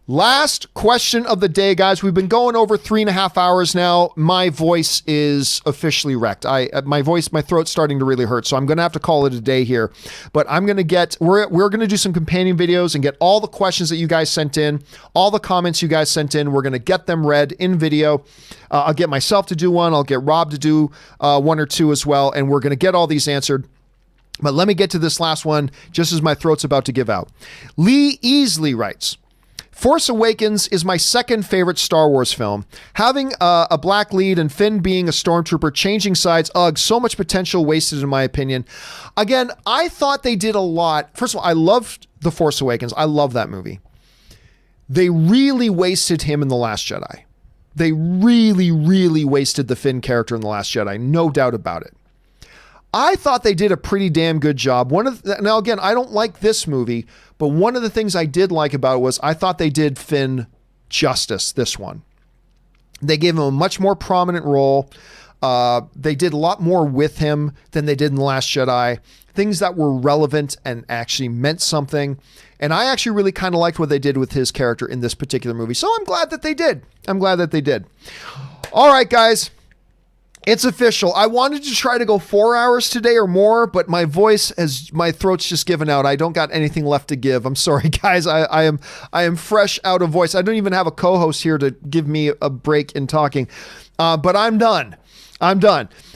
Last question of the day, guys. We've been going over 3.5 hours now. My voice is officially wrecked. My throat's starting to really hurt, so I'm going to have to call it a day here. But we're going to do some companion videos and get all the questions that you guys sent in, all the comments you guys sent in. We're going to get them read in video. I'll get myself to do one. I'll get Rob to do one or two as well, and we're going to get all these answered. But let me get to this last one just as my throat's about to give out. Lee Easley writes, Force Awakens is my second favorite Star Wars film. Having a black lead and Finn being a stormtrooper, changing sides, so much potential wasted in my opinion. Again, I thought they did a lot. First of all, I loved The Force Awakens. I love that movie. They really wasted him in The Last Jedi. They really, really wasted the Finn character in The Last Jedi. No doubt about it. I thought they did a pretty damn good job. Now, again, I don't like this movie, but one of the things I did like about it was I thought they did Finn justice, this one. They gave him a much more prominent role. They did a lot more with him than they did in The Last Jedi. Things that were relevant and actually meant something. And I actually really kind of liked what they did with his character in this particular movie. So I'm glad that they did. All right, guys. It's official. I wanted to try to go 4 hours today or more, but my throat's just given out. I don't got anything left to give. I'm sorry, guys. I am fresh out of voice. I don't even have a co-host here to give me a break in talking, but I'm done.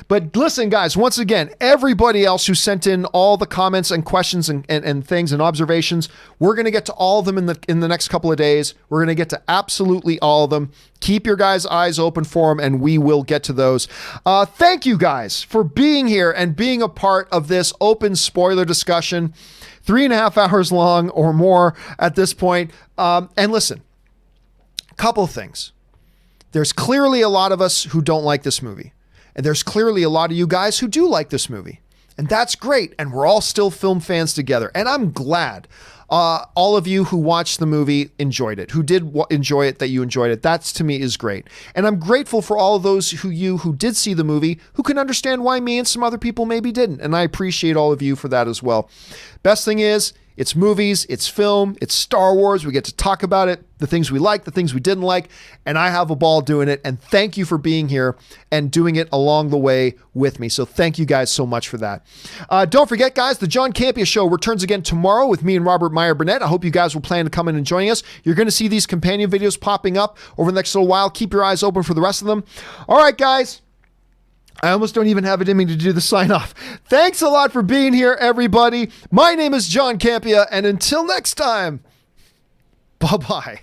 But listen, guys, once again, everybody else who sent in all the comments and questions and things and observations, we're going to get to all of them in the next couple of days. We're going to get to absolutely all of them. Keep your guys' eyes open for them, and we will get to those. Thank you guys for being here and being a part of this open spoiler discussion. 3.5 hours long or more at this point. And listen, couple of things. There's clearly a lot of us who don't like this movie. And there's clearly a lot of you guys who do like this movie. And that's great. And we're all still film fans together. And I'm glad all of you who watched the movie enjoyed it, who did enjoy it, that you enjoyed it. That to me is great. And I'm grateful for all of those who did see the movie, who can understand why me and some other people maybe didn't. And I appreciate all of you for that as well. Best thing is, it's movies, it's film, it's Star Wars. We get to talk about it, the things we like, the things we didn't like, and I have a ball doing it. And thank you for being here and doing it along the way with me. So thank you guys so much for that. Don't forget, guys, the John Campea Show returns again tomorrow with me and Robert Meyer Burnett. I hope you guys will plan to come in and join us. You're going to see these companion videos popping up over the next little while. Keep your eyes open for the rest of them. All right, guys. I almost don't even have it in me to do the sign off. Thanks a lot for being here, everybody. My name is John Campea, and until next time, bye-bye.